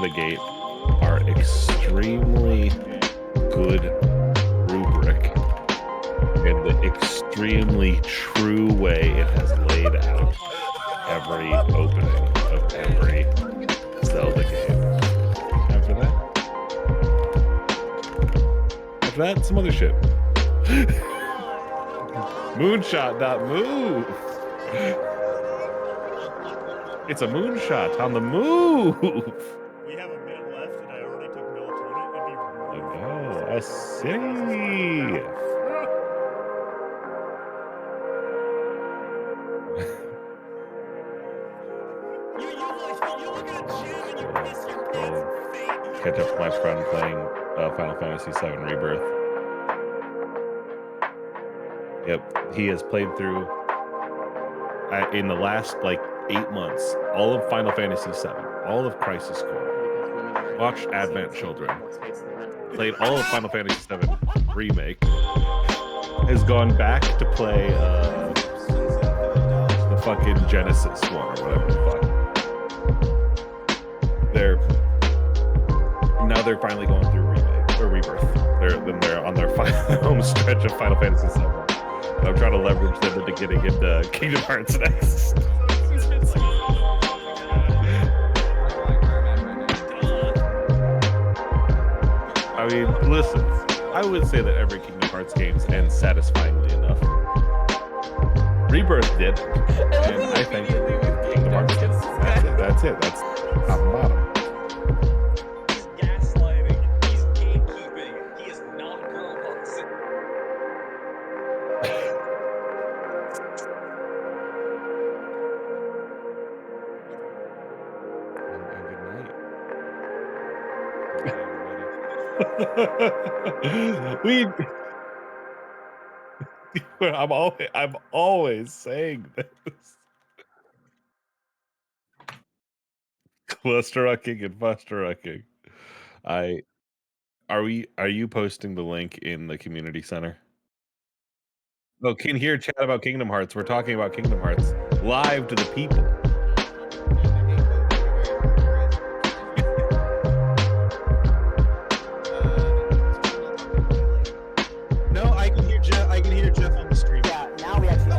Zelda Gate are extremely good rubric in the extremely true way it has laid out every opening of every Zelda game. After that, some other shit. Moonshot.move. It's a moonshot on the move. We have a minute left, and I already took melatonin. It'd be really Oh, I see. Catch up with my friend playing Final Fantasy VII Rebirth. Yep, he has played through in the last 8 months all of Final Fantasy VII, all of Crisis Core, watched Advent Children, played all of Final Fantasy VII Remake, has gone back to play the fucking Genesis one or whatever the fuck. Now they're finally going through Remake or Rebirth. They're on their home stretch of Final Fantasy VII. And I'm trying to leverage them into getting into Kingdom Hearts next. I mean, listen, I would say that every Kingdom Hearts game ends satisfyingly enough. Rebirth did, and I think Kingdom Hearts did. That's it. That's top and bottom. He's gaslighting. He's gatekeeping. He is not girl boxing. I'm always saying this. Cluster-ucking and fuster-ucking. Are you posting the link in the community center? Oh, can hear chat about Kingdom Hearts. We're talking about Kingdom Hearts live to the people. No, I can hear Jeff. I can hear Jeff on the stream. Yeah, now we actually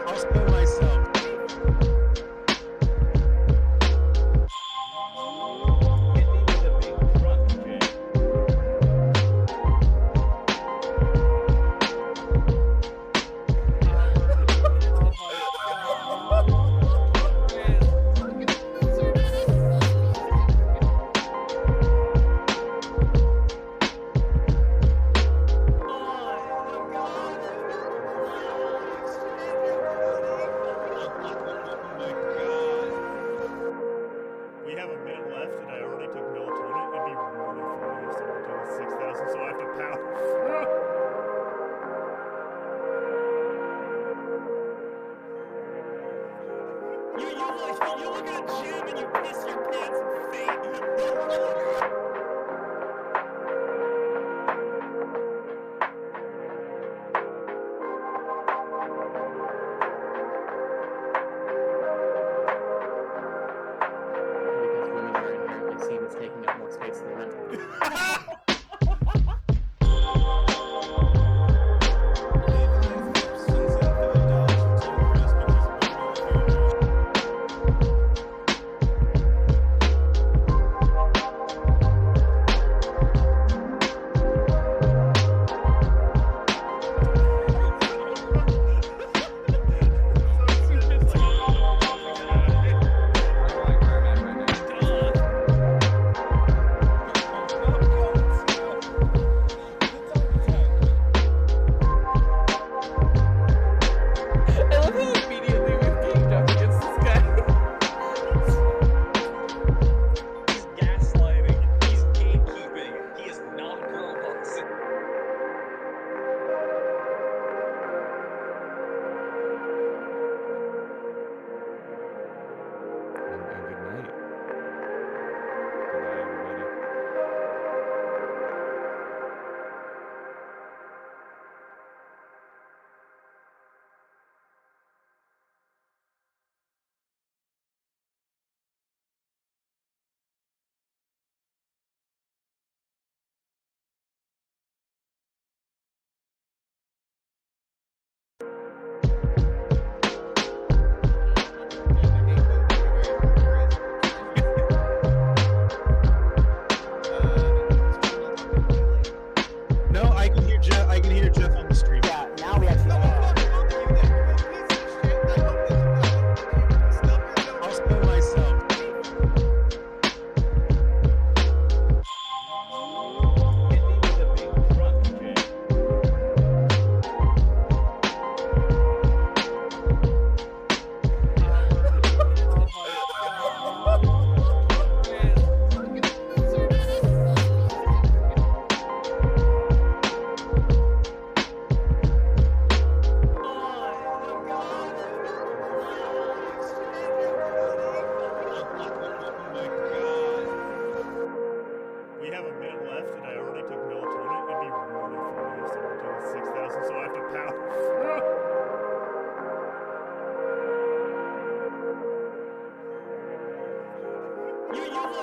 I'll spill myself. We have a minute left, and I already took melatonin. It'd be really funny if someone took 6,000, so I have to pound. You look at a gym and you piss your pants and faint. because women are inherently seen as taking up more space than men.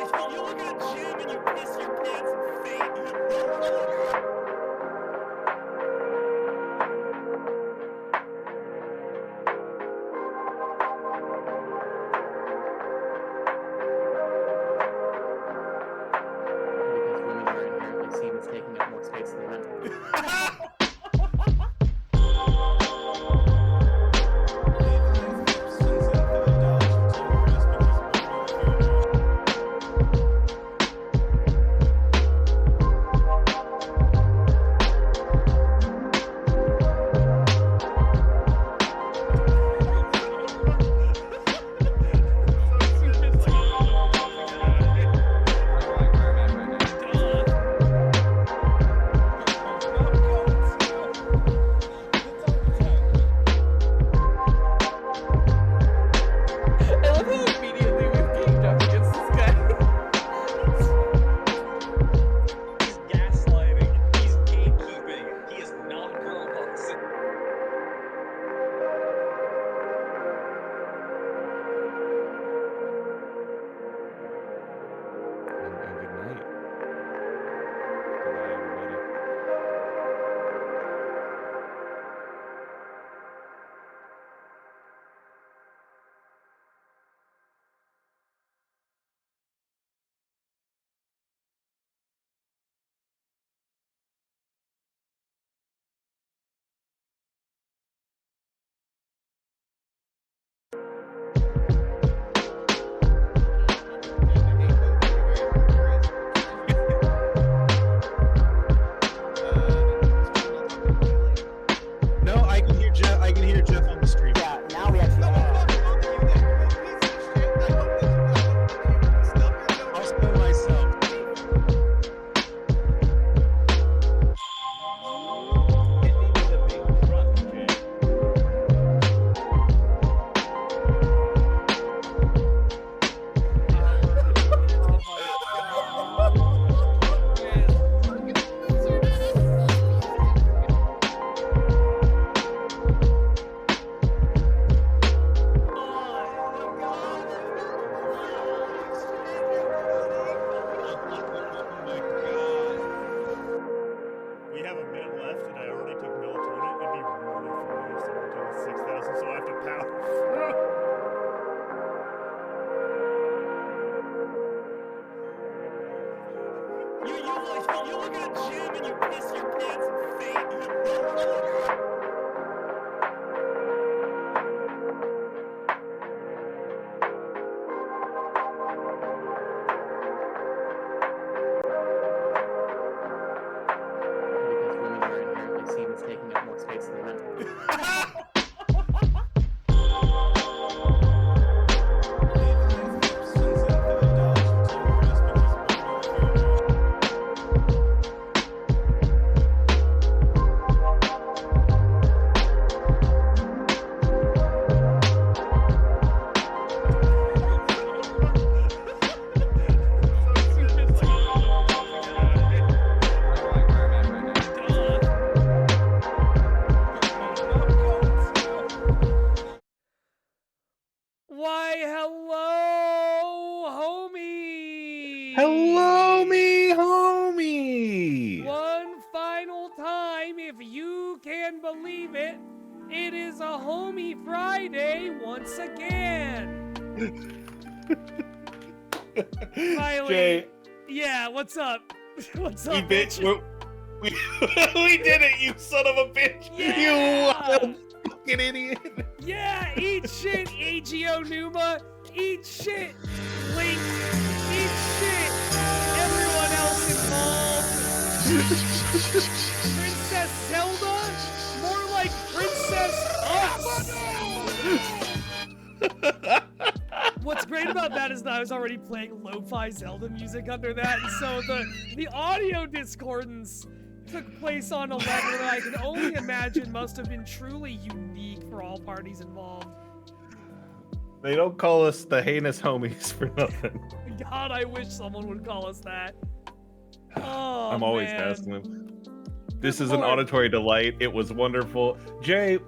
look at a gym and you piss your pants and faint. Because women are inherently seen as taking up more space than men. I love how immediately we've gamed up against this guy. He's gaslighting. He's gatekeeping. He is not girl bossing. And good night. Good night, everybody. No, I can hear Jeff. I can hear Jeff on the stream. Yeah, now we actually I'll spill myself. Hit me with a big truck, Jay. We have a minute left, and I already took melatonin. It'd be really funny if someone took 6,000, so I have to power. You look at a gym and you piss your pants and faint. Because women are inherently seen as taking up more space than men. Why, hello, homie! Hello, me homie. One final time, if you can believe it, it is a Homie Friday once again. Riley, Jay, yeah, what's up? What's up, we bitch? we we did it, you son of a bitch! Yeah! You wild fucking idiot! Yeah, eat shit, AGO Numa. Eat shit, Link. Eat shit, everyone else involved. Princess Zelda? More like Princess Us. What's great about that is that I was already playing lo-fi Zelda music under that, and so the audio discordance took place on a level that I can only imagine must have been truly unique for all parties involved. They don't call us the heinous homies for nothing. God, I wish someone would call us that. Oh, I'm always man. asking them. This Good is an lord. auditory delight. It was wonderful. Jay,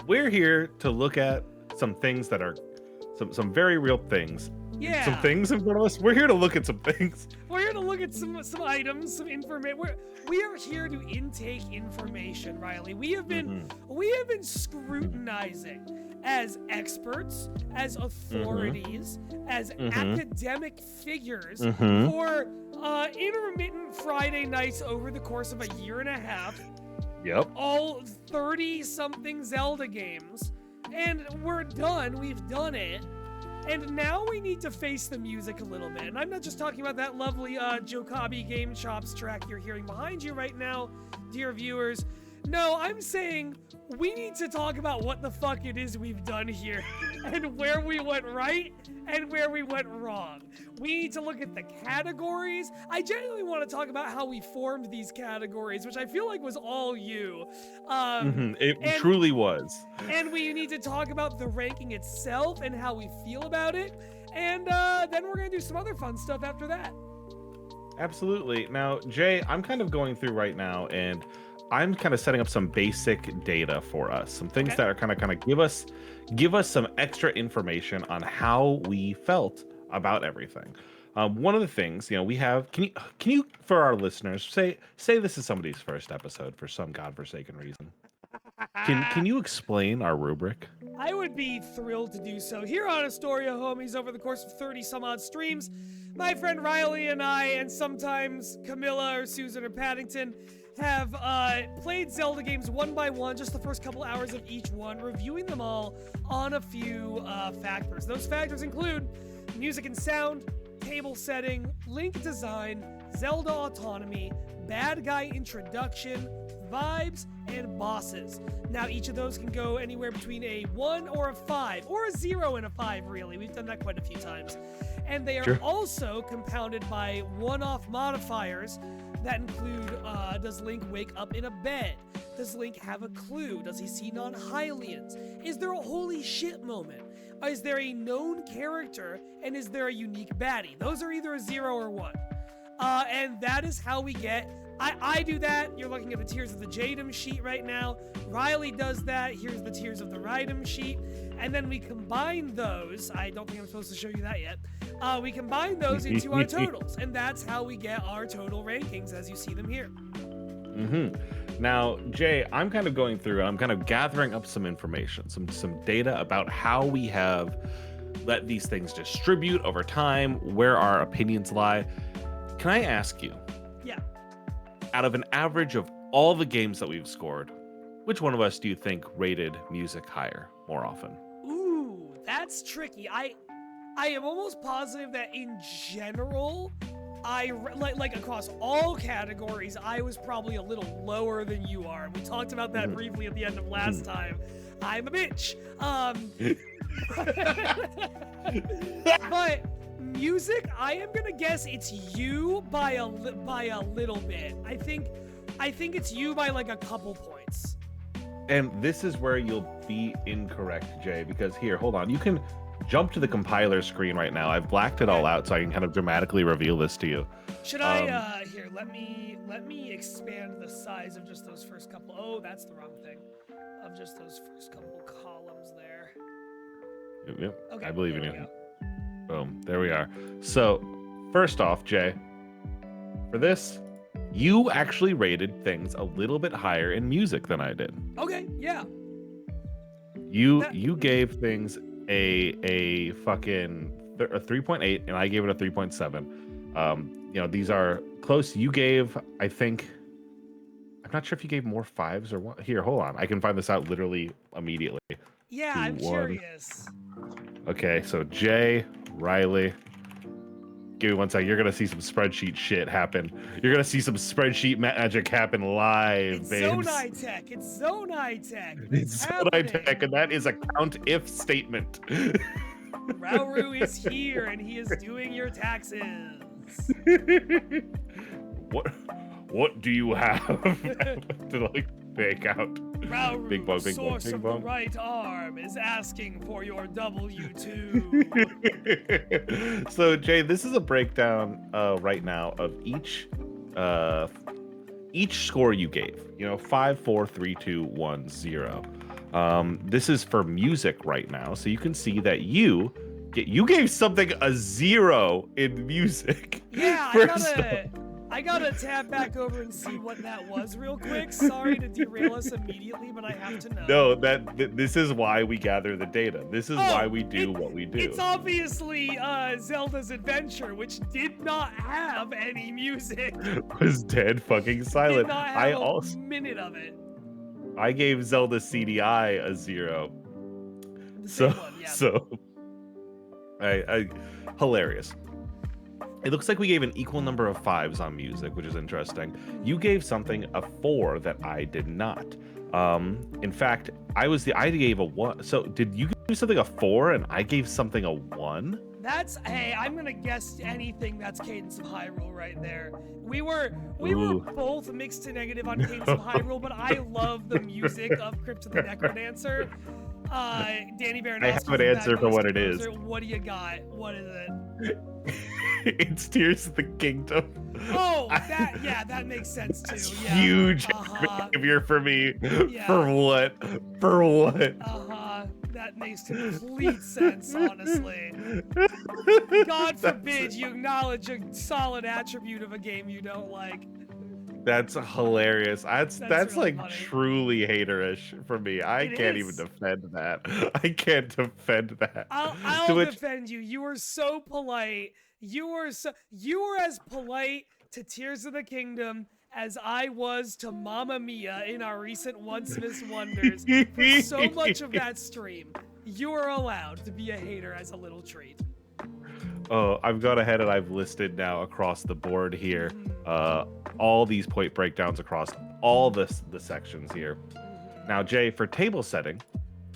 we're here to look at some things that are some very real things. Yeah. some things in front of us. We're here to look at some things. We're here to look at some items, some information. We are here to intake information, Riley. We have been scrutinizing as experts, as authorities, as academic figures for intermittent Friday nights over the course of a year and a half. Yep. All 30-something Zelda games. And we're done. We've done it. And now we need to face the music a little bit. And I'm not just talking about that lovely Jokabi Game Chops track you're hearing behind you right now, dear viewers. No, I'm saying we need to talk about what the fuck it is we've done here and where we went right and where we went wrong. We need to look at the categories. I genuinely want to talk about how we formed these categories, which I feel like was all you. It truly was. And we need to talk about the ranking itself and how we feel about it. And then we're going to do some other fun stuff after that. Absolutely. Now, Jay, I'm kind of going through right now, and I'm kind of setting up some basic data for us, some things that are kind of give us some extra information on how we felt about everything. One of the things, we have, can you for our listeners say this is somebody's first episode for some godforsaken reason? Can you explain our rubric? I would be thrilled to do so. Here on Historia Homies, over the course of 30 some odd streams, my friend Riley and I, and sometimes Camilla or Susan or Paddington, have played Zelda games one by one, just the first couple hours of each one, reviewing them all on a few factors. Those factors include music and sound, table setting, link design, Zelda autonomy, bad guy introduction, vibes, and bosses. Now, each of those can go anywhere between a 1 or a 5, or a 0 and a 5, really. We've done that quite a few times. And they are also compounded by one-off modifiers that include, does Link wake up in a bed? Does Link have a clue? Does he see non-Hylians? Is there a holy shit moment? Is there a known character? And is there a unique baddie? Those are either a 0 or 1. And that is how we get... I do that. You're looking at the tiers of the Jadum sheet right now. Riley does that. Here's the tiers of the Rydum sheet. And then we combine those. I don't think I'm supposed to show you that yet. We combine those into our totals. And that's how we get our total rankings as you see them here. Now, Jay, I'm kind of going through and I'm kind of gathering up some information, some data about how we have let these things distribute over time, where our opinions lie. Can I ask you? Yeah. Out of an average of all the games that we've scored, which one of us do you think rated music higher more often? Ooh, that's tricky. I am almost positive that in general, like across all categories, I was probably a little lower than you are. We talked about that briefly at the end of last time. I'm a bitch. But music, I am gonna guess it's you by a little bit. I think it's you by like a couple points. And this is where you'll be incorrect, Jay, because here, hold on. You can jump to the compiler screen right now. I've blacked it all out so I can kind of dramatically reveal this to you. Should I here, let me expand the size of just those first couple. Oh, that's the wrong thing. Of just those first couple columns there. Yep. Okay, I believe in there you. we go. Boom. There we are. So, first off, Jay, for this, you actually rated things a little bit higher in music than I did. Okay, yeah. You gave things a fucking a 3.8 and I gave it a 3.7. These are close. You gave, I think, I'm not sure if you gave more 5s or what. Here, hold on. I can find this out literally immediately. Yeah, 2, I'm 1. curious. Okay, so Jay, Riley, give me 1 second. You're gonna see some spreadsheet shit happen. You're gonna see some spreadsheet magic happen live, It's babes. Zonai Tech. It's Zonai Tech. It's Zonai Tech, and that is a count if statement. Rauru is here, and he is doing your taxes. What do you have to like make out? Rauru, Bing bong, bing bong, source bing of bong. the right arm, is asking for your W2. So Jay, this is a breakdown right now of each score you gave. 5, 4, 3, 2, 1, 0. This is for music right now, so you can see that you You gave something a 0 in music. Yeah, First off. I gotta tab back over and see what that was real quick. Sorry to derail us immediately, but I have to know. No, this is why we gather the data. This is why we do what we do. It's obviously Zelda's Adventure, which did not have any music. Was dead fucking silent. Did not have I a also minute of it. I gave Zelda CDI a 0. The So same one, yeah. so I hilarious. It looks like we gave an equal number of 5s on music, which is interesting. You gave something a 4 that I did not. In fact, I gave a 1. So did you give something a 4 and I gave something a 1? Hey, I'm gonna guess anything that's Cadence of Hyrule right there. We were Ooh. both mixed to negative on Cadence of Hyrule, but I love the music of Crypt of the Necrodancer. Danny Baranowski. I have an answer for what it is. What do you got? What is it? It's Tears of the Kingdom. Oh, that makes sense too. That's Yeah. huge Uh-huh. behavior for me. Yeah. For what? For what? That makes complete sense, honestly. God forbid you acknowledge a solid attribute of a game you don't like. That's hilarious. That's really like funny. truly haterish for me. I It can't is. even defend that. I can't defend that. I'll To which- defend you. You were so polite. You were as polite to Tears of the Kingdom as I was to Mamma Mia in our recent Once Missed Wonders. For so much of that stream, you are allowed to be a hater as a little treat. Oh, I've gone ahead and I've listed now across the board here all these point breakdowns across all the sections here. Now, Jay, for table setting,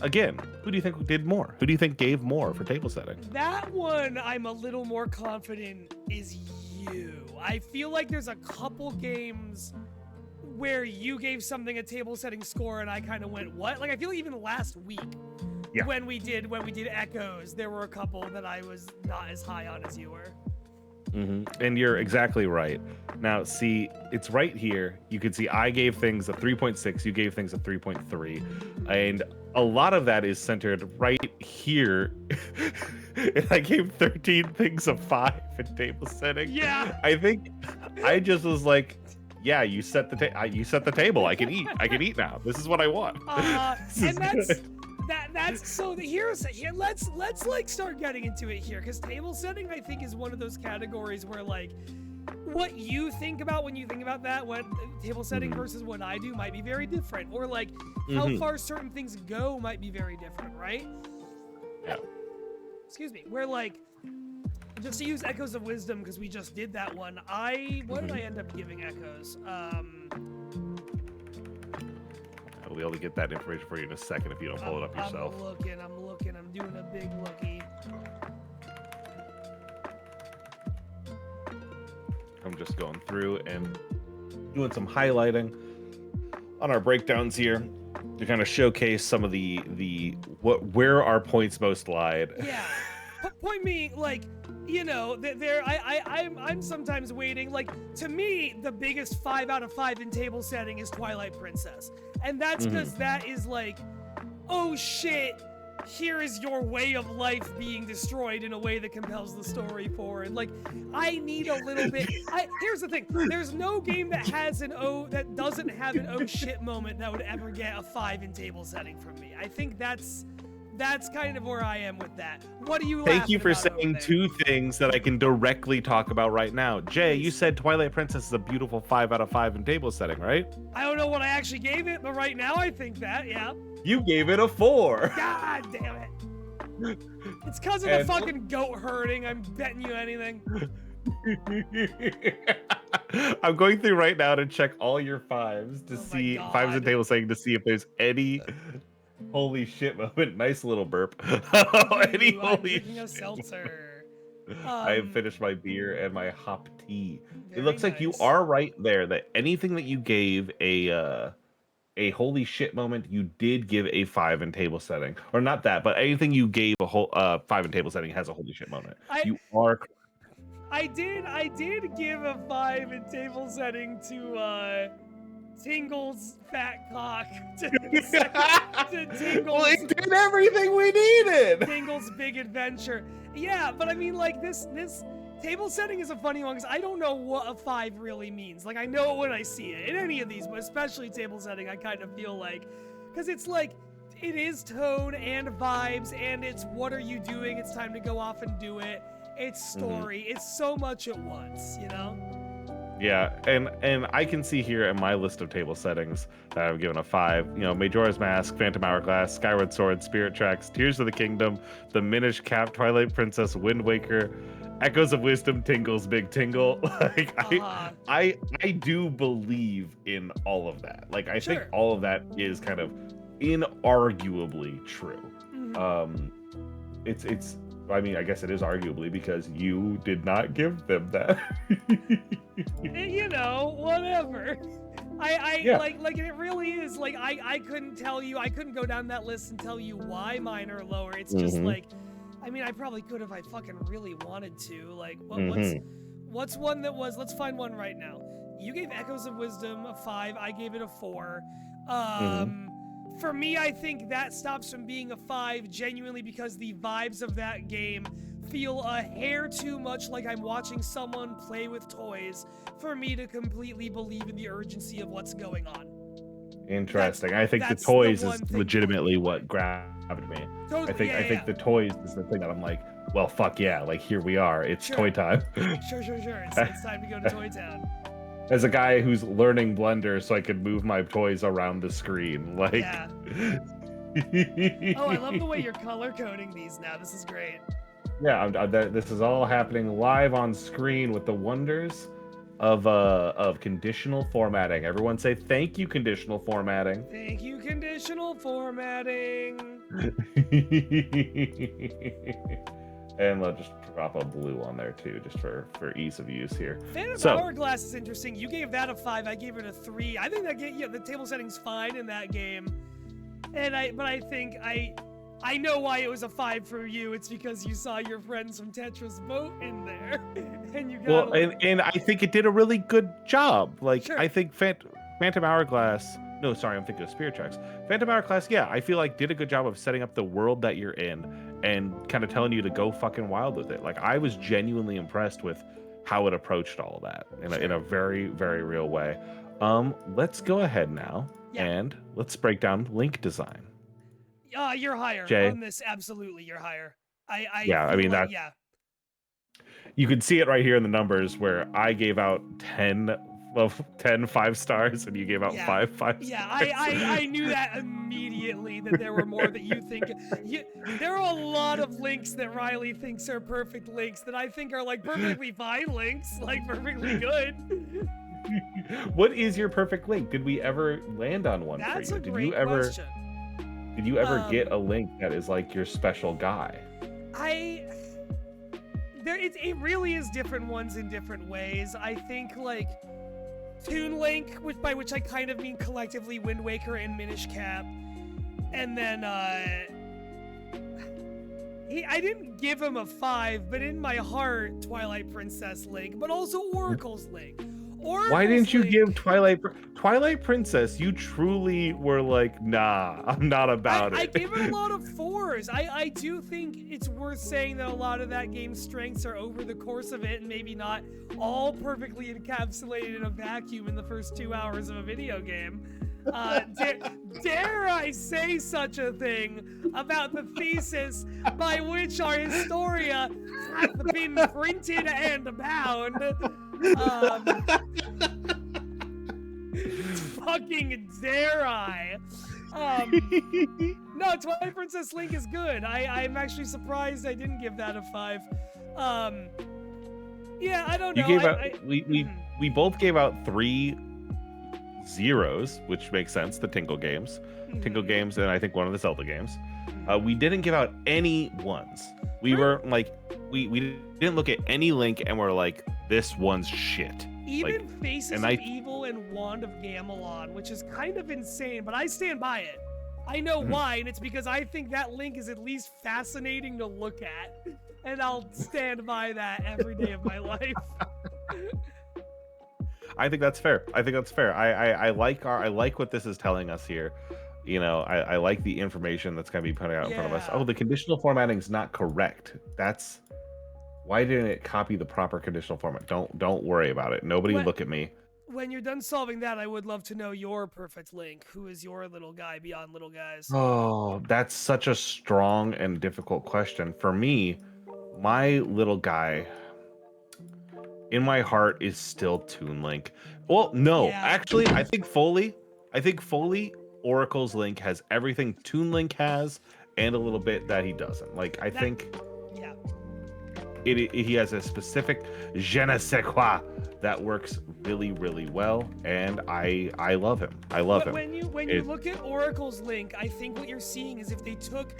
again, who do you think did more? Who do you think gave more for table setting? That one I'm a little more confident is you. I feel like there's a couple games where you gave something a table setting score and I kind of went, what? Like I feel like even last week when we did Echoes, there were a couple that I was not as high on as you were. And you're exactly right. Now, see, it's right here. You can see I gave things a 3.6, you gave things a 3.3, and a lot of that is centered right here. And I gave 13 things a 5 in table setting. Yeah. I think I just was like, yeah, you set the table. I can eat now. This is what I want. And that's so here let's like start getting into it here, because table setting I think is one of those categories where like what you think about when you think about that, what table setting versus what I do might be very different, or like how far certain things go might be very different, right? Yeah. Excuse me. Where like, just to use Echoes of Wisdom, because we just did that one, what did I end up giving Echoes? I'll be able to get that information for you in a second if you don't pull it up yourself. I'm looking, I'm doing a big lookie. I'm just going through and doing some highlighting on our breakdowns here to kind of showcase some of where our points most lied. Yeah. Point me, like, you know, I'm sometimes waiting. Like, to me, the biggest 5 out of 5 in table setting is Twilight Princess. And that's because that is like, oh shit, here is your way of life being destroyed in a way that compels the story forward. Like, I need a little bit. Here's the thing: there's no game that doesn't have an oh shit moment that would ever get a 5 in table setting from me. I think that's kind of where I am with that. What do you? Thank you for laughing about saying over 2 things that I can directly talk about right now. Jay, you said Twilight Princess is a beautiful 5 out of 5 in table setting, right? I don't know what I actually gave it, but right now I think that, yeah. You gave it a 4. God damn it. It's because of the fucking goat herding. I'm betting you anything. I'm going through right now to check all your 5s to see 5s in table setting to see if there's any holy shit moment. Nice little burp. Any I'm holy drinking a seltzer. I have finished my beer and my hop tea. It Very looks like you nice. are right there that anything that you gave a holy shit moment, you did give a 5 in table setting. Or not that, but anything you gave a whole 5 in table setting has a holy shit moment. You are correct. I did give a 5 in table setting to Tingle's fat cock. To Tingle's, Well, it did everything we needed. Tingle's Big Adventure. Yeah, but I mean, like, this table setting is a funny one because I don't know what a 5 really means. Like, I know it when I see it in any of these, but especially table setting, I kind of feel like, because it's like, it is tone and vibes, and it's what are you doing? It's time to go off and do it. It's story. It's so much at once, you know? Yeah, and I can see here in my list of table settings that I've given a 5. You know, Majora's Mask, Phantom Hourglass, Skyward Sword, Spirit Tracks, Tears of the Kingdom, The Minish Cap, Twilight Princess, Wind Waker, Echoes of Wisdom, Tingle's Big Tingle. Like I do believe in all of that. Like I think all of that is kind of inarguably true. It's I mean, I guess it is arguably because you did not give them that. You know, whatever. Yeah. Like it really is like I couldn't tell you, I couldn't go down that list and tell you why mine are lower. It's just like, I mean, I probably could if I fucking really wanted to. Like, what's one that was? Let's find one right now. You gave Echoes of Wisdom a 5. I gave it a 4. For me, I think that stops from being a 5 genuinely because the vibes of that game feel a hair too much like I'm watching someone play with toys for me to completely believe in the urgency of what's going on. Interesting. I think the toys is legitimately what grabbed me. Totally, I think the toys is the thing that I'm like, well, fuck yeah, like here we are. It's toy time. Sure. It's time to go to Toy Town. As a guy who's learning Blender so I can move my toys around the screen, like. Yeah. Oh, I love the way you're color coding these now. This is great. Yeah, this is all happening live on screen with the wonders of conditional formatting. Everyone say thank you, conditional formatting. Thank you, conditional formatting. And let's just drop a blue on there too, just for ease of use here. Phantom Hourglass is interesting. You gave that a 5. I gave it a 3. I think that game, yeah, the table setting's fine in that game. But I think I know why it was a 5 for you. It's because you saw your friends from Tetris vote in there, and you got. Well, and I think it did a really good job. Like I think Phantom Hourglass. No, sorry, I'm thinking of Spirit Tracks. Phantom Hourglass, yeah, I feel like did a good job of setting up the world that you're in and kind of telling you to go fucking wild with it. Like I was genuinely impressed with how it approached all of that in a very, very real way. Let's go ahead now and let's break down link design. You're higher Jay. on this. Absolutely, you're higher. I mean like, that. You can see it right here in the numbers where I gave out 10 5 stars and you gave out 5 stars. Yeah, I knew that immediately that there were more that you think. There are a lot of links that Riley thinks are perfect links that I think are like perfectly fine links, like perfectly good. What is your perfect link? Did we ever land on one for you? That's a great question. Did you ever get a link that is like your special guy? It really is different ones in different ways. I think like Toon Link, by which I kind of mean collectively Wind Waker and Minish Cap, and then I didn't give him a 5, but in my heart Twilight Princess Link, but also Oracle's Link. Why didn't you give Twilight Princess? You truly were like, nah, I'm not about it. I give it a lot of 4s. I do think it's worth saying that a lot of that game's strengths are over the course of it and maybe not all perfectly encapsulated in a vacuum in the first 2 hours of a video game. Dare I say such a thing about the thesis by which our Historia hath been printed and bound? Fucking dare I? No, Twilight Princess Link is good. I'm actually surprised I didn't give that a 5. Yeah, I don't know. You gave we both gave out 3 zeros, which makes sense. The Tingle games, and I think one of the Zelda games. We didn't give out any ones. We were like, we didn't look at any link and we're like, this one's shit. Even Faces of Evil and Wand of Gamelon, which is kind of insane, but I stand by it. I know why, and it's because I think that link is at least fascinating to look at, and I'll stand by that every day of my life. I think that's fair. I like what this is telling us here. I like the information that's going to be put out in front of us. Yeah. Oh, the conditional formatting's not correct. Why didn't it copy the proper conditional format? Don't worry about it. Nobody What- look at me. When you're done solving that, I would love to know your perfect link. Who is your little guy beyond little guys? Oh, that's such a strong and difficult question. For me, my little guy in my heart is still Toon Link. Well, no, Yeah. actually, I think Foley, Oracle's Link has everything Toon Link has and a little bit that he doesn't. Like, I think Yeah. he has a specific je ne sais quoi that works really, really well, and I love him. I love him. When you look at Oracle's Link, I think what you're seeing is if they took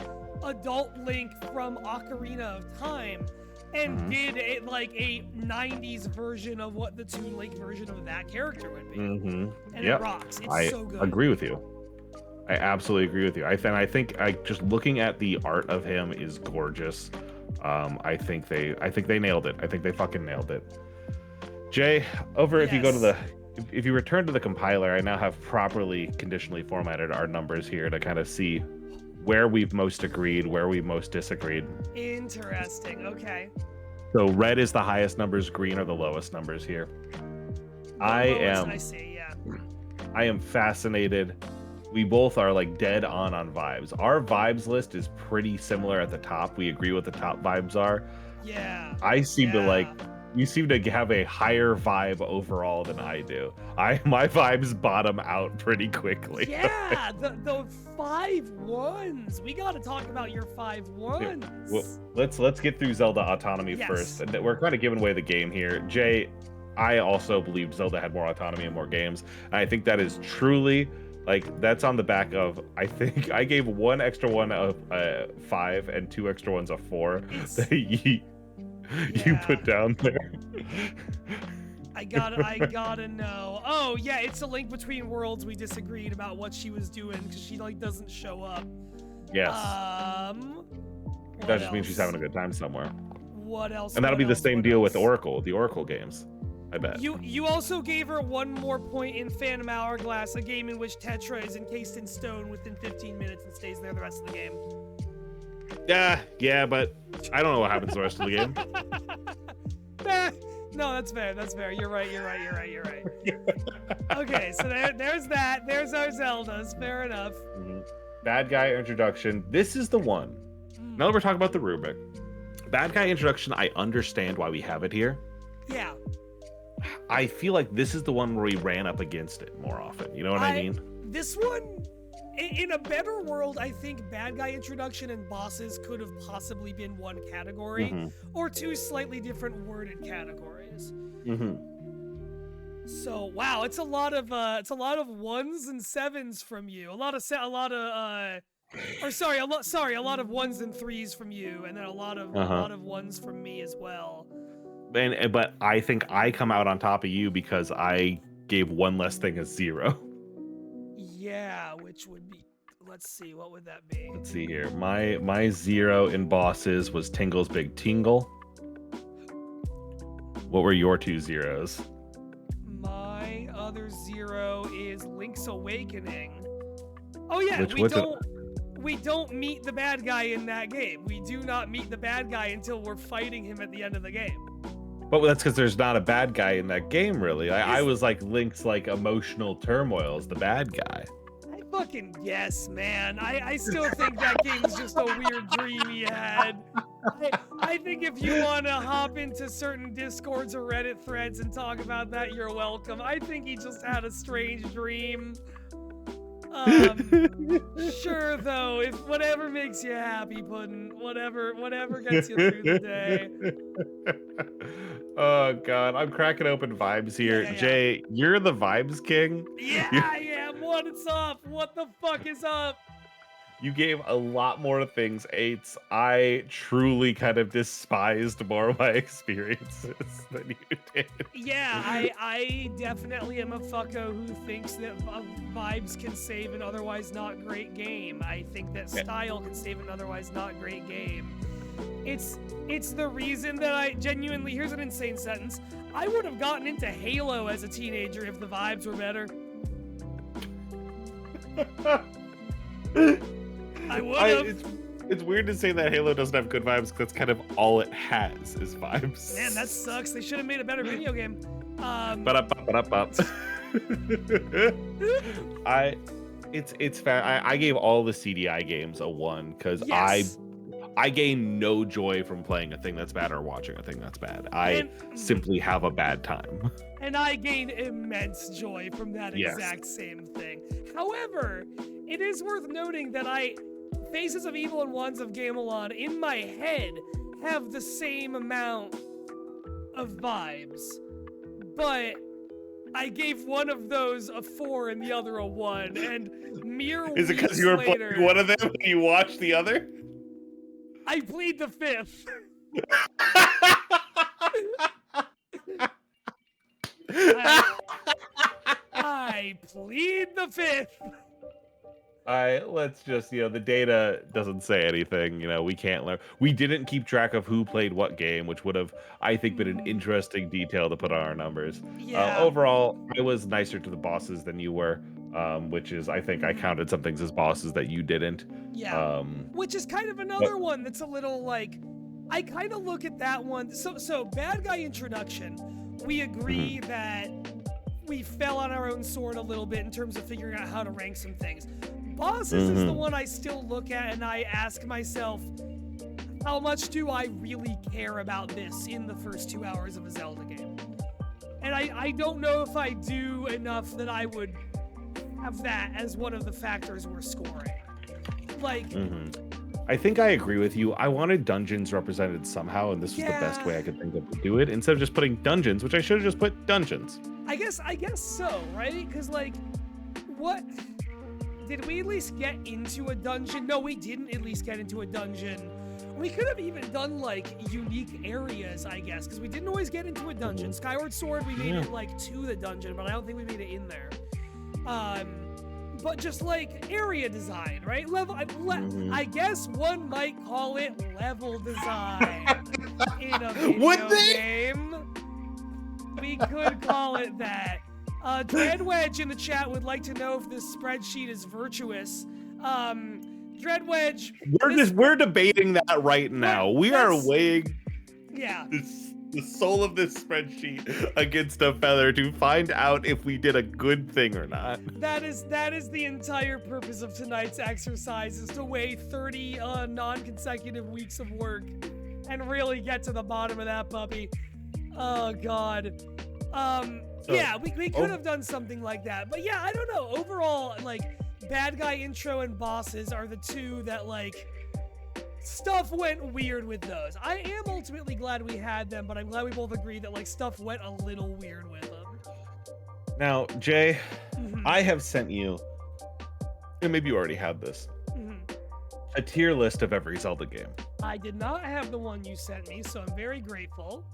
adult Link from Ocarina of Time and did it like a 90s version of what the Toon Link version of that character would be. And it rocks. It's so good. I agree with you. I absolutely agree with you. I think just looking at the art of him is gorgeous. I think they nailed it. I think they fucking nailed it. Jay, if you go to if you return to the compiler, I now have properly conditionally formatted our numbers here to kind of see where we've most agreed, where we've most disagreed. Interesting. Okay. So red is the highest numbers, green are the lowest numbers here. I see, yeah. I am fascinated. We both are like dead on vibes. Our vibes list is pretty similar at the top. We agree what the top vibes are. Yeah. I seem to you seem to have a higher vibe overall than I do. My vibes bottom out pretty quickly. Yeah, the 5 1s. We got to talk about your 5 1s. Well, let's get through Zelda Autonomy first. And we're kind of giving away the game here. Jay, I also believe Zelda had more autonomy and more games. And I think that is truly that's on the back of, I think I gave one extra one of 5 and 2 extra ones of 4 that you put down there. I gotta know. Oh yeah, it's a Link Between Worlds. We disagreed about what she was doing because she doesn't show up. Yes. That just means she's having a good time somewhere. What else? And that'll be the same deal with Oracle, the Oracle games. I bet. You also gave her 1 more point in Phantom Hourglass, a game in which Tetra is encased in stone within 15 minutes and stays there the rest of the game. Yeah, but I don't know what happens the rest of the game. No, that's fair. You're right. Okay, so there's that. There's our Zeldas. Fair enough. Bad guy introduction. This is the one. Now that we're talking about the rubric. Bad guy introduction, I understand why we have it here. Yeah. I feel like this is the one where we ran up against it more often. You know what I mean? This one, in a better world, I think bad guy introduction and bosses could have possibly been one category, or 2 slightly different worded categories. So wow, it's a lot of 1s and 7s from you. A lot of 1s and 3s from you, and then a lot of 1s from me as well. But I think I come out on top of you because I gave one less thing a 0. Yeah, which would be, let's see, what would that be? Let's see here. My 0 in bosses was Tingle's Big Tingle. What were your 2 zeros? My other 0 is Link's Awakening. Oh yeah, we don't meet the bad guy in that game. We do not meet the bad guy until we're fighting him at the end of the game. But that's because there's not a bad guy in that game, really. I was like Link's emotional turmoil is the bad guy. I fucking guess, man. I still think that game's just a weird dream he had. I think if you want to hop into certain Discords or Reddit threads and talk about that, you're welcome. I think he just had a strange dream. Sure though, if whatever makes you happy, Puddin', whatever gets you through the day. Oh god, I'm cracking open vibes here. Yeah. Jay, you're the vibes king. Yeah, I am. What's up? What the fuck is up? You gave a lot more things 8s. I truly kind of despised more of my experiences than you did. Yeah, I definitely am a fucko who thinks that vibes can save an otherwise not great game. I think that style can save an otherwise not great game. It's the reason that I genuinely, here's an insane sentence, I would have gotten into Halo as a teenager if the vibes were better. I would have. It's weird to say that Halo doesn't have good vibes because that's kind of all it has is vibes. Man, that sucks. They should have made a better video game. Ba-da-ba-ba-da-ba. It's fair. I gave all the CDI games a 1 because Yes. I gain no joy from playing a thing that's bad or watching a thing that's bad. I simply have a bad time. And I gain immense joy from that Yes. exact same thing. However, it is worth noting that Faces of Evil and Wands of Gamelon in my head have the same amount of vibes, but I gave one of those a 4 and the other a 1, and mere Is it because weeks you were later, playing one of them and you watched the other? I plead the 5th. I plead the 5th. Let's just, the data doesn't say anything. We can't learn. We didn't keep track of who played what game, which would have, I think, been an interesting detail to put on our numbers. Yeah. Overall, I was nicer to the bosses than you were, which is, I think I counted some things as bosses that you didn't. Yeah. Which is kind of another one that's a little like, I kind of look at that one. So bad guy introduction, we agree that we fell on our own sword a little bit in terms of figuring out how to rank some things. Bosses is the one I still look at and I ask myself, how much do I really care about this in the first 2 hours of a Zelda game? And I don't know if I do enough that I would have that as one of the factors we're scoring. Like, I think I agree with you. I wanted dungeons represented somehow, and this was the best way I could think of to do it, instead of just putting dungeons, which I should have just put dungeons. I guess so, right? Because, like, what... Did we at least get into a dungeon? No, we didn't at least get into a dungeon. We could have even done, like, unique areas, I guess, because we didn't always get into a dungeon. Skyward Sword, we made it, like, to the dungeon, but I don't think we made it in there. But just, like, area design, right? I guess one might call it level design in a video game. We could call it that. Dreadwedge in the chat would like to know if this spreadsheet is virtuous. Dreadwedge, We're debating that right now. We are weighing the soul of this spreadsheet against a feather to find out if we did a good thing or not. That is the entire purpose of tonight's exercise, is to weigh 30 non-consecutive weeks of work and really get to the bottom of that puppy. Oh God. We could have done something like that. But yeah, I don't know. Overall, like, bad guy intro and bosses are the two that, like, stuff went weird with those. I am ultimately glad we had them, but I'm glad we both agreed that, like, stuff went a little weird with them. Now, Jay, I have sent you, and maybe you already have this, a tier list of every Zelda game. I did not have the one you sent me, so I'm very grateful.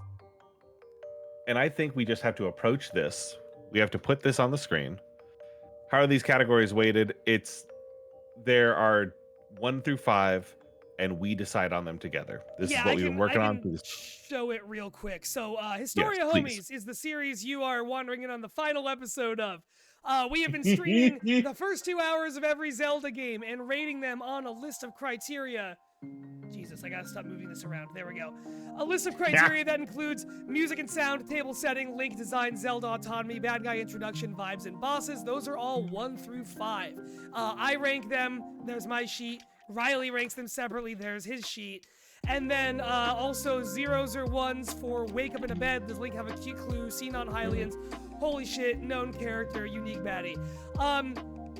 And I think we just have to approach this. We have to put this on the screen. How are these categories weighted? There are 1 through 5, and we decide on them together. This is what we've been working on. Show it real quick. So, Historia Homies is the series you are wandering in on the final episode of. We have been streaming the first 2 hours of every Zelda game and rating them on a list of criteria. Jesus, I gotta stop moving this around. There we go. A list of criteria that includes music and sound, table setting, link design, Zelda autonomy, bad guy introduction, vibes, and bosses. Those are all 1 through 5. I rank them. There's my sheet. Riley ranks them separately. There's his sheet. And then also 0s or 1s for Wake Up in a Bed. Does Link have a cute clue? Seen on Hylians. Holy shit, known character, unique baddie.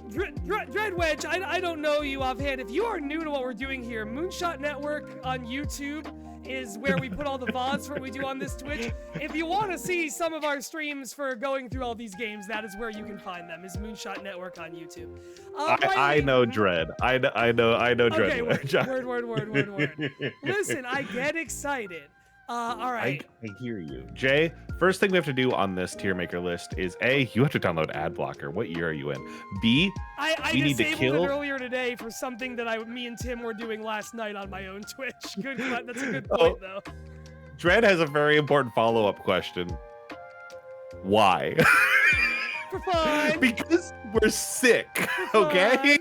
Dreadwedge, I don't know you offhand. If you are new to what we're doing here, Moonshot Network on YouTube is where we put all the VODs for what we do on this Twitch. If you want to see some of our streams for going through all these games, that is where you can find them, is Moonshot Network on YouTube. I know Dread. I know Dread. Okay, word. Listen, I get excited. All right. I hear you. Jay, first thing we have to do on this tier maker list is A, you have to download ad blocker. What year are you in? B, I we need to disabled it earlier today for something that me and Tim were doing last night on my own Twitch. That's a good point, though. Dread has a very important follow-up question. Why? For fun. Because we're sick, okay?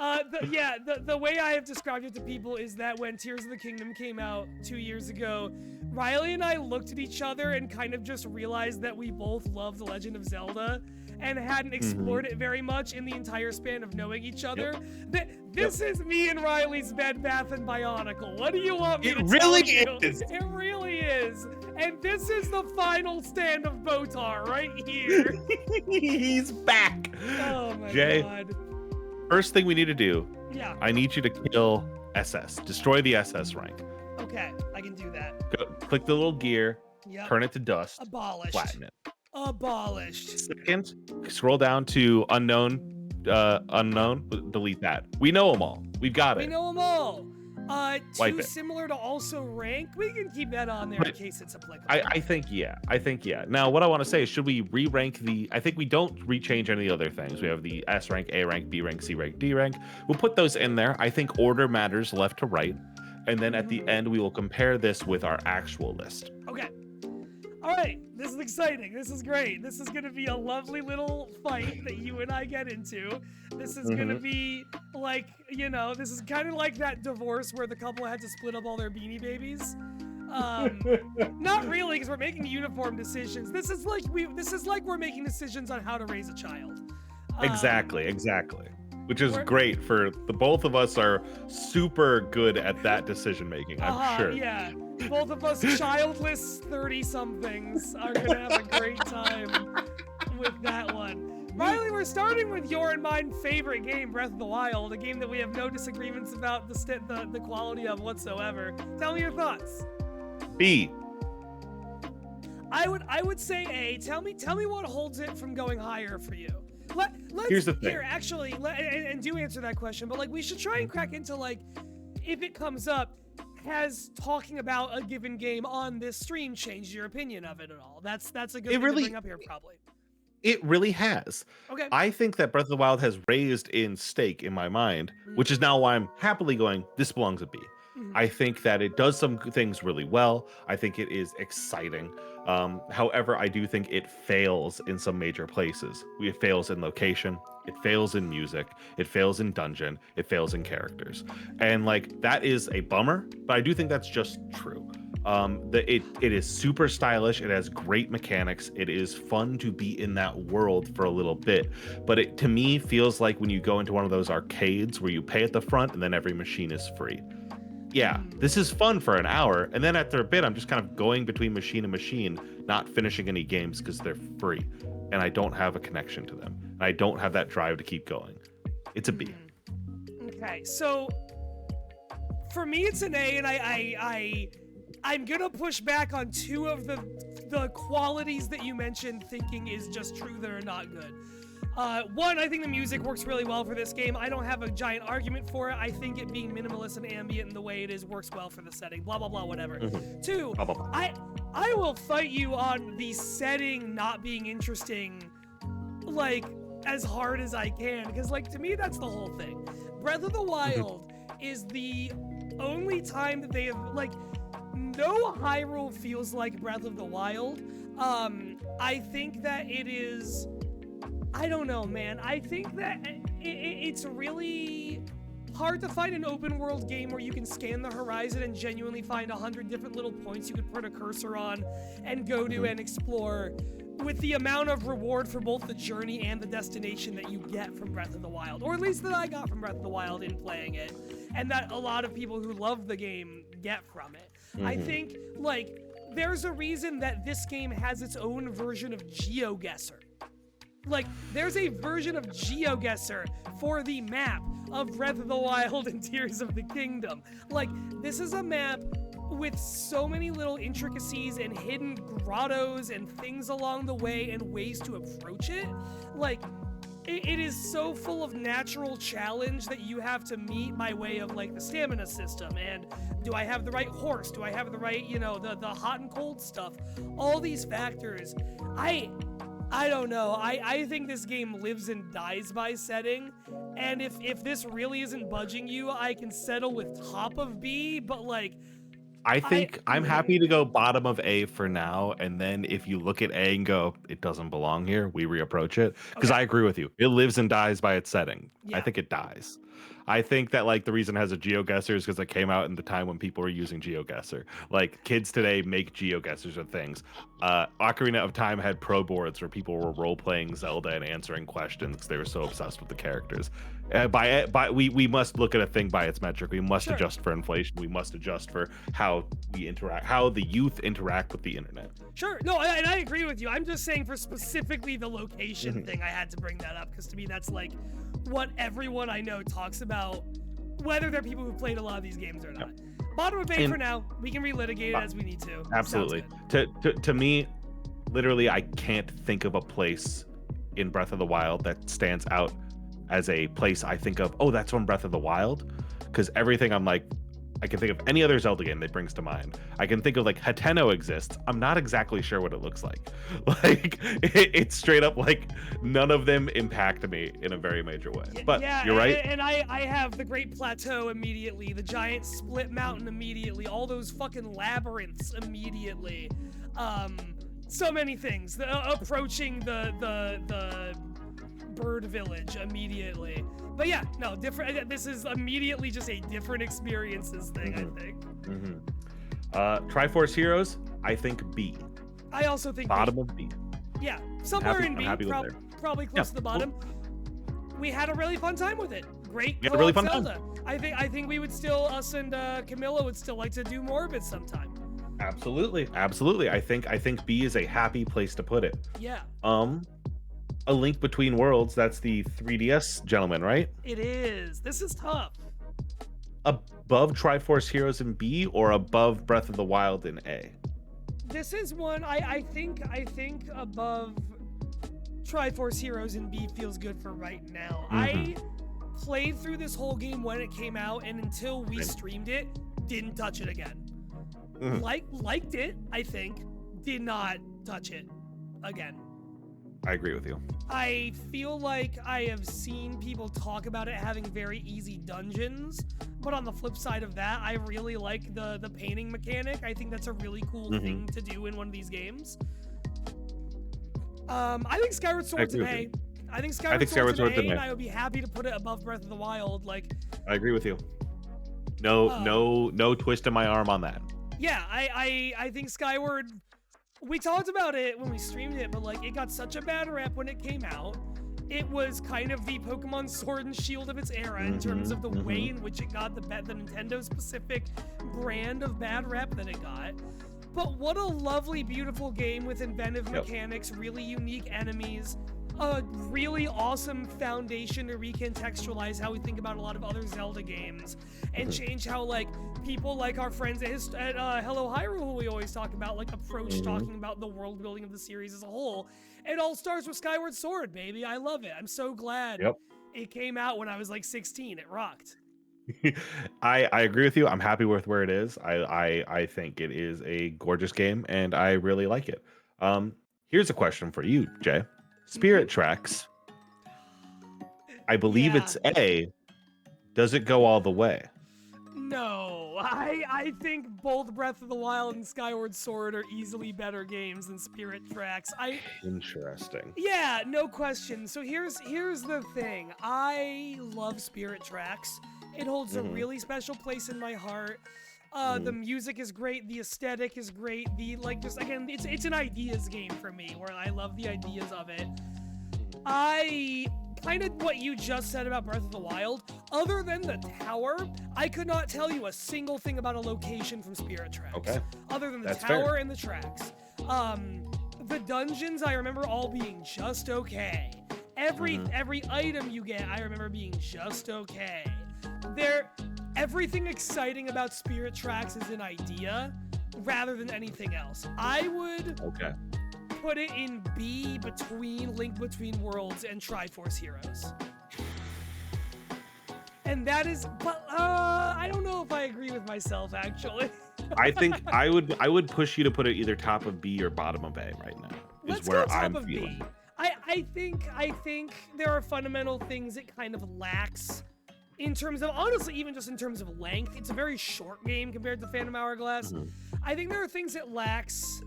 The way I have described it to people is that when Tears of the Kingdom came out 2 years ago, Riley and I looked at each other and kind of just realized that we both loved The Legend of Zelda and hadn't explored it very much in the entire span of knowing each other. This is me and Riley's Bed Bath and Bionicle. What do you want me to tell you? It really is. And this is the final stand of Botar right here. He's back. Oh my Jay, god. first thing we need to do, Yeah. I need you to kill SS. Destroy the SS rank. Okay, I can do that. Go, click the little gear, Yep. turn it to dust, Abolished. flatten it. Abolished. Second, scroll down to unknown, delete that. We know them all. We've got We it. know them all. Wipe Too it. similar to also rank. We can keep that on there in case it's applicable. I think yeah. Now, what I want to say is, should we re-rank the? I think we don't rechange any other things. We have the S rank, A rank, B rank, C rank, D rank. We'll put those in there. I think order matters left to right, and then at the end we will compare this with our actual list. Okay. All right. This is exciting. This is great. This is going to be a lovely little fight that you and I get into. This is going to be like, this is kind of like that divorce where the couple had to split up all their Beanie Babies. Not really, because we're making uniform decisions. This is like we're making decisions on how to raise a child. Exactly. Which is great for the both of us are super good at that decision making. I'm sure. Yeah. Both of us childless 30-somethings are going to have a great time with that one. Riley, we're starting with your and mine favorite game, Breath of the Wild, a game that we have no disagreements about the quality of whatsoever. Tell me your thoughts. B. I would say A. Tell me what holds it from going higher for you. Let's, Here's the thing. Here, actually, and do answer that question, but we should try and crack into if it comes up, has talking about a given game on this stream changed your opinion of it at all? That's a good thing to bring up here, probably. It really has. Okay. I think that Breath of the Wild has raised in stake in my mind, which is now why I'm happily going, this belongs a B. I think that it does some things really well. I think it is exciting. However, I do think it fails in some major places. It fails in location. It fails in music. It fails in dungeon. It fails in characters. And that is a bummer, but I do think that's just true. It is super stylish. It has great mechanics. It is fun to be in that world for a little bit, but it to me feels like when you go into one of those arcades where you pay at the front and then every machine is free. Yeah, this is fun for an hour, and then after a bit I'm just kind of going between machine and machine, not finishing any games because they're free and I don't have a connection to them and I don't have that drive to keep going. It's a B. Okay, so for me it's an A, and I'm gonna push back on two of the qualities that you mentioned thinking is just true that are not good. One, I think the music works really well for this game. I don't have a giant argument for it. I think it being minimalist and ambient in the way it is works well for the setting. Blah, blah, blah, whatever. Two, Blah, blah, blah. I will fight you on the setting not being interesting, as hard as I can. Because, to me, that's the whole thing. Breath of the Wild is the only time that they have, no Hyrule feels like Breath of the Wild. I think that it is... I don't know, man. I think that it's really hard to find an open world game where you can scan the horizon and genuinely find 100 different little points you could put a cursor on and go to and explore with the amount of reward for both the journey and the destination that you get from Breath of the Wild, or at least that I got from Breath of the Wild in playing it, and that a lot of people who love the game get from it. I think, there's a reason that this game has its own version of GeoGuessr. There's a version of GeoGuessr for the map of Breath of the Wild and Tears of the Kingdom. This is a map with so many little intricacies and hidden grottos and things along the way and ways to approach it. It is so full of natural challenge that you have to meet by way of the stamina system, and do I have the right horse? Do I have the right, the hot and cold stuff? All these factors. I don't know. I think this game lives and dies by setting, and if this really isn't budging you, I can settle with top of B, but I think I'm happy to go bottom of A for now, and then if you look at A and go, it doesn't belong here, we reapproach it. Because I agree with you. It lives and dies by its setting. Yeah. I think it dies. I think that like the reason it has a GeoGuessr is because it came out in the time when people were using GeoGuessr. Like kids today make GeoGuessrs of things. Ocarina of Time had pro boards where people were role playing Zelda and answering questions because they were so obsessed with the characters. We must look at a thing by its metric. We must Sure. adjust for inflation. We must adjust for how we interact, how the youth interact with the internet. Sure. No, and I agree with you. I'm just saying for specifically the location thing, I had to bring that up because to me that's like what everyone I know talks about, whether they're people who played a lot of these games or not. Bottom of bay for now. We can relitigate it as we need to. Absolutely. To me, literally, I can't think of a place in Breath of the Wild that stands out as a place I think of, oh, that's from Breath of the Wild. Because everything I'm like, I can think of any other Zelda game that brings to mind. I can think of like Hateno exists. I'm not exactly sure what it looks like. Like it's straight up like none of them impact me in a very major way. But yeah, you're right. And I have the Great Plateau immediately, the giant split mountain immediately, all those fucking labyrinths immediately. So many things. Approaching the bird village immediately. But yeah, no, different. This is immediately just a different experiences thing, I think. Triforce Heroes, I think B. I also think bottom B. of B. Yeah, somewhere in B, I'm happy with there. probably close to the bottom. We had a really fun time with it. Great We had a really fun Zelda. I think we would still, us and Camilla would still like to do more of it sometime. Absolutely. I think B is a happy place to put it. Yeah. A Link Between Worlds, that's the 3DS gentleman, right? It is. This is tough. Above Triforce Heroes in B or above Breath of the Wild in A? This is one I think above Triforce Heroes in B feels good for right now. I played through this whole game when it came out, and until we streamed it, didn't touch it again. Liked it, I think, did not touch it again. I agree with you. I feel like I have seen people talk about it having very easy dungeons, but on the flip side of that, I really like the painting mechanic. I think that's a really cool thing to do in one of these games. I think Skyward Sword's an A. I think Skyward Sword's an A, and I would be happy to put it above Breath of the Wild. Like, I agree with you. No twist in my arm on that. Yeah, I think Skyward. We talked about it when we streamed it, but like it got such a bad rep when it came out. It was kind of the Pokemon Sword and Shield of its era in terms of the way in which it got the Nintendo-specific brand of bad rep that it got. But what a lovely, beautiful game with inventive mechanics, really unique enemies, a really awesome foundation to recontextualize how we think about a lot of other Zelda games, and change how like people like our friends at Hello Hyrule, who we always talk about, like approach talking about the world building of the series as a whole. It all starts with Skyward Sword, baby. I love it. I'm so glad it came out when I was like 16. It rocked. I agree with you. I'm happy with where it is. I think it is a gorgeous game, and I really like it. Here's a question for you, Jay. Spirit Tracks, I believe it's A. Does it go all the way? No, I think both Breath of the Wild and Skyward Sword are easily better games than Spirit Tracks. Interesting. Yeah, no question. So here's the thing. I love Spirit Tracks. It holds a really special place in my heart. The music is great, the aesthetic is great, it's an ideas game for me, where I love the ideas of it. I kind of what you just said about Breath of the Wild, other than the tower, I could not tell you a single thing about a location from Spirit Tracks. Okay. Other than the That's tower fair. and the tracks. The dungeons I remember all being just okay. Every item you get, I remember being just okay. Everything exciting about Spirit Tracks is an idea rather than anything else. I would put it in B between Link Between Worlds and Triforce Heroes. And that is, but I don't know if I agree with myself actually. I think I would push you to put it either top of B or bottom of A right now. Let's where go top I'm of feeling. B. I think there are fundamental things it kind of lacks. In terms of, honestly, even just in terms of length, it's a very short game compared to Phantom Hourglass. I think there are things it lacks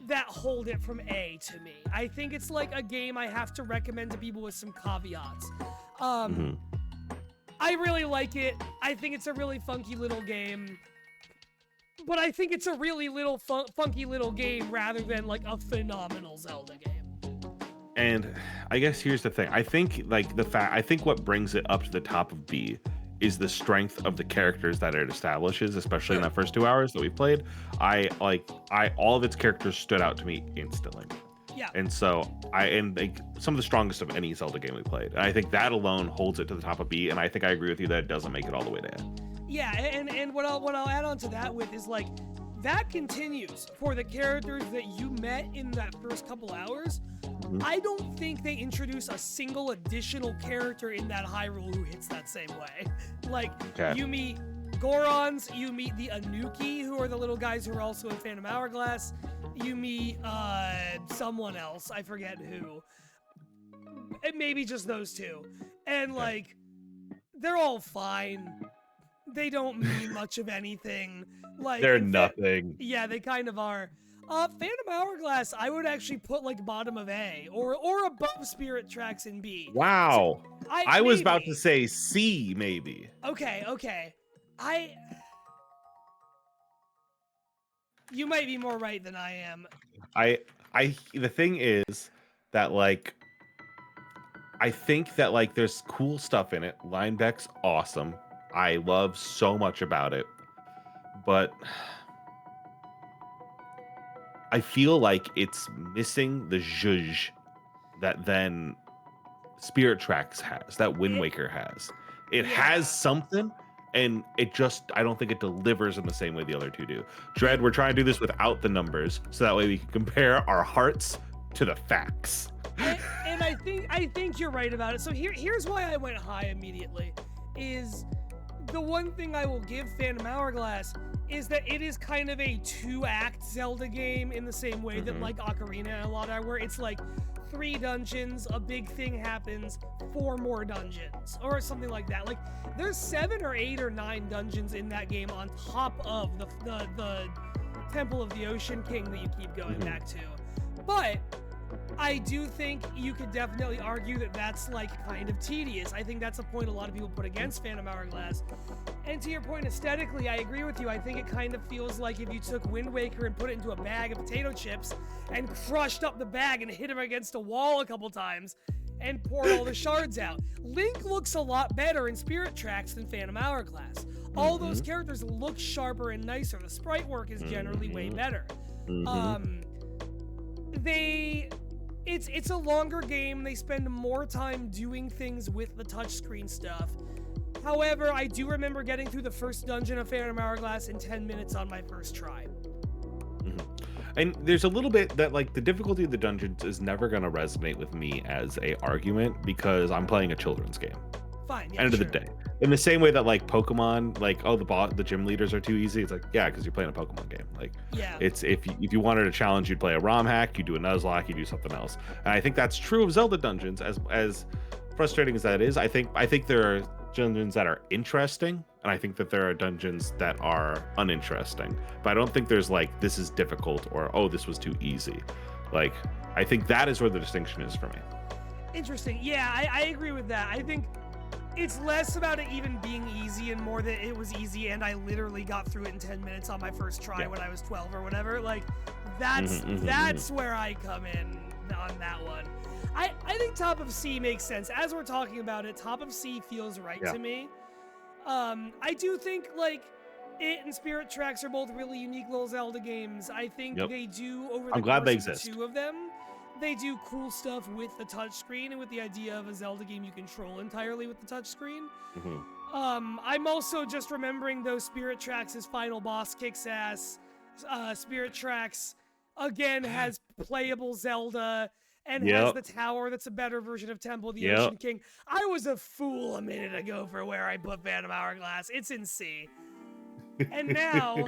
that hold it from A to me. I think it's like a game I have to recommend to people with some caveats. I really like it. I think it's a really funky little game. But I think it's a really funky little game rather than like a phenomenal Zelda game. And I guess here's the thing. I think what brings it up to the top of B is the strength of the characters that it establishes, especially in that first 2 hours that we played. All of its characters stood out to me instantly. Yeah. And so some of the strongest of any Zelda game we played. And I think that alone holds it to the top of B. And I think I agree with you that it doesn't make it all the way to A. Yeah, and what I'll add on to that with is like that continues for the characters that you met in that first couple hours. Mm-hmm. I don't think they introduce a single additional character in that Hyrule who hits that same way. Like you meet Gorons, you meet the Anuki, who are the little guys who are also in Phantom Hourglass. You meet someone else, I forget who. And maybe just those two. And like they're all fine. They don't mean much of anything. Like they're nothing. Yeah, they kind of are. Phantom Hourglass, I would actually put like bottom of A or above Spirit Tracks in B. Wow. So, I was about to say C, maybe. Okay. You might be more right than I am. The thing is that like I think that like there's cool stuff in it. Line deck's awesome. I love so much about it. But I feel like it's missing the zhuzh that then Spirit Tracks has, that Wind Waker has. It has something, and I don't think it delivers in the same way the other two do. Dread, we're trying to do this without the numbers, so that way we can compare our hearts to the facts. And I think you're right about it. So here's why I went high immediately. Is the one thing I will give Phantom Hourglass is that it is kind of a 2-act Zelda game in the same way that like Ocarina and a lot are, where it's like 3 dungeons, a big thing happens, 4 more dungeons, or something like that. Like there's 7 or 8 or 9 dungeons in that game on top of the Temple of the Ocean King that you keep going back to. But I do think you could definitely argue that that's like kind of tedious. I think that's a point a lot of people put against Phantom Hourglass. And to your point aesthetically, I agree with you. I think it kind of feels like if you took Wind Waker and put it into a bag of potato chips and crushed up the bag and hit him against a wall a couple times and poured all the shards out. Link looks a lot better in Spirit Tracks than Phantom Hourglass. All those characters look sharper and nicer. The sprite work is generally way better. It's a longer game. They spend more time doing things with the touchscreen stuff. However, I do remember getting through the first dungeon of Phantom Hourglass in 10 minutes on my first try. And there's a little bit that like the difficulty of the dungeons is never going to resonate with me as a argument because I'm playing a children's game. Fine. Yeah, End of the day. In the same way that like Pokemon, like, oh, the gym leaders are too easy. It's like, yeah, because you're playing a Pokemon game. Like, it's if you wanted a challenge, you'd play a ROM hack, you do a Nuzlocke, you do something else. And I think that's true of Zelda dungeons. As frustrating as that is, I think there are dungeons that are interesting, and I think that there are dungeons that are uninteresting. But I don't think there's like this is difficult or oh this was too easy. Like I think that is where the distinction is for me. Interesting. Yeah, I agree with that. I think it's less about it even being easy and more that it was easy and I literally got through it in 10 minutes on my first try when I was 12 or whatever. Like that's where I come in on that one. I think top of C makes sense. As we're talking about it, top of C feels right to me. I do think like it and Spirit Tracks are both really unique little Zelda games. I think they do over the course of the 2 of them. They do cool stuff with the touchscreen and with the idea of a Zelda game you control entirely with the touchscreen. I'm also just remembering those Spirit Tracks' final boss kicks ass. Spirit Tracks again has playable Zelda and has the tower that's a better version of Temple of the Ocean King. I was a fool a minute ago for where I put Phantom Hourglass. It's in C. And now...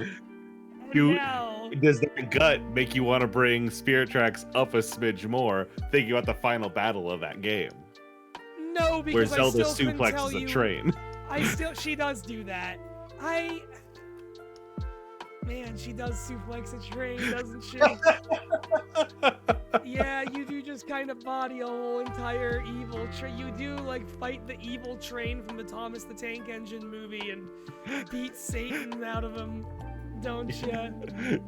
Does the gut make you want to bring Spirit Tracks up a smidge more, thinking about the final battle of that game? No, because where Zelda I still suplexes a train. She does do that. Man, she does suplex a train, doesn't she? Yeah, you do just kind of body a whole entire evil train. You do like fight the evil train from the Thomas the Tank Engine movie and beat Satan out of him, don't you?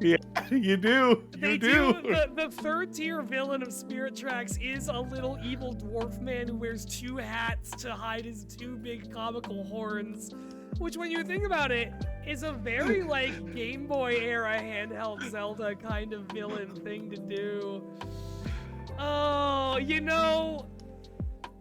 Yeah, you do. They do. The third tier villain of Spirit Tracks is a little evil dwarf man who wears 2 hats to hide his 2 big comical horns, which, when you think about it, is a very like Game Boy era handheld Zelda kind of villain thing to do. Oh, you know,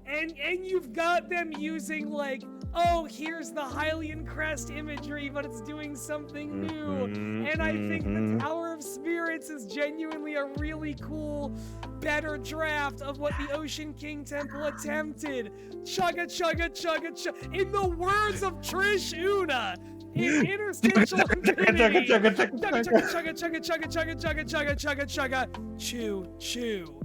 and you've got them using like, oh, here's the Hylian crest imagery, but it's doing something new. And I think the Tower of Spirits is genuinely a really cool, better draft of what the Ocean King Temple attempted. Chugga chugga chugga chugga. In the words of Trish Una, in Interstitial Infinity. Chugga chugga chugga chugga chugga chugga chugga chugga chugga chugga. Chew chew.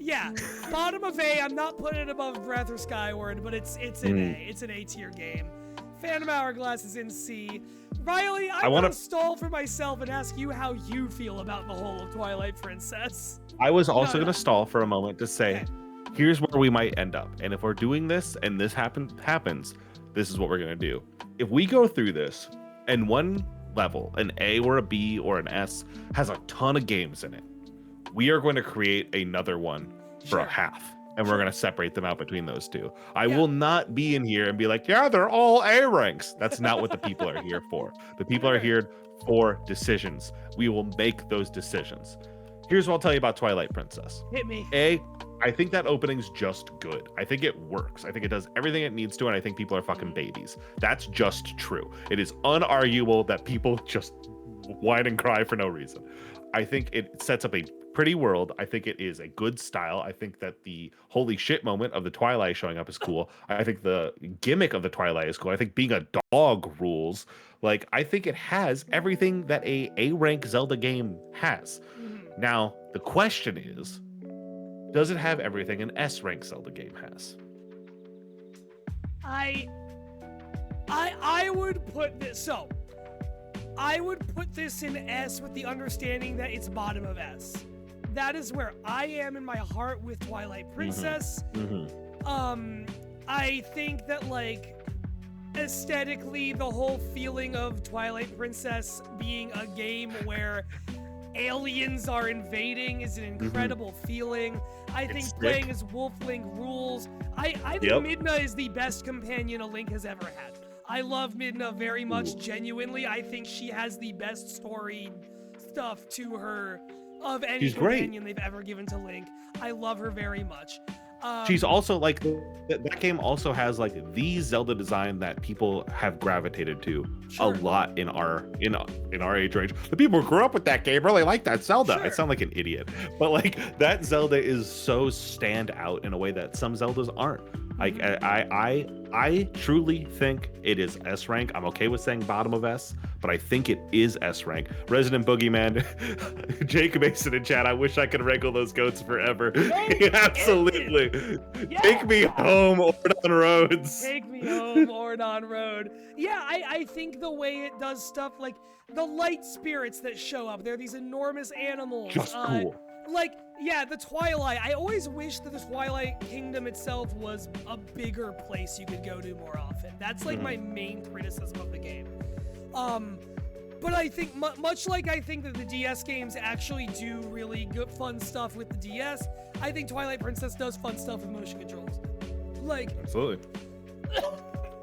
Yeah, bottom of A. I'm not putting it above Breath or Skyward, but it's an A. It's an A tier game. Phantom Hourglass is in C. Riley, I want to stall for myself and ask you how you feel about the whole of Twilight Princess. I was also going to stall for a moment to say, here's where we might end up. And if we're doing this and this happens, this is what we're going to do. If we go through this and one level, an A or a B or an S, has a ton of games in it, we are going to create another one for a half. And we're going to separate them out between those two. I will not be in here and be like, yeah, they're all A ranks. That's not what the people are here for. The people are here for decisions. We will make those decisions. Here's what I'll tell you about Twilight Princess. Hit me. A, I think that opening's just good. I think it works. I think it does everything it needs to, and I think people are fucking babies. That's just true. It is unarguable that people just whine and cry for no reason. I think it sets up a pretty world. I think it is a good style. I think that the holy shit moment of the Twilight showing up is cool. I think the gimmick of the Twilight is cool. I think being a dog rules. Like, I think it has everything that a rank Zelda game has. Now, the question is, does it have everything an S rank Zelda game has? I would put this, so I would put this in S with the understanding that it's bottom of S. That is where I am in my heart with Twilight Princess. I think that, like, aesthetically, the whole feeling of Twilight Princess being a game where aliens are invading is an incredible feeling. I think playing as Wolfling rules. I think Midna is the best companion a Link has ever had. I love Midna very much, genuinely. I think she has the best story stuff to her of any companion they've ever given to Link. I love her very much. She's also like, that game also has like the Zelda design that people have gravitated to a lot in our age range. The people who grew up with that game really like that Zelda. I sound like an idiot, but like that Zelda is so stand out in a way that some Zeldas aren't. Like I truly think it is S rank. I'm okay with saying bottom of S, but I think it is S rank. Resident Boogeyman, Jake Mason in chat. I wish I could wrangle those goats forever. Absolutely. Yeah. Take me home, Ordon Roads. Take me home, Ordon Road. Yeah, I think the way it does stuff, like the light spirits that show up, they're these enormous animals. Just cool. Like, yeah, the Twilight. I always wish that the Twilight Kingdom itself was a bigger place you could go to more often. That's like my main criticism of the game. But I think much like I think that the DS games actually do really good fun stuff with the DS, I think Twilight Princess does fun stuff with motion controls. Like, absolutely.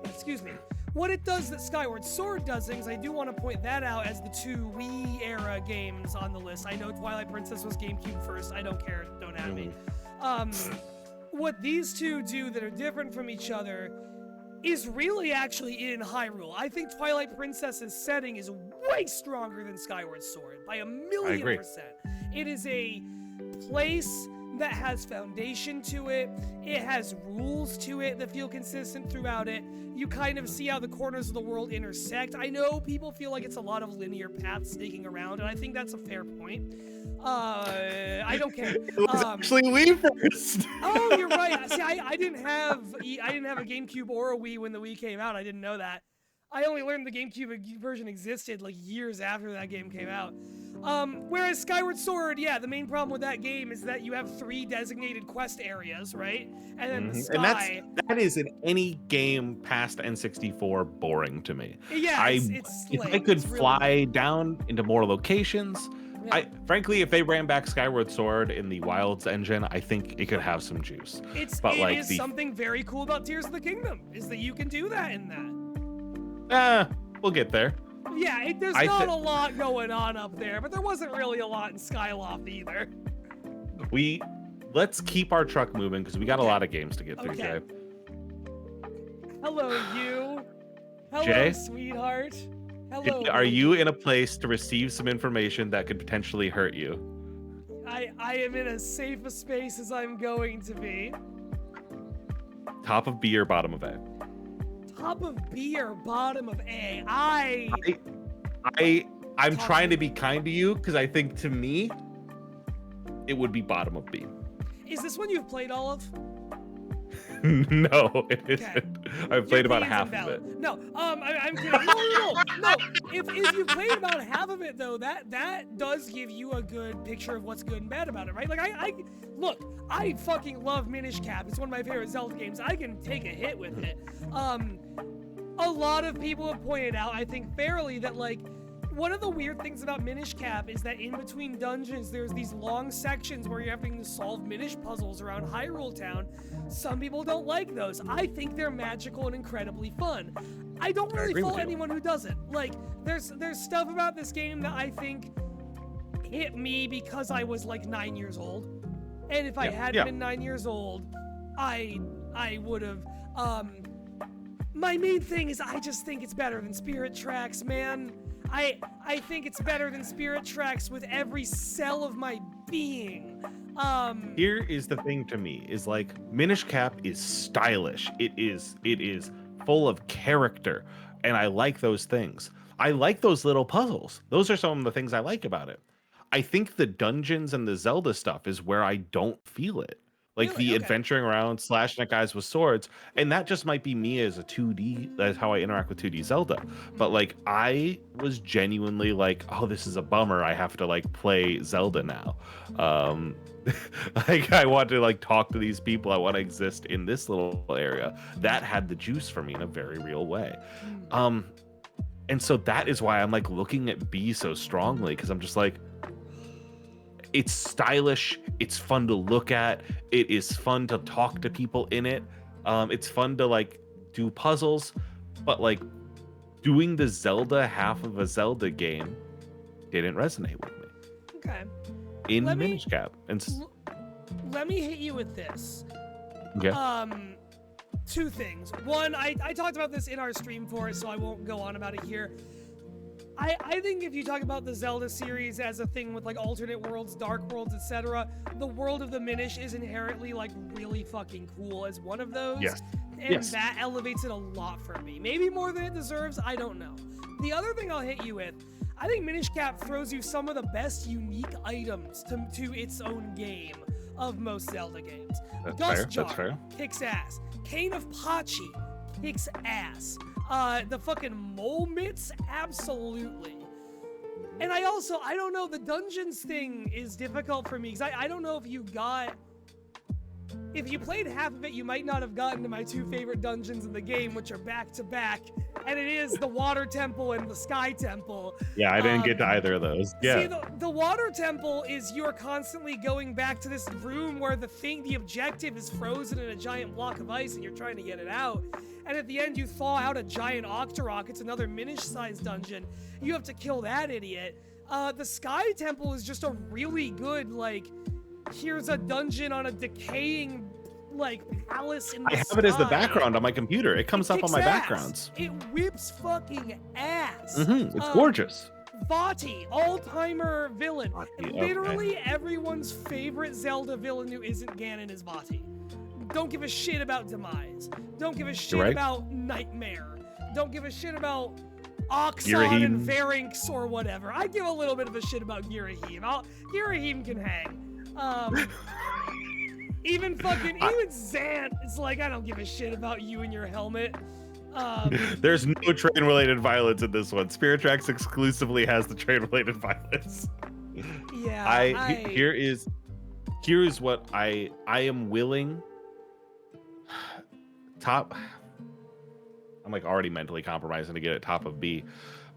Excuse me. What it does that Skyward Sword doesn't, is I do want to point that out as the 2 Wii era games on the list. I know Twilight Princess was GameCube first. I don't care. Don't at me. What these two do that are different from each other is really actually in Hyrule. I think Twilight Princess's setting is way stronger than Skyward Sword by 1,000,000%. It is a place that has foundation to it. It has rules to it that feel consistent throughout it. You kind of see how the corners of the world intersect. I know people feel like it's a lot of linear paths sneaking around, and I think that's a fair point. I don't care. Actually, Wii first. Oh, you're right. See, I didn't have a GameCube or a Wii when the Wii came out. I didn't know that. I only learned the GameCube version existed like years after that game came out. Whereas Skyward Sword, yeah, the main problem with that game is that you have 3 designated quest areas, right? And then the sky. And that is in any game past N64 boring to me. Yeah, it's if lame. I could It's really fly lame. down into more locations, Yeah. frankly, if they ran back Skyward Sword in the Wilds engine, I think it could have some juice. It like is something very cool about Tears of the Kingdom, is that you can do that in that. We'll get there. Yeah, there's not a lot going on up there, but there wasn't really a lot in Skyloft either. Let's keep our truck moving because we got a lot of games to get through, Jay. Hello, you. Hello, Jay? sweetheart. Hello. Are you in a place to receive some information that could potentially hurt you? I am in as safe a space as I'm going to be. Top of B or bottom of A? Top of B or bottom of A? I'm trying to be kind to you because I think to me it would be bottom of B. Is this one you've played all of? No, it isn't. I've played about half of it. No, I'm kidding. No. If you played about half of it though, that does give you a good picture of what's good and bad about it, right? Like I fucking love Minish Cap. It's one of my favorite Zelda games. I can take a hit with it. A lot of people have pointed out, I think fairly, that like one of the weird things about Minish Cap is that in between dungeons, there's these long sections where you're having to solve Minish puzzles around Hyrule Town. Some people don't like those. I think they're magical and incredibly fun. I don't really fault anyone who doesn't. Like, there's stuff about this game that I think hit me because I was like 9 years old. And if I hadn't been 9 years old, I would have. My main thing is I just think it's better than Spirit Tracks, man. I think it's better than Spirit Tracks with every cell of my being. Here is the thing to me, is like Minish Cap is stylish. It is full of character, and I like those things. I like those little puzzles. Those are some of the things I like about it. I think the dungeons and the Zelda stuff is where I don't feel it. Like Really? the Okay. adventuring around, slashing at guys with swords, and that just might be me as a 2D. That's how I interact with 2D Zelda. But like, I was genuinely like, oh, this is a bummer. I have to like play Zelda now. Like I want to like talk to these people. I want to exist in this little area. That had the juice for me in a very real way. And so that is why I'm like looking at B so strongly, because I'm just like, it's stylish, it's fun to look at, it is fun to talk to people in it, it's fun to like do puzzles, but like doing the Zelda half of a Zelda game didn't resonate with me. Okay. In Minish Cap. And Let me hit you with this. okay. Two things. One, I talked about this in our stream for it, so I won't go on about it here. I think if you talk about the Zelda series as a thing with like alternate worlds, dark worlds, etc., the world of the Minish is inherently like really fucking cool as one of those. Yes. And that elevates it a lot for me. Maybe more than it deserves, I don't know. The other thing I'll hit you with, I think Minish Cap throws you some of the best unique items to its own game of most Zelda games. That's Dust fair. Jar kicks ass. Cane of Pachi kicks ass. The fucking mole mitts, absolutely. And I don't know, the dungeons thing is difficult for me, because I don't know if you played half of it, you might not have gotten to my two favorite dungeons in the game, which are back to back, and it is the Water Temple and the Sky Temple. Yeah, I didn't get to either of those. Yeah. See, the Water Temple is you're constantly going back to this room where the objective is frozen in a giant block of ice and you're trying to get it out. And at the end, you thaw out a giant Octorok. It's another Minish-sized dungeon. You have to kill that idiot. The Sky Temple is just a really good, like, here's a dungeon on a decaying, like, palace in the sky. I have it as the background on my computer. It comes up on my backgrounds. It whips fucking ass. It's gorgeous. Vati, all-timer villain. Vati, Literally everyone's favorite Zelda villain who isn't Ganon is Vati. Don't give a shit about Demise. Don't give a shit about Nightmare. Don't give a shit about Oxon and Varynx or whatever. I give a little bit of a shit about Girahim. Girahim can hang. Even Zant, it's like, I don't give a shit about you and your helmet. There's no train-related violence in this one. Spirit Tracks exclusively has the train-related violence. Yeah, Here is what I am willing. Top. I'm like already mentally compromising to get it top of B.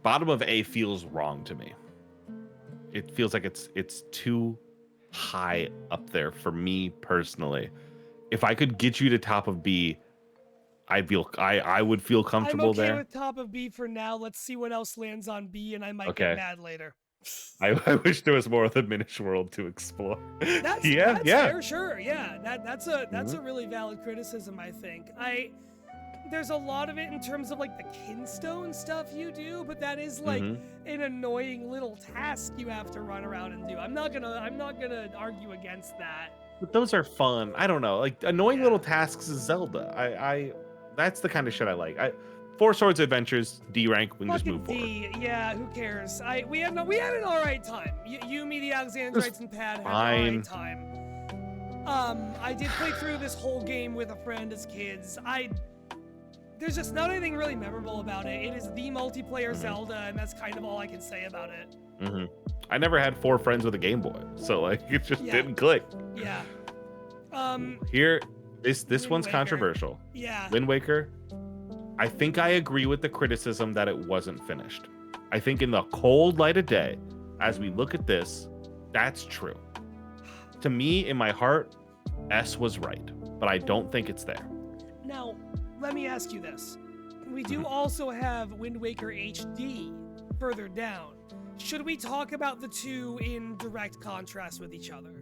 Bottom of A feels wrong to me. It feels like it's too high up there for me personally. If I could get you to top of B, I would feel comfortable I'm okay there. with top of B for now. Let's see what else lands on B, and I might Okay. get mad later. I wish there was more of the Minish world to explore. That's fair, sure. Yeah, that's a really valid criticism, I think. There's a lot of it in terms of like the kinstone stuff you do, but that is like an annoying little task you have to run around and do. I'm not gonna argue against that. But those are fun. I don't know, like annoying little tasks is Zelda. I that's the kind of shit I like. Four Swords Adventures, D rank, we can just move forward. D, yeah, who cares? We had an alright time. You, me, the Alexandrites, and Pat had an alright time. I did play through this whole game with a friend as kids. There's just not anything really memorable about it. It is the multiplayer Zelda, and that's kind of all I can say about it. I never had 4 friends with a Game Boy, so like it just didn't click. Yeah. Here, this Wind one's Waker. Controversial. Yeah. Wind Waker. I think I agree with the criticism that it wasn't finished. I think in the cold light of day, as we look at this, that's true. To me, in my heart, S was right, but I don't think it's there. Now, let me ask you this. We do also have Wind Waker HD further down. Should we talk about the two in direct contrast with each other?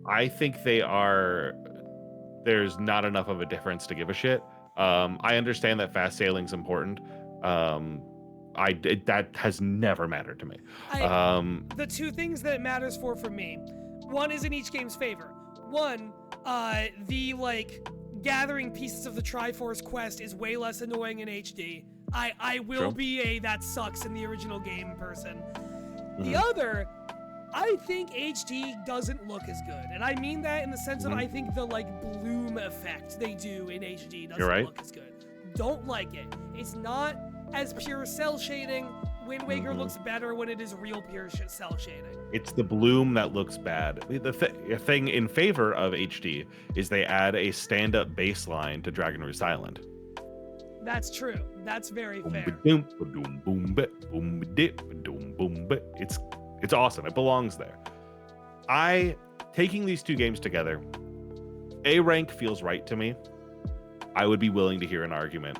I think they are. There's not enough of a difference to give a shit. I understand that fast sailing's important. That has never mattered to me. The two things that it matters for me, one is in each game's favor. One, the like gathering pieces of the Triforce quest is way less annoying in HD. I will be a that sucks in the original game person. The other, I think HD doesn't look as good. And I mean that in the sense of I think the like bloom effect they do in HD doesn't look as good. Don't like it. It's not as pure cell shading. Wind Waker looks better when it is real pure cell shading. It's the bloom that looks bad. The thing in favor of HD is they add a stand-up bass line to Dragon Roost Island. That's true. That's very fair. It's awesome. It belongs there. Taking these two games together, A rank feels right to me. I would be willing to hear an argument.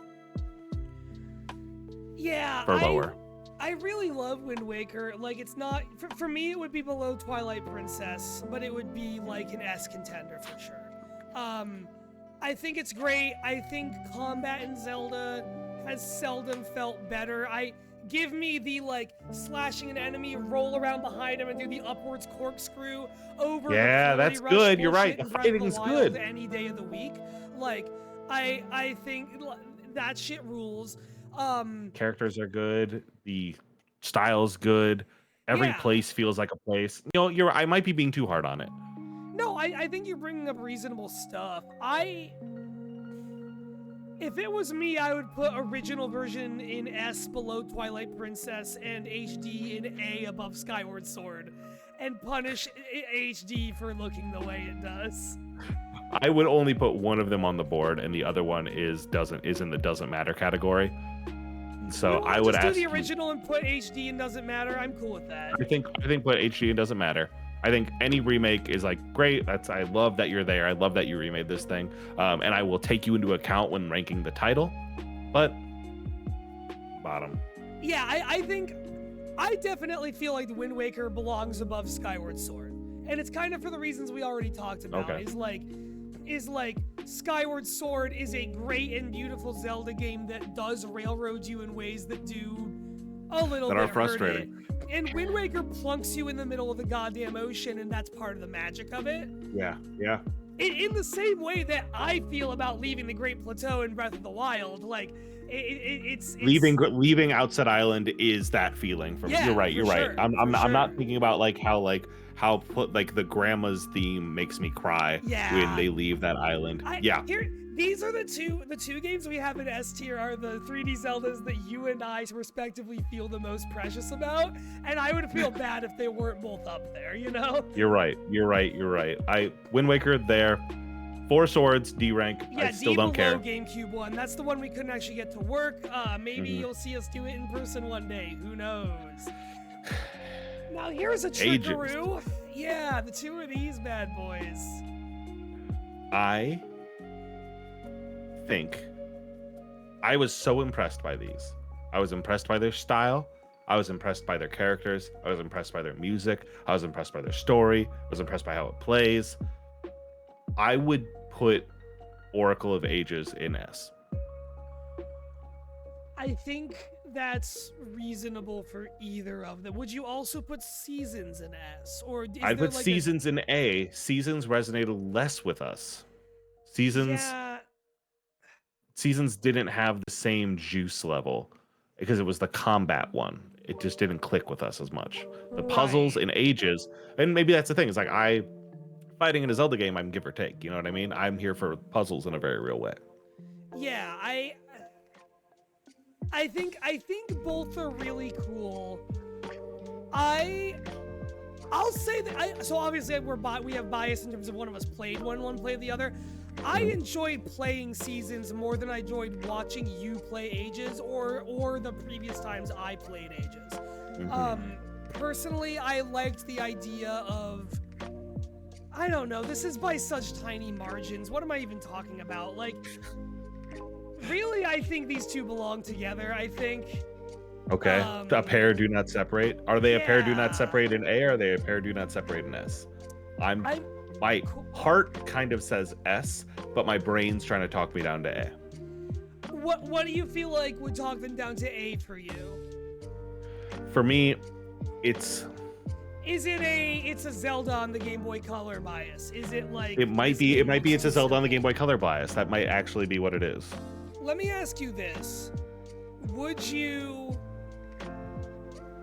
Yeah. For lower. I really love Wind Waker. Like, it's not for me. It would be below Twilight Princess, but it would be like an S contender for sure. I think it's great. I think combat in Zelda has seldom felt better. Give me the like slashing an enemy, roll around behind him, and do the upwards corkscrew over. Yeah, the that's rush good. You're right. bullshit The in Breath of fighting's Wild good. Any day of the week. Like, I think that shit rules. Characters are good. The style's good. Every place feels like a place. You know, I might be being too hard on it. No, I think you're bringing up reasonable stuff. If it was me, I would put original version in S below Twilight Princess and HD in A above Skyward Sword, and punish HD for looking the way it does. I would only put one of them on the board, and the other one is in the doesn't matter category. So I would just ask do the original and put HD and doesn't matter. I'm cool with that. I think put HD and doesn't matter. I think any remake is like great. I love that you're there. I love that you remade this thing, and I will take you into account when ranking the title. But bottom. Yeah, I definitely feel like the Wind Waker belongs above Skyward Sword, and it's kind of for the reasons we already talked about. Okay. Is like Skyward Sword is a great and beautiful Zelda game that does railroad you in ways that do a little bit are frustrating. hurt it. And Wind Waker plunks you in the middle of the goddamn ocean, and that's part of the magic of it. Yeah. In the same way that I feel about leaving the Great Plateau in Breath of the Wild, like it's leleaving Outset Island is that feeling from. Yeah, You're right. for sure, I'm not thinking about like how how like the grandma's theme makes me cry when they leave that island. These are the two games we have in S tier are the 3D Zeldas that you and I respectively feel the most precious about, and I would feel bad if they weren't both up there, you know? You're right. Wind Waker there. 4 Swords, D rank. I still don't care. GameCube one. That's the one we couldn't actually get to work. Maybe you'll see us do it in person one day. Who knows? Now here's a trickaroo. Yeah, the 2 of these bad boys. I think I was so impressed by these. I was impressed by their style. I was impressed by their characters. I was impressed by their music. I was impressed by their story. I was impressed by how it plays. I would put Oracle of Ages in S. I think that's reasonable for either of them. Would you also put Seasons in S? Or I'd put Seasons in A. Seasons resonated less with us. Seasons didn't have the same juice level because it was the combat one. It just didn't click with us as much. The puzzles in Ages, and maybe that's the thing. It's like fighting in a Zelda game, I'm give or take. You know what I mean? I'm here for puzzles in a very real way. Yeah, I think both are really cool. I'll say that so obviously we have bias in terms of one of us played one played the other. I enjoyed playing Seasons more than I enjoyed watching you play Ages or the previous times I played Ages. Personally, I liked the idea of, I don't know, this is by such tiny margins. What am I even talking about? Like, really, I think these two belong together. I think. Okay. A pair do not separate. Are they a pair do not separate in A, or are they a pair do not separate in S? My heart kind of says S, but my brain's trying to talk me down to A. What do you feel like would talk them down to A for you? For me, it's a Zelda on the Game Boy Color bias? Is it like it might be it's a Zelda on the Game Boy Color bias. That might actually be what it is. Let me ask you this. Would you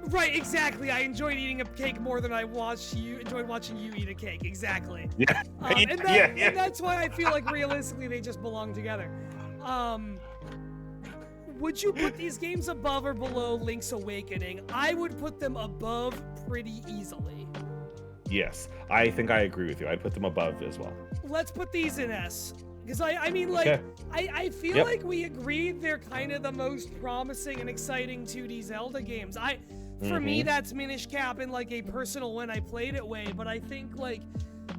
Right, exactly. I enjoyed eating a cake more than I enjoyed watching you eat a cake. Exactly. Yeah. And that's why I feel like realistically they just belong together. Would you put these games above or below Link's Awakening? I would put them above pretty easily. Yes, I think I agree with you. I'd put them above as well. Let's put these in S. Because I mean, like, I feel like we agreed they're kind of the most promising and exciting 2D Zelda games. For me, that's Minish Cap in like a personal when I played it way, but I think like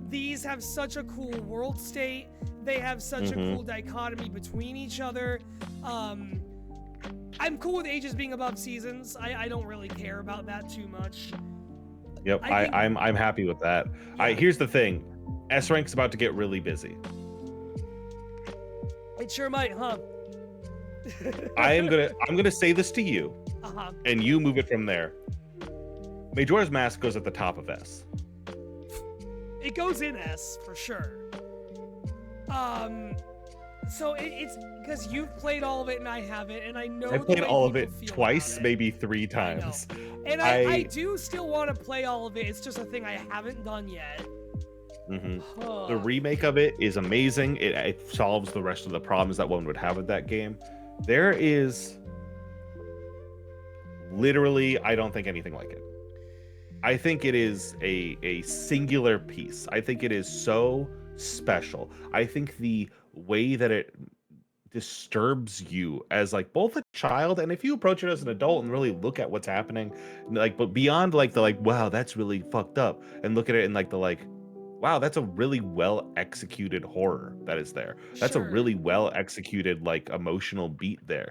these have such a cool world state. They have such a cool dichotomy between each other. I'm cool with Ages being above Seasons. I don't really care about that too much. Yep, I'm happy with that. Yeah. Here's the thing, S rank's about to get really busy. It sure might, huh? I'm gonna say this to you, and you move it from there. Majora's Mask goes at the top of S. It goes in S for sure. So it's because you've played all of it and I haven't, and I know I played all of it twice, maybe 3 times. And I do still want to play all of it. It's just a thing I haven't done yet. The remake of it is amazing. It solves the rest of the problems that one would have with that game. There is literally, I don't think anything like it. I think it is a singular piece. I think it is so special. I think the way that it disturbs you as like both a child, and if you approach it as an adult and really look at what's happening, like, but beyond like the like, wow, that's really fucked up, and look at it in like the like, wow, that's a really well executed horror that is there. That's a really well executed like emotional beat there.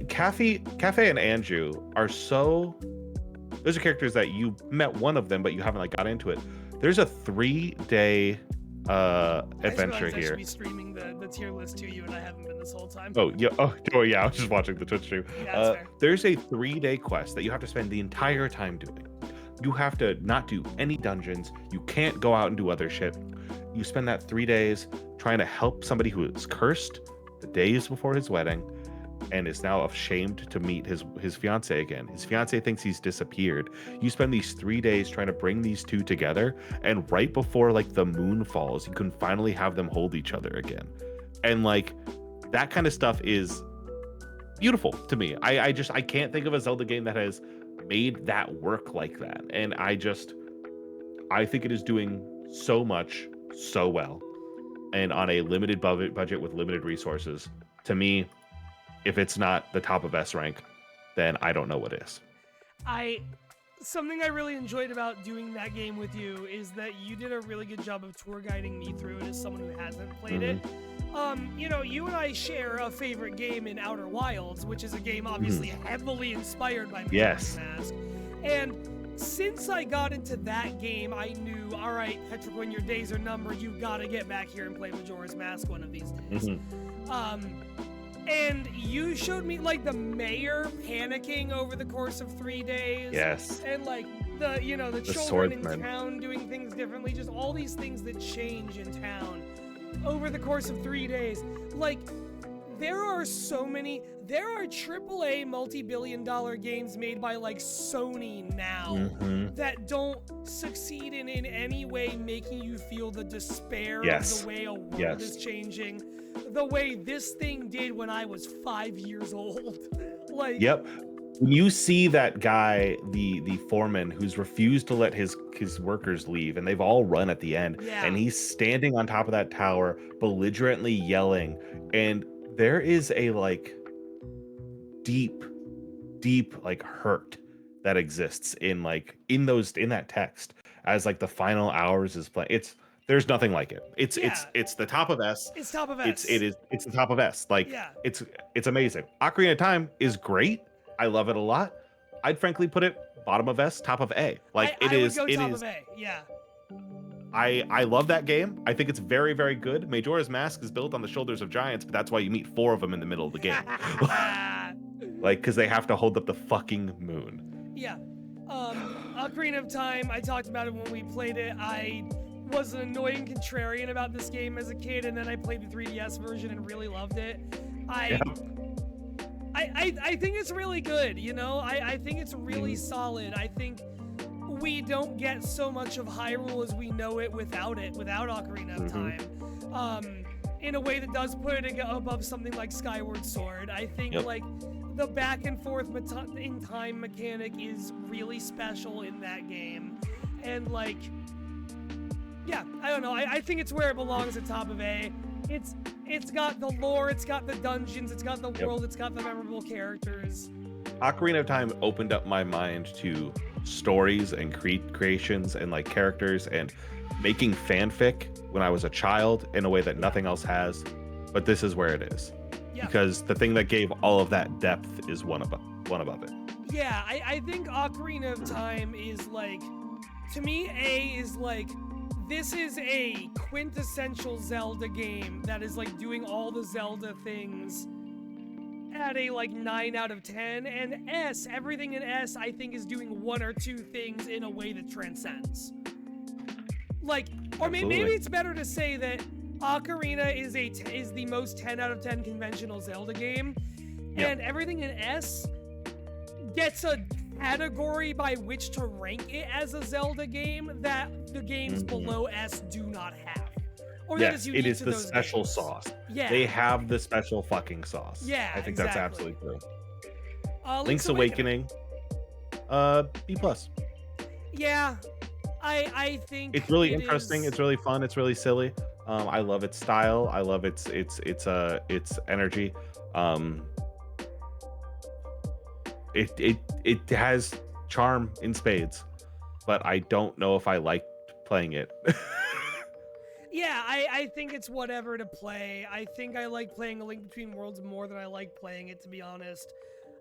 Cafe and Andrew are so, those are characters that you met one of them, but you haven't like got into it. There's a 3-day adventure here. I should be streaming the tier list to you, and I haven't been this whole time. Oh yeah, I was just watching the Twitch stream. Yeah, there's a 3-day quest that you have to spend the entire time doing. You have to not do any dungeons. You can't go out and do other shit. You spend that 3 days trying to help somebody who is cursed the days before his wedding. and is now ashamed to meet his fiance again. His fiance thinks he's disappeared. You spend these 3 days trying to bring these two together, and right before like the moon falls, you can finally have them hold each other again. And like that kind of stuff is beautiful to me. I can't think of a Zelda game that has made that work like that. And I think it is doing so much so well, and on a limited budget with limited resources. To me, if it's not the top of S rank, then I don't know what is. Something I really enjoyed about doing that game with you is that you did a really good job of tour guiding me through it as someone who hasn't played it. You know, you and I share a favorite game in Outer Wilds, which is a game obviously heavily inspired by Majora's Mask. And since I got into that game, I knew, all right, Petrick, when your days are numbered, you gotta get back here and play Majora's Mask one of these days. And you showed me like the mayor panicking over the course of 3 days. Yes. And like the children in town doing things differently, just all these things that change in town over the course of 3 days. Like, there are AAA multi-billion-dollar games made by like Sony now that don't succeed in any way making you feel the despair of the way a world is changing, the way this thing did when I was 5 years old. Like, when you see that guy, the foreman, who's refused to let his workers leave, and they've all run at the end, and he's standing on top of that tower belligerently yelling, and there is a like deep like hurt that exists in that text as like the final hours is playing. There's nothing like it. It's the top of S. It's top of S. It's the top of S. Like it's amazing. Ocarina of Time is great. I love it a lot. I'd frankly put it bottom of S, top of A. Like I would go top of A. Yeah. I love that game. I think it's very, very good. Majora's Mask is built on the shoulders of giants, but that's why you meet 4 of them in the middle of the game. Like, because they have to hold up the fucking moon. Yeah. Ocarina of Time, I talked about it when we played it. I was an annoying contrarian about this game as a kid, and then I played the 3DS version and really loved it. I think it's really good, you know? I think it's really solid. I think we don't get so much of Hyrule as we know it without Ocarina of Time. In a way that does put it above something like Skyward Sword. I think like the back and forth in time mechanic is really special in that game. And like, yeah, I don't know. I think it's where it belongs at top of A. It's got the lore, it's got the dungeons, it's got the world, it's got the memorable characters. Ocarina of Time opened up my mind to stories and creations and like characters and making fanfic when I was a child in a way that nothing else has. But this is where it is. Because the thing that gave all of that depth is one above it. Yeah, I think Ocarina of Time is like, to me, A is like, this is a quintessential Zelda game that is like doing all the Zelda things at a like 9 out of 10, and S, everything in S, I think is doing 1 or 2 things in a way that transcends. Like, or maybe it's better to say that Ocarina is the most 10 out of 10 conventional Zelda game, and everything in S gets a category by which to rank it as a Zelda game that the games below S do not have. Or that is unique it is to the those special games. sauce. Yeah. They have the special fucking sauce. Yeah, I think exactly. that's absolutely true. Link's Awakening. B+. Yeah, I think it's really interesting. It's really fun. It's really silly. I love its style. I love its energy. It has charm in spades, but I don't know if I liked playing it. Yeah, I think it's whatever to play. I think I like playing A Link Between Worlds more than I like playing it, to be honest.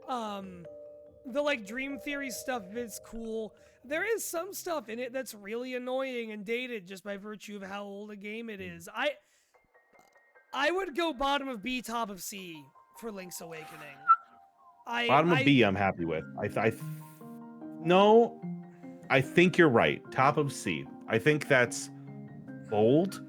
The like Dream Theory stuff is cool. There is some stuff in it that's really annoying and dated just by virtue of how old a game it is. I would go bottom of B, top of C for Link's Awakening. Bottom of B, I'm happy with. No, I think you're right. Top of C. I think that's bold,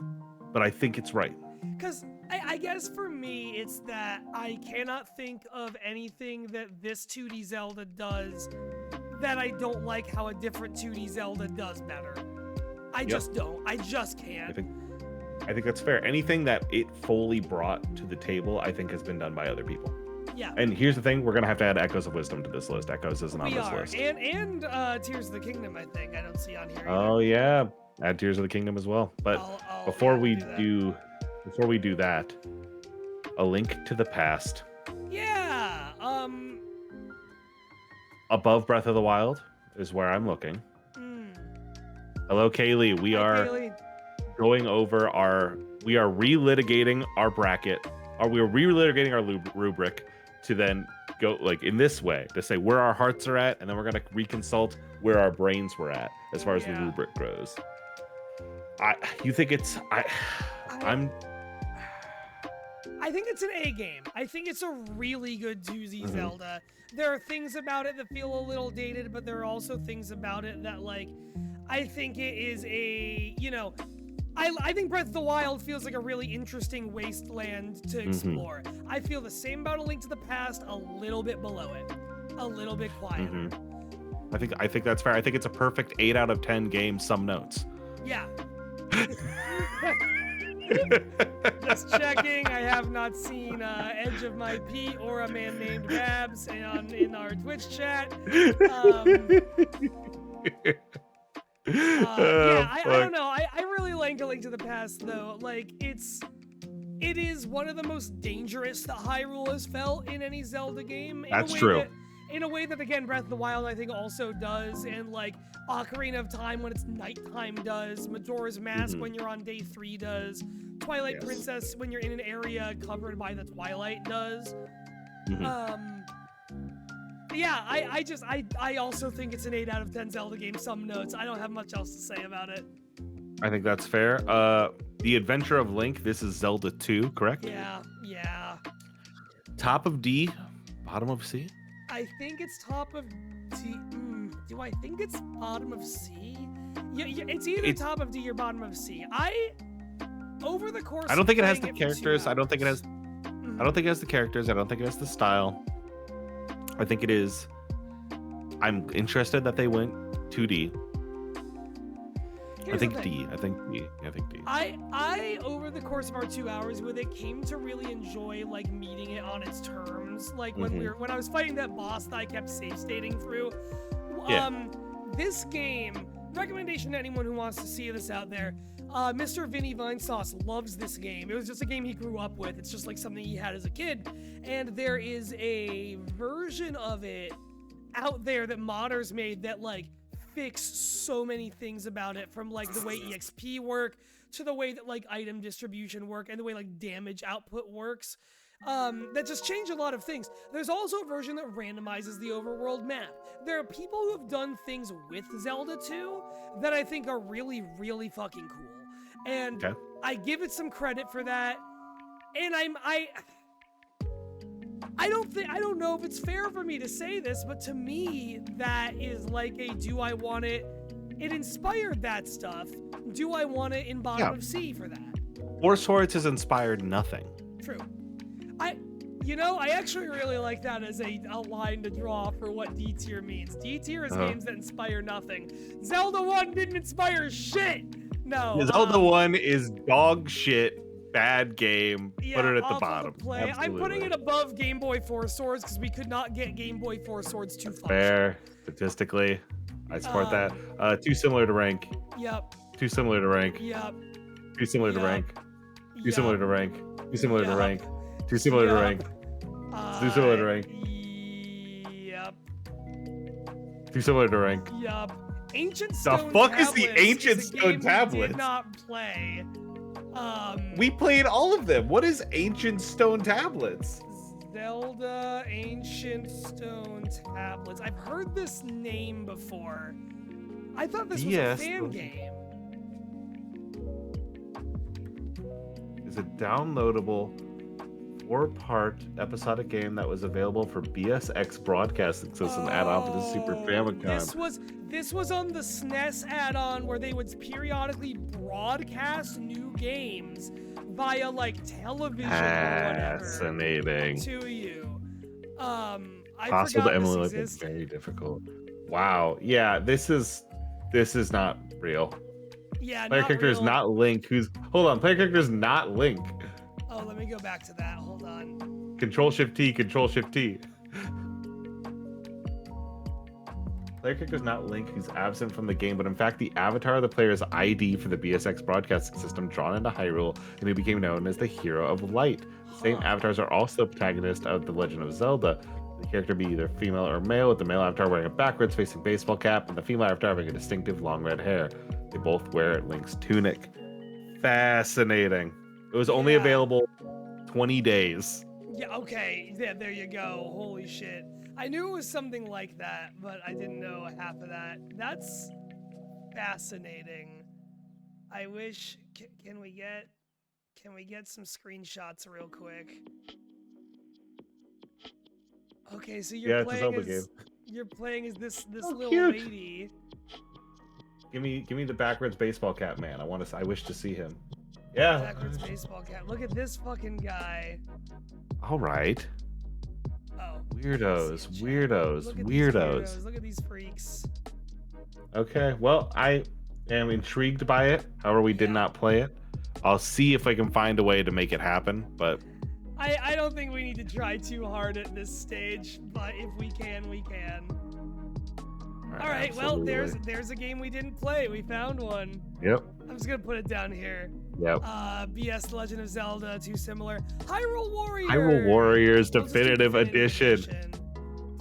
but I think it's right. Because I guess for me, it's that I cannot think of anything that this 2D Zelda does that I don't like how a different 2D Zelda does better. I just don't. I just can't. I think that's fair. Anything that it fully brought to the table, I think has been done by other people. Yeah. And here's the thing, we're gonna have to add Echoes of Wisdom to this list. Echoes isn't on We this are. list. And Tears of the Kingdom, I think. I don't see on here. Oh yeah. Add Tears of the Kingdom as well. But I'll before we do do that, A Link to the Past. Yeah. Above Breath of the Wild is where I'm looking. Hello, Kaylee. We are going over we are relitigating our bracket, or we are relitigating our rubric to then go like in this way to say where our hearts are at, and then we're gonna reconsult where our brains were at as far as the rubric goes. You think it's I think it's an A game. I think it's a really good 2D Zelda. There are things about it that feel a little dated, but there are also things about it that, like, I think it is a, you know, I think Breath of the Wild feels like a really interesting wasteland to explore. I feel the same about A Link to the Past, a little bit below it, a little bit quieter. I think that's fair. I think it's a perfect 8 out of 10 game, some notes. Yeah. Just checking. I have not seen Edge of My Pete or a man named Babs in our Twitch chat. I don't know. I really like A Link to the Past though. Like it is one of the most dangerous that Hyrule has felt in any Zelda game. That's true. In a way that, again, Breath of the Wild, I think, also does, and, like, Ocarina of Time when it's nighttime does, Majora's Mask when you're on day 3 does, Twilight Princess when you're in an area covered by the twilight does. I also think it's an 8 out of 10 Zelda game, some notes. I don't have much else to say about it. I think that's fair. The Adventure of Link, this is Zelda 2, correct? Yeah. Top of D, bottom of C? I think it's top of D. Do I think it's bottom of C? Yeah, it's either top of D or bottom of C. Over the course. I don't think it has of the playing characters. I don't think it has. I don't think it has the characters. I don't think it has the style. I think it is. I'm interested that they went 2D. I think D. I over the course of our 2 hours with it came to really enjoy like meeting it on its terms. Like when I was fighting that boss that I kept save stating through. This game, recommendation to anyone who wants to see this out there. Mr. Vinny Vinesauce loves this game. It was just a game he grew up with. It's just like something he had as a kid. And there is a version of it out there that modders made that like fix so many things about it, from like the way EXP work to the way that like item distribution work and the way like damage output works. That just change a lot of things. There's also a version that randomizes the overworld map. There are people who have done things with Zelda 2 that I think are really, really fucking cool. And I give it some credit for that. And I don't know if it's fair for me to say this, but to me, that is like a do I want it? It inspired that stuff. Do I want it in bottom of C for that? Four Swords has inspired nothing. True. I actually really like that as a line to draw for what D tier means. D tier is games that inspire nothing. Zelda 1 didn't inspire shit. No. Zelda 1 is dog shit. Bad game. Yeah, put it at the bottom. I'm putting it above Game Boy 4 Swords because we could not get Game Boy 4 Swords to function. Fair. Statistically, I support that. Too similar to rank. Yep. Too similar to rank. Yep. Too similar to rank. Too similar to rank. Too similar to rank. Too similar to rank. Too similar to rank. Yep. Too similar to rank. Yep. Ancient Stone The fuck is Tablets the Ancient is a Stone game Tablets? We did not play. We played all of them. What is Ancient Stone Tablets? Zelda Ancient Stone Tablets. I've heard this name before. I thought this was a fan game. It's a downloadable 4-part episodic game that was available for BSX broadcasting system add-on for the Super Famicom. This was on the SNES add-on where they would periodically broadcast new games via like television or whatever Fascinating. to you. I Possible to forgot this emulate, but existed. very difficult. Wow. Yeah, this is not real. Yeah, Player not character is real. not Link. Hold on. Player character is not Link. Oh, let me go back to that. Hold on. Control Shift T. Control Shift T. Player character is not Link, who's absent from the game, but in fact the avatar of the player's ID for the BSX broadcasting system drawn into Hyrule, and who became known as the Hero of Light. The same avatars are also the protagonist of The Legend of Zelda. The character be either female or male, with the male avatar wearing a backwards facing baseball cap, and the female avatar having a distinctive long red hair. They both wear Link's tunic. Fascinating. It was only Yeah. available 20 days. Yeah, okay. Yeah, there you go. Holy shit. I knew it was something like that, but I didn't know half of that. That's fascinating. I wish can we get some screenshots real quick? Okay, so Yeah, it's a Zelda game. you're playing as this Oh, little cute. lady. Give me the backwards baseball cap man. I wish to see him. Yeah. Backwards baseball cap. Look at this fucking guy. All right. Oh. Weirdos, Chat. weirdos, Look at these weirdos. Look at these freaks. Okay, well, I am intrigued by it. However, we did Yeah. not play it. I'll see if I can find a way to make it happen, but I don't think we need to try too hard at this stage, but if we can, we can. All right, well, absolutely. there's a game we didn't play. We found one. Yep, I'm just gonna put it down here. yep. BS Legend of Zelda, too similar. Hyrule Warriors. Hyrule Warriors We'll just do Definitive Edition.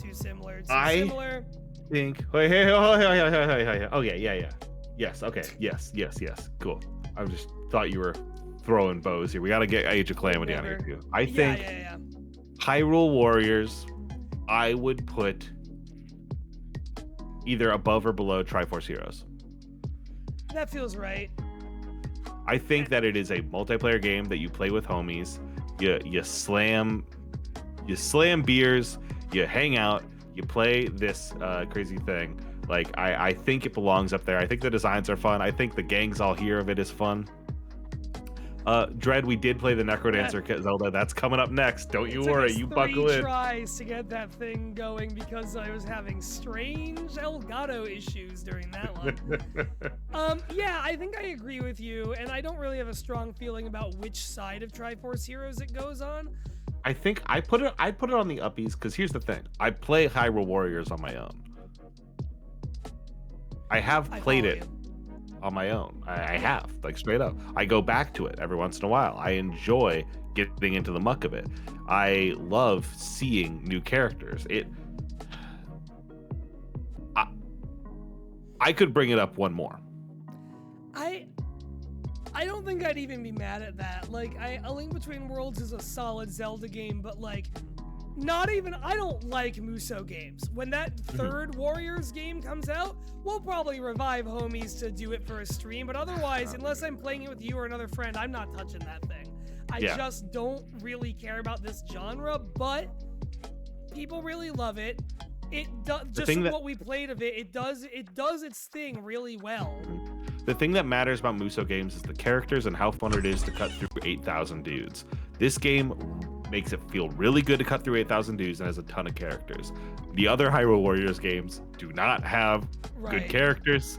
Too similar. Too I- similar. Think. Wait, hey. Oh yeah. Yes. Okay. Yes. Cool. I just thought you were throwing bows here. We got to get Age of Calamity on here Whatever. too. I think Yeah. Hyrule Warriors, I would put either above or below Triforce Heroes. That feels right. I think that it is a multiplayer game that you play with homies. You slam beers, you hang out, you play this crazy thing. Like I think it belongs up there. I think the designs are fun. I think the gangs all here of it is fun. Dread, we did play the Necrodancer Zelda. That's coming up next. Don't you It took worry. us You buckle 3 in. tries to get that thing going because I was having strange Elgato issues during that one. Yeah, I think I agree with you, and I don't really have a strong feeling about which side of Triforce Heroes it goes on. I think I put it on the uppies because here's the thing. I play Hyrule Warriors on my own. I have played follow it you. on my own. I have, like, straight up. I go back to it every once in a while. I enjoy getting into the muck of it. I love seeing new characters. I could bring it up one more. I don't think I'd even be mad at that. Like, A Link Between Worlds is a solid Zelda game, but like, I don't like Muso games. When that third Warriors game comes out, we'll probably revive homies to do it for a stream, but otherwise, unless I'm playing it with you or another friend, I'm not touching that thing. I just don't really care about this genre, but people really love it. It does, just from what we played of it, it does its thing really well. The thing that matters about Muso games is the characters and how fun it is to cut through 8,000 dudes. This game makes it feel really good to cut through 8,000 dudes and has a ton of characters. The other Hyrule Warriors games do not have good characters.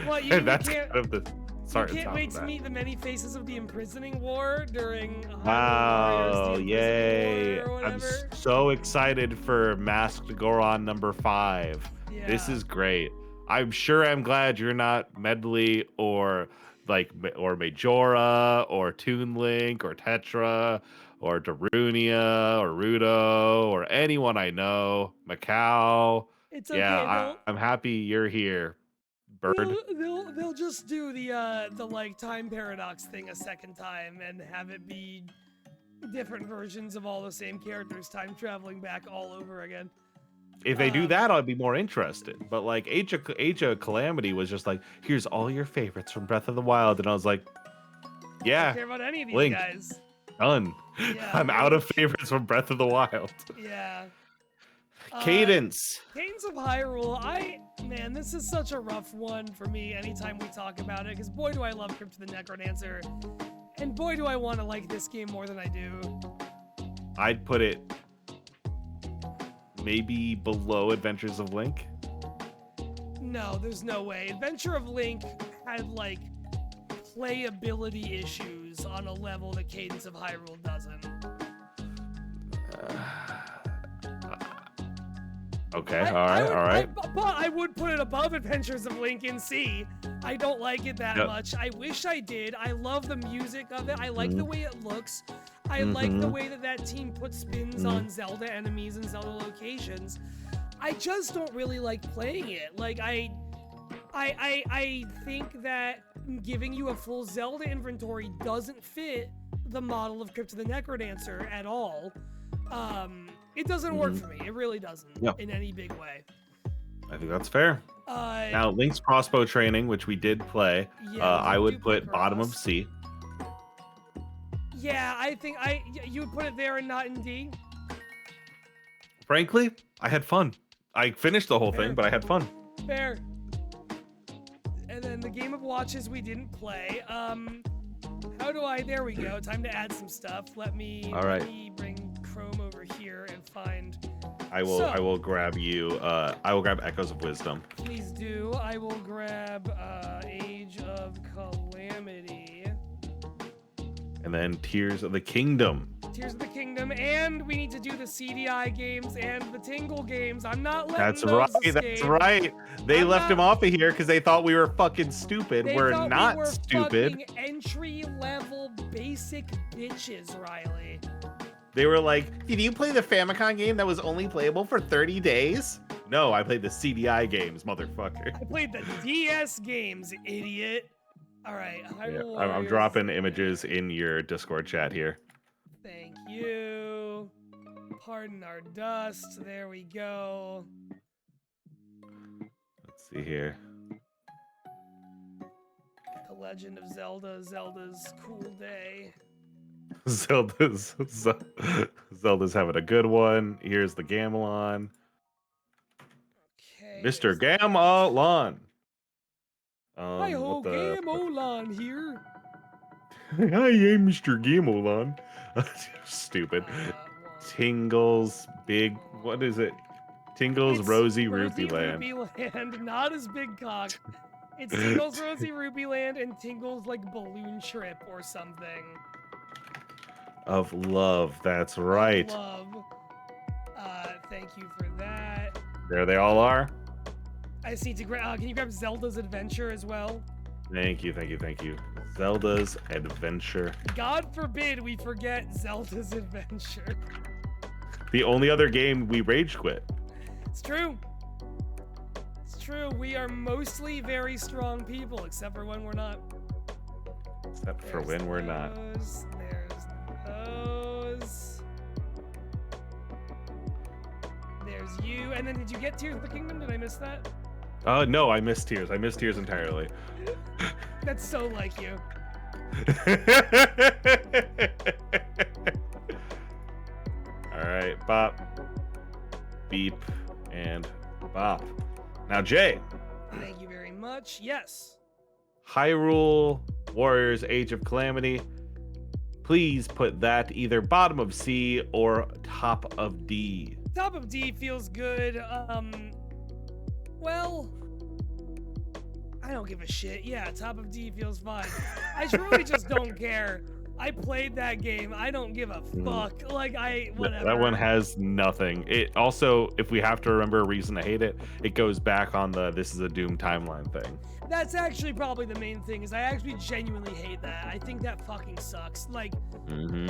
Well, and that's kind of the start. You can't wait to meet the many faces of the imprisoning war during Wow, Warriors, the yay. War or I'm whatever. so excited for Masked Goron number 5. This Yeah. is great. I'm sure I'm glad you're not Medley or Majora or Toon Link or Tetra or Darunia or Rudo or anyone I know. Macau. It's okay. Yeah, I'm happy you're here, Bird. They'll just do the like time paradox thing a second time and have it be different versions of all the same characters time traveling back all over again. If they do that, I'd be more interested. But like Age of Calamity was just like, here's all your favorites from Breath of the Wild, and I was like, I yeah, don't care about any of these Link. guys. done. Yeah, I'm out of favorites from Breath of the Wild. Yeah. Cadence. Cadence of Hyrule, man, this is such a rough one for me anytime we talk about it, because boy do I love Crypt of the Necrodancer. And boy, do I want to like this game more than I do. I'd put it maybe below Adventures of Link. No, there's no way. Adventure of Link had like playability issues on a level that Cadence of Hyrule doesn't. Okay, all right. But I would put it above Adventures of Link in C. I don't like it that much. I wish I did. I love the music of it. I like the way it looks. I like the way that team puts spins on Zelda enemies and Zelda locations. I just don't really like playing it. Like I think that giving you a full Zelda inventory doesn't fit the model of Crypt of the Necrodancer at all. It doesn't work for me. It really doesn't in any big way. I think that's fair. Now, Link's crossbow training, which we did play, I would put bottom of C. Yeah, I think you would put it there and not in D. Frankly, I had fun. I finished the whole thing, but I had fun. Fair. And then the Game of Watches we didn't play. How do I? There we go. Time to add some stuff. Let me bring Chrome over here and find. I will grab you. I will grab Echoes of Wisdom. Please do. I will grab Age of Calamity. And then Tears of the Kingdom. Tears of the Kingdom, and we need to do the CDI games and the Tingle games. I'm not letting That's those right. escape. That's right. They left him off of here because they thought we were fucking stupid. They We're thought not we were stupid. Fucking entry-level basic bitches, Riley. They were like, "Did you play the Famicom game that was only playable for 30 days?" No, I played the CDI games, motherfucker. I played the DS games, idiot. All right, I'm dropping images in your Discord chat here. Thank you. Pardon our dust. There we go. Let's see here. The Legend of Zelda, Zelda's cool day. Zelda's having a good one. Here's the Gamelon. Okay. Mr. Gamelon. Hi ho, Gamelon here. I am Mr. Gamelon. Stupid. Tingles, big. What is it? Tingles, Rosy Rupee Land. Rupee Land, not as big cock. It's Tingles, Rosy Rupee Land, and Tingles like Balloon Trip or something. Of love, that's right. Love. Thank you for that. There they all are. I just need to grab. Can you grab Zelda's Adventure as well? Thank you. Zelda's Adventure. God forbid we forget Zelda's Adventure. The only other game we rage quit. It's true. It's true. We are mostly very strong people, except for when we're not. Except for when we're not. There's those. There's you. And then did you get Tears of the Kingdom? Did I miss that? No, I missed Tears. I missed Tears entirely. That's so like you. All right, bop, beep, and bop. Now, Jay. Thank you very much. Yes. Hyrule Warriors Age of Calamity. Please put that either bottom of C or top of D. Top of D feels good. Well, I don't give a shit. Yeah, top of D feels fine. I really just don't care. I played that game. I don't give a fuck. Like, whatever. That one has nothing. It also, if we have to remember a reason to hate it, it goes back on the This Is a Doom timeline thing. That's actually probably the main thing, is I actually genuinely hate that. I think that fucking sucks. Like,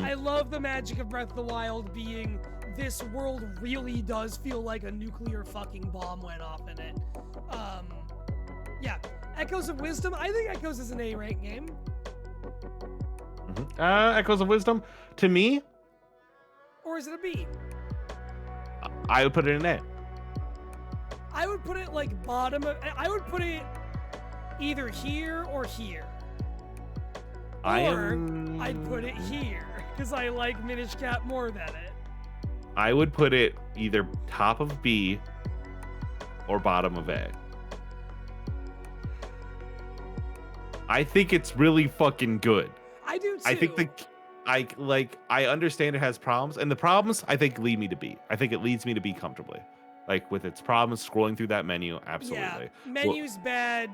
I love the magic of Breath of the Wild being, this world really does feel like a nuclear fucking bomb went off in it. Yeah. Echoes of Wisdom, I think Echoes is an A rank game. Echoes of Wisdom, to me, Or is it a B? I would put it in A. I would put it like bottom of, I would put it either here or here. I'd put it here, because I like Minish Cap more than it. I would put it either top of B or bottom of A. I think it's really fucking good. I do too. I think I understand it has problems, and the problems I think lead me to B. I think it leads me to B comfortably, like with its problems scrolling through that menu. Absolutely, Yeah, menu's bad.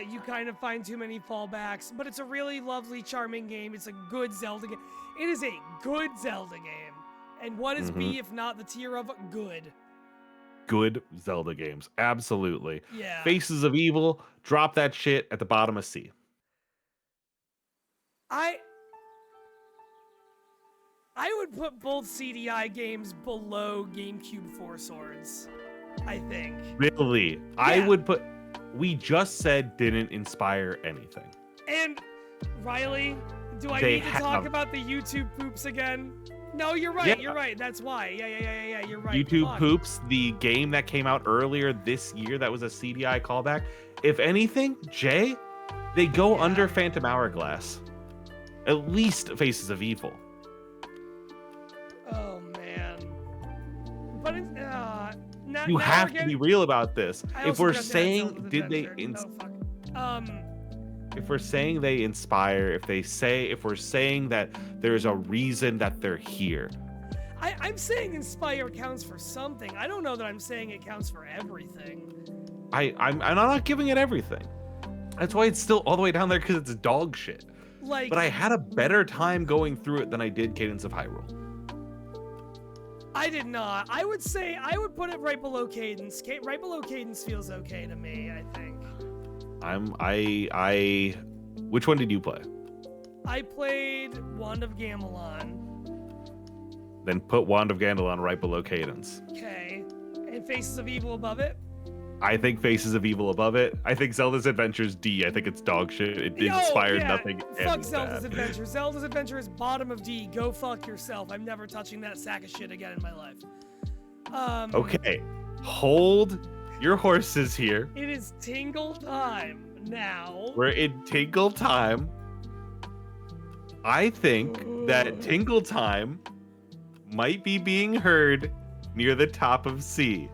You kind of find too many fallbacks, but it's a really lovely, charming game. It's a good Zelda game. It is a good Zelda game. And what is B if not the tier of good? Good Zelda games, absolutely. Yeah. Faces of Evil, drop that shit at the bottom of C. I would put both CDI games below GameCube Four Swords, I think. Really? I would put... We just said didn't inspire anything. And, Riley, do I need to talk about the YouTube poops again? No, you're right, you're right. That's why. Yeah, you're right. YouTube Poops, the game that came out earlier this year that was a CDI callback. If anything, Jay, they go under Phantom Hourglass. At least Faces of Evil. Oh, man. But it's, you have to be real about this. If we're saying, did they... If we're saying they inspire, if we're saying that there's a reason that they're here. I'm saying inspire counts for something. I don't know that I'm saying it counts for everything. I'm not giving it everything. That's why it's still all the way down there, because it's dog shit. Like, but I had a better time going through it than I did Cadence of Hyrule. I did not. I would say I would put it right below Cadence. Right below Cadence feels okay to me, I think. Which one did you play? I played Wand of Gamelon. Then put Wand of Gamelon right below Cadence. Okay. And Faces of Evil above it? I think Faces of Evil above it. I think Zelda's Adventure's D. I think it's dog shit. It inspired nothing. Fuck Zelda's Adventure. Zelda's Adventure is bottom of D. Go fuck yourself. I'm never touching that sack of shit again in my life. Okay. Hold your horses here. It is Tingle time now. We're in Tingle time. I think that Tingle time might be being heard near the top of C.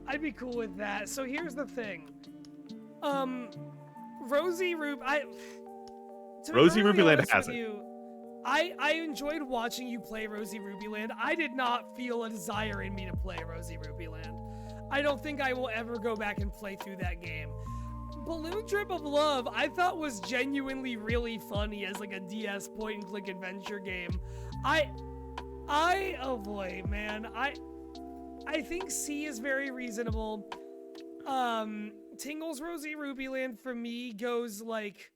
I'd be cool with that. So here's the thing. Rosie Ruby Land has it. I enjoyed watching you play Rosie Ruby Land. I did not feel a desire in me to play Rosie Ruby Land. I don't think I will ever go back and play through that game. Balloon Trip of Love, I thought was genuinely really funny as like a DS point-and-click adventure game. Oh boy, man. I think C is very reasonable. Tingle's Rosie Ruby Land for me goes like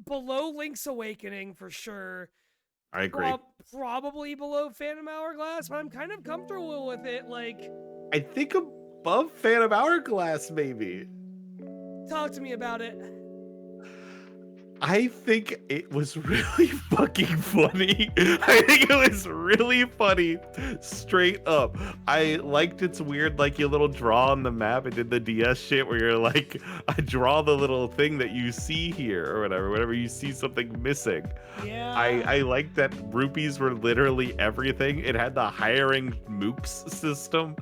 below Link's Awakening for sure. I agree. Probably below Phantom Hourglass, but I'm kind of comfortable with it. Like, I think above Phantom Hourglass, maybe. Talk to me about it. I think it was really fucking funny. I think it was really funny, straight up. I liked its weird, like, you little draw on the map. It did the DS shit where you're like, I draw the little thing that you see here or whatever, whenever you see something missing. Yeah. I liked that rupees were literally everything. It had the hiring moops system.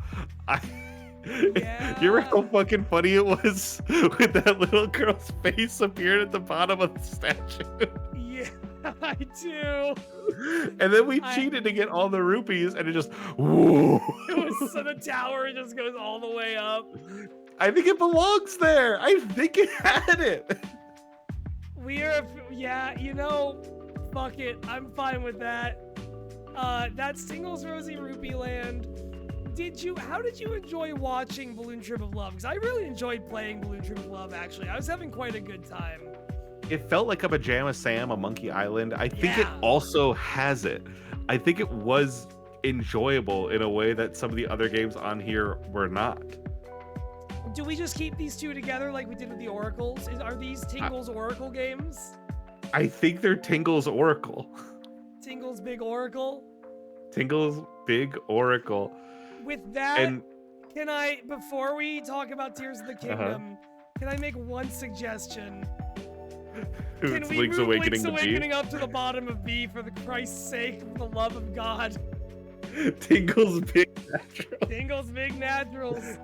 Yeah. You remember how fucking funny it was when that little girl's face appeared at the bottom of the statue? Yeah, I do. And then we cheated to get all the rupees, and it just, whoa. It was so the tower just goes all the way up. I think it belongs there. I think it had it. Yeah, you know, fuck it. I'm fine with that. That's Tingle's Rosie Ruby Land. How did you enjoy watching Balloon Trip of Love? Because I really enjoyed playing Balloon Trip of Love, actually. I was having quite a good time. It felt like a Pajama Sam, a Monkey Island. I think it also has it. I think it was enjoyable in a way that some of the other games on here were not. Do we just keep these two together like we did with the Oracles? Are these Tingle's Oracle games? I think they're Tingle's Oracle. Tingle's Big Oracle? Tingle's Big Oracle. With that, can I, before we talk about Tears of the Kingdom, can I make one suggestion? Can we Link's move Awakening Link's Awakening up to the bottom of B for the Christ's sake, for the love of God? Tingle's Big Naturals. Tingle's Big Naturals.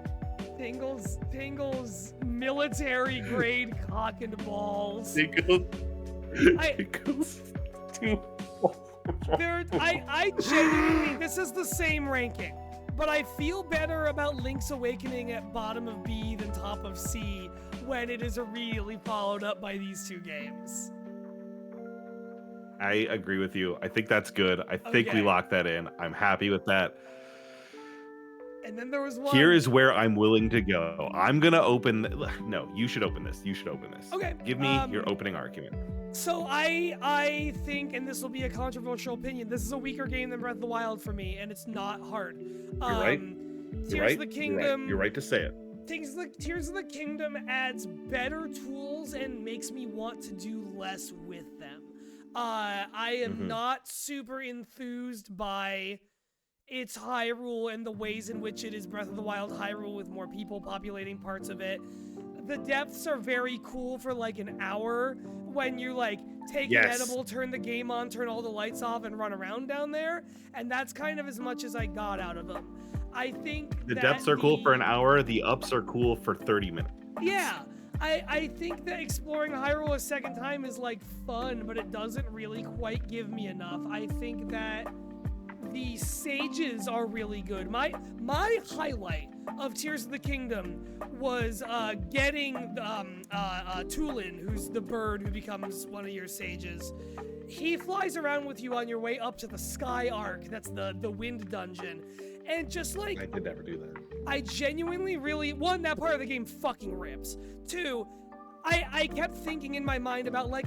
Tingle's military grade cock and balls. It goes too. I genuinely, this is the same ranking, but I feel better about Link's Awakening at bottom of B than top of C when it is really followed up by these two games. I agree with you. I think that's good. I think we Okay. locked that in. I'm happy with that. And then there was one. Here is where I'm willing to go. I'm gonna open. No, you should open this. You should open this. Okay. Give me your opening argument. So I think, and this will be a controversial opinion, this is a weaker game than Breath of the Wild for me, and it's not hard. You're right. Tears You're right. of the Kingdom. You're right to say it. Tears of the Kingdom adds better tools and makes me want to do less with them. I am not super enthused by its Hyrule and the ways in which it is Breath of the Wild Hyrule with more people populating parts of it. The depths are very cool for like an hour when you like take an edible, turn the game on, turn all the lights off, and run around down there. And that's kind of as much as I got out of them. I think The depths are cool for an hour. The ups are cool for 30 minutes. Yeah. I think that exploring Hyrule a second time is like fun, but it doesn't really quite give me enough. I think that the sages are really good. My highlight of Tears of the Kingdom was getting Tulin, who's the bird who becomes one of your sages. He flies around with you on your way up to the Sky Arc. That's the wind dungeon. And just like... I could never do that. I genuinely really... One, that part of the game fucking rips. Two, I kept thinking in my mind about, like,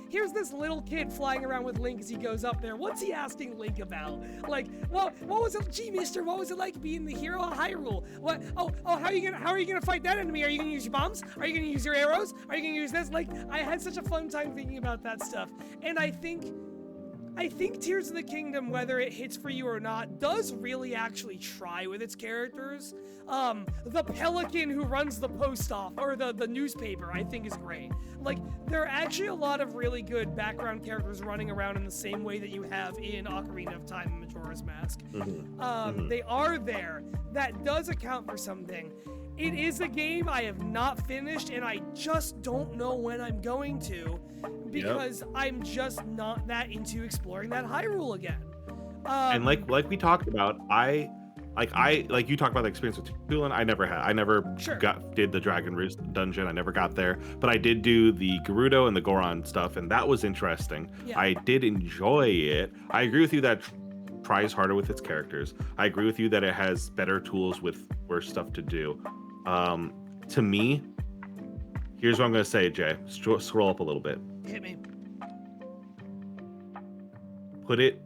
here's this little kid flying around with Link as he goes up there. What's he asking Link about? Like, well, what was it, gee, mister, what was it like being the hero of Hyrule? What, how are you gonna fight that enemy? Are you gonna use your bombs? Are you gonna use your arrows? Are you gonna use this? Like, I had such a fun time thinking about that stuff. And I think Tears of the Kingdom, whether it hits for you or not, does really actually try with its characters. The pelican who runs the post office, or the newspaper, I think is great. Like, there are actually a lot of really good background characters running around in the same way that you have in Ocarina of Time and Majora's Mask. They are there. That does account for something. It is a game I have not finished, and I just don't know when I'm going to, because I'm just not that into exploring that Hyrule again. And like we talked about, like you talked about the experience with Tulin. I never did the Dragon Roost dungeon. I never got there, but I did do the Gerudo and the Goron stuff, and that was interesting. Yeah. I did enjoy it. I agree with you that tries harder with its characters. I agree with you that it has better tools with worse stuff to do. To me, here's what I'm going to say, Jay. Scroll up a little bit. Hit me. Put it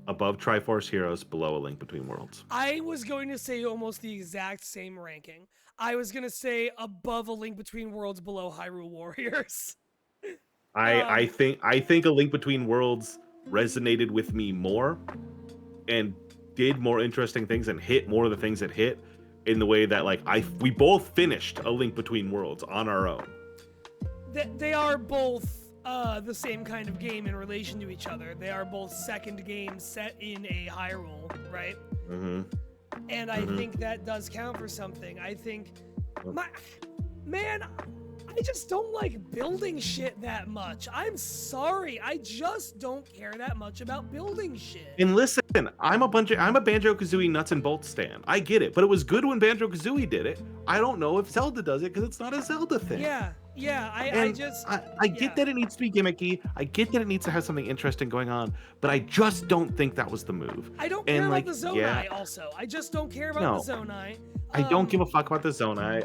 above Triforce Heroes, below A Link Between Worlds. I was going to say almost the exact same ranking. I was going to say above A Link Between Worlds, below Hyrule Warriors. I think A Link Between Worlds resonated with me more and did more interesting things and hit more of the things it hit in the way that we both finished A Link Between Worlds on our own. They are both the same kind of game in relation to each other. They are both second games set in a Hyrule, right? And I think that does count for something. I think, I just don't like building shit that much. I'm sorry, I just don't care that much about building shit. And listen, I'm a Banjo-Kazooie nuts and bolts stan. I get it, but it was good when Banjo-Kazooie did it. I don't know if Zelda does it because it's not a Zelda thing. I get that it needs to be gimmicky. I get that it needs to have something interesting going on, but I just don't think that was the move. I don't care about the Zonai also. I just don't care about the Zonai. I don't give a fuck about the Zonai.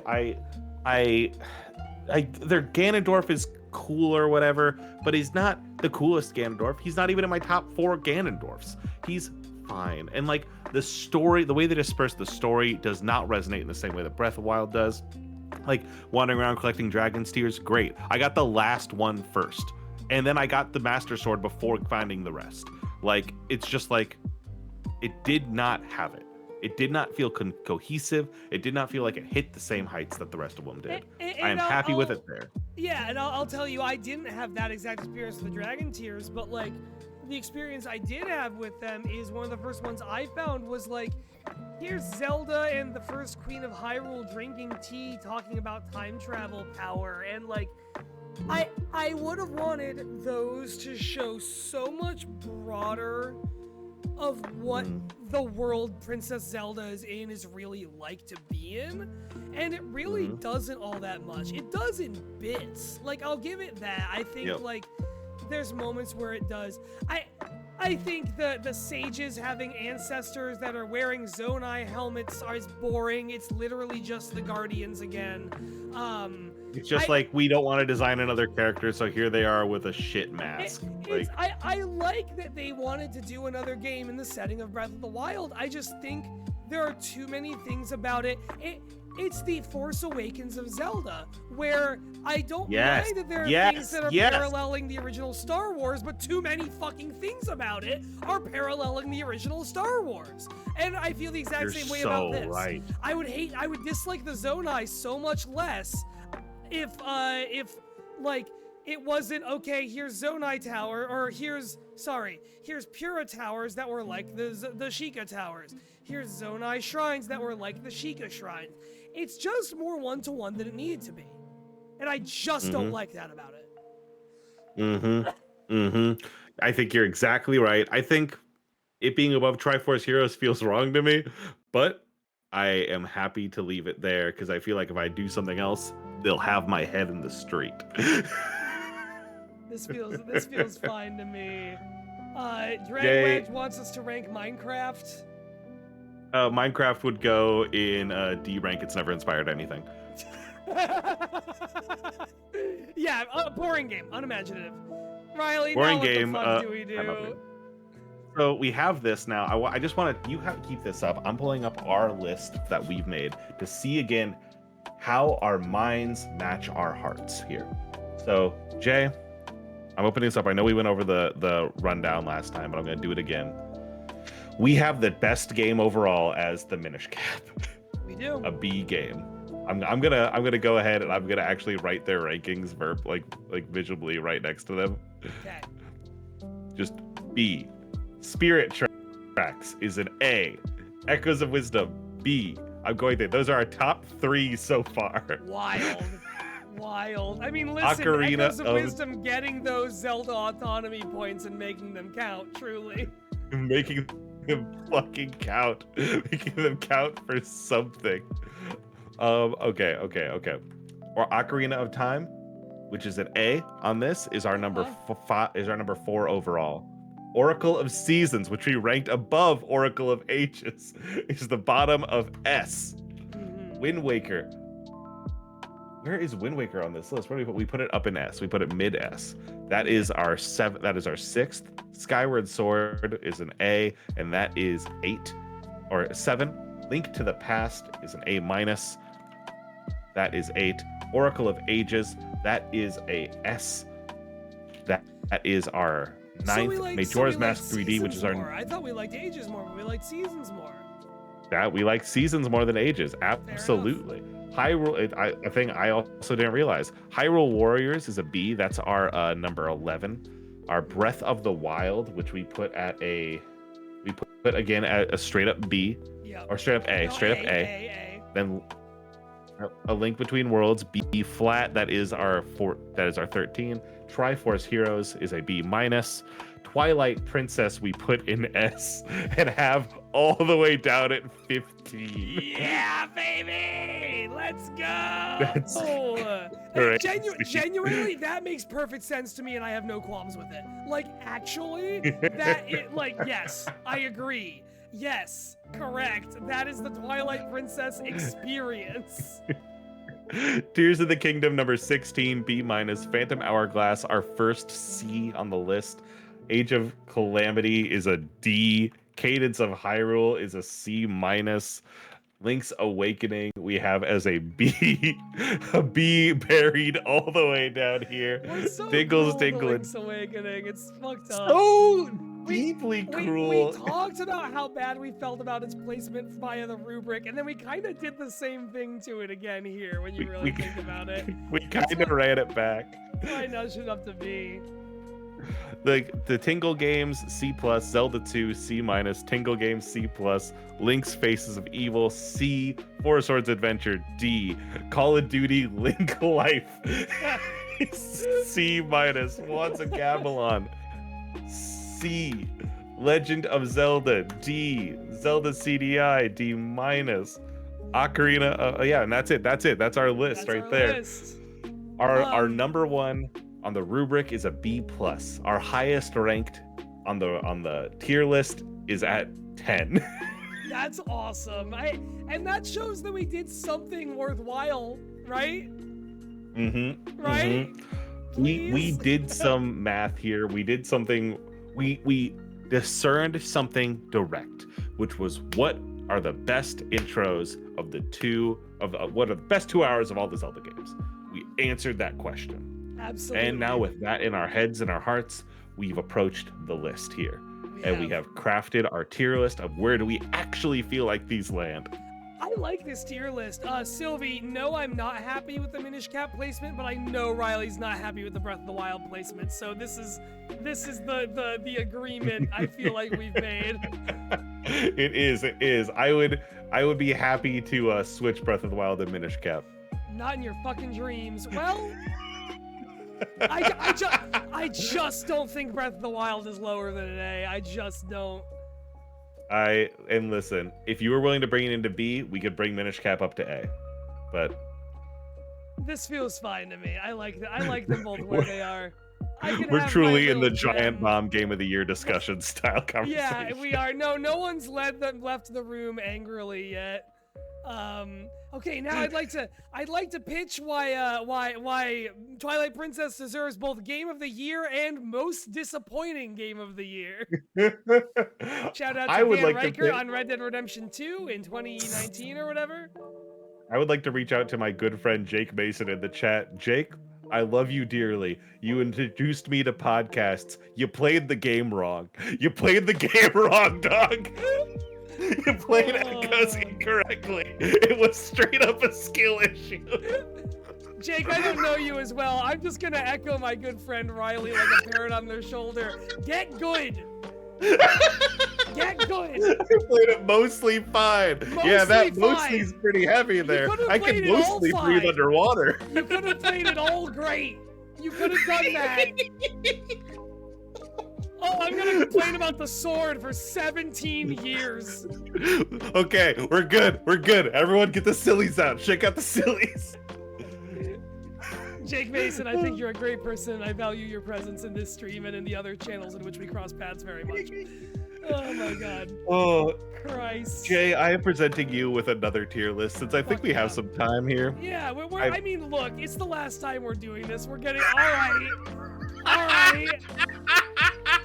Their Ganondorf is cool or whatever, but he's not the coolest Ganondorf. He's not even in my top 4 Ganondorfs. He's fine. And the story, the way they disperse the story does not resonate in the same way that Breath of the Wild does. Like wandering around collecting dragon's tears, great. I got the last one first, and then I got the Master Sword before finding the rest. It's just it did not have it. It did not feel cohesive. It did not feel like it hit the same heights that the rest of them did. I am happy with it there. Yeah, and I'll tell you, I didn't have that exact experience with the Dragon Tears, but the experience I did have with them is one of the first ones I found was here's Zelda and the first Queen of Hyrule drinking tea, talking about time travel power, and I would have wanted those to show so much broader of what the world Princess Zelda is really like to be in, and it really doesn't all that much. It does in bits. Like, I'll give it that. I think like there's moments where it does. I think the sages having ancestors that are wearing Zonai helmets is boring. It's literally just the Guardians again. It's just like, we don't want to design another character, so here they are with a shit mask. I like that they wanted to do another game in the setting of Breath of the Wild. I just think there are too many things about it. It's the Force Awakens of Zelda, where I don't mind that there are things that are paralleling the original Star Wars, but too many fucking things about it are paralleling the original Star Wars. And I feel the exact same way about this. Right. I would dislike the Zonai so much less if like it wasn't okay, here's Zonai Tower, or here's Pura Towers that were like the Sheikah Towers. Here's Zonai Shrines that were like the Sheikah Shrines. It's just more one-to-one than it needed to be. And I just don't like that about it. I think you're exactly right. I think it being above Triforce Heroes feels wrong to me, but I am happy to leave it there because I feel like if I do something else, they'll have my head in the street. This feels fine to me. Drag wants us to rank Minecraft. Minecraft would go in D rank. It's never inspired anything. Yeah, boring game, unimaginative. Riley, Boring now game. What the fuck do we do? So we have this now. I just want to. You have to keep this up. I'm pulling up our list that we've made to see again how our minds match our hearts here. So Jay, I'm opening this up. I know we went over the rundown last time, but I'm going to do it again. We have the best game overall as the Minish Cap. We do. A B game. I'm gonna go ahead and I'm gonna actually write their rankings like visually right next to them. Okay. Just B. Spirit Tracks is an A. Echoes of Wisdom, B. I'm going there. Those are our top 3 so far. Wild. I mean, listen, Ocarina Echoes of Wisdom getting those Zelda autonomy points and making them count, truly. Making them fucking count. Making them count for something. Okay. Or Ocarina of Time, which is an A on this, is our number 4 overall. Oracle of Seasons, which we ranked above Oracle of Ages, is the bottom of S. Wind Waker. Where is Wind Waker on this list? Where do we put it up in S? We put it mid S. That is our 7. That is our 6th. Skyward Sword is an A, and that is 8 or 7. Link to the Past is an A minus. That is 8. Oracle of Ages, that is a S. That is our 9th. Majora's Mask 3D, which is our. I thought we liked Ages more, but we liked Seasons more. That we like Seasons more than Ages, absolutely. Hyrule, I think I also didn't realize. Hyrule Warriors is a B. That's our number 11. Our Breath of the Wild, which we put at a, again at a straight up B, or straight up A, A. Then A Link Between Worlds, B flat. That is our 13. Triforce Heroes is a B minus. Twilight Princess we put in S and have all the way down at 15. Yeah, baby! Let's go! That's genuinely, that makes perfect sense to me, and I have no qualms with it. Like, actually, yes, I agree. Yes, correct. That is the Twilight Princess experience. Tears of the Kingdom, number 16, B minus. Phantom Hourglass, our first C on the list. Age of Calamity is a D. Cadence of Hyrule is a C minus. Link's Awakening we have as a B. A B buried all the way down here. So Dingle's Dingling. Link's Awakening. It's fucked up. So deeply cruel. We talked about how bad we felt about its placement via the rubric, and then we kind of did the same thing to it again here when you really think about it. We kind of ran it back. I nudged it up to B. The Tingle games C+, Zelda 2 C minus, Tingle games C+, Link's Faces of Evil C, Four Swords Adventure D, Call of Duty Link Life C minus. Once a Gamelon. C. Legend of Zelda. D. Zelda CDI. D minus. Ocarina. Yeah, and that's it. That's our list That's right our there. list. Our number one on the rubric is a B plus. Our highest ranked on the tier list is at 10. That's awesome. And that shows that we did something worthwhile, right? Right? We did some math here. We did something. We discerned something direct, which was what are the best intros of what are the best 2 hours of all the Zelda games. We answered that question. Absolutely. And now with that in our heads and our hearts, we've approached the list here. We have crafted our tier list of where do we actually feel like these land. I like this tier list. Sylvie, no, I'm not happy with the Minish Cap placement, but I know Riley's not happy with the Breath of the Wild placement. So this is the agreement I feel like we've made. It is. I would be happy to switch Breath of the Wild and Minish Cap. Not in your fucking dreams. Well, I just don't think Breath of the Wild is lower than an A. I just don't. And listen, if you were willing to bring it into B, we could bring Minish Cap up to A. But this feels fine to me. I like them both where they are. We're truly in the giant bomb game of the year discussion style conversation. Yeah, we are. No one's left the room angrily yet. Okay, now I'd like to pitch why Twilight Princess deserves both Game of the Year and Most Disappointing Game of the Year. Shout out to Dan Riker on Red Dead Redemption 2 in 2019 or whatever. I would like to reach out to my good friend Jake Mason in the chat. Jake, I love you dearly. You introduced me to podcasts. You played the game wrong. You played the game wrong, dog. You played Echoes incorrectly. It was straight up a skill issue. Jake, I don't know you as well. I'm just gonna echo my good friend Riley like a parrot on their shoulder. Get good. Get good. I played it mostly fine. Yeah, that mostly's pretty heavy there. I can mostly breathe underwater. You could have played it all great. You could have done that. Oh, I'm gonna complain about the sword for 17 years. Okay, we're good. Everyone get the sillies out. Check out the sillies. Jake Mason, I think you're a great person. I value your presence in this stream and in the other channels in which we cross paths very much. Oh my god. Oh, Christ. Jay, I am presenting you with another tier list since I think we have some time here. Yeah, I mean, look, it's the last time we're doing this. We're getting all right.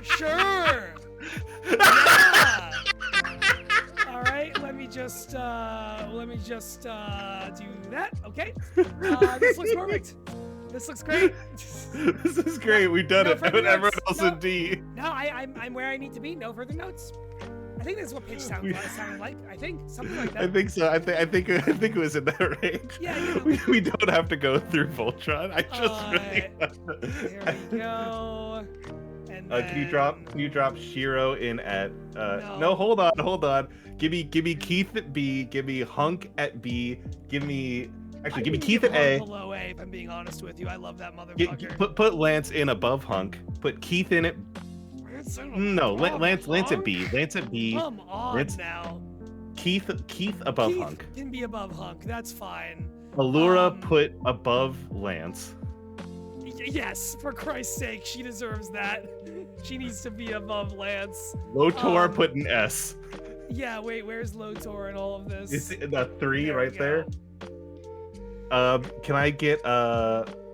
Sure. Yeah. All right. Let me just do that. Okay. This looks perfect. This looks great. This is great. We've done it. Everyone else in D. No, I'm where I need to be. No further notes. I think that's what pitch sounded like. I think something like that. I think so. I think it was in that range. Yeah. You know. We don't have to go through Voltron. I just really. Here we go. And then... Can you drop Shiro in at? No, hold on. Give me Keith at B. Give me Hunk at B. Give me Keith at A. Below A, if I'm being honest with you, I love that motherfucker. Put Lance in above Hunk. Put Keith in it. No, Lance at B. Lance at B. Come on now. Keith above Hunk. Can be above Hunk. That's fine. Allura put above Lance. Yes, for Christ's sake, she deserves that. She needs to be above Lance. Lotor put an S. Yeah, wait, where's Lotor in all of this? It's the 3 right there. Can I get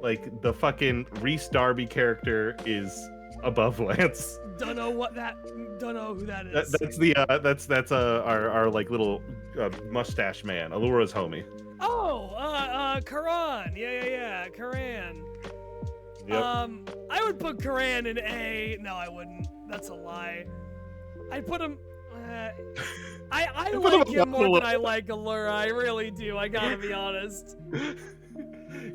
like the fucking Reese Darby character is above Lance? Don't know who that is. That's our like little mustache man, Allura's homie. Oh, Karan. Yeah, Karan. Yep. I would put Karan in A. No, I wouldn't. That's a lie. I'd put him. I like him more than I like Allura. I really do. I gotta be honest.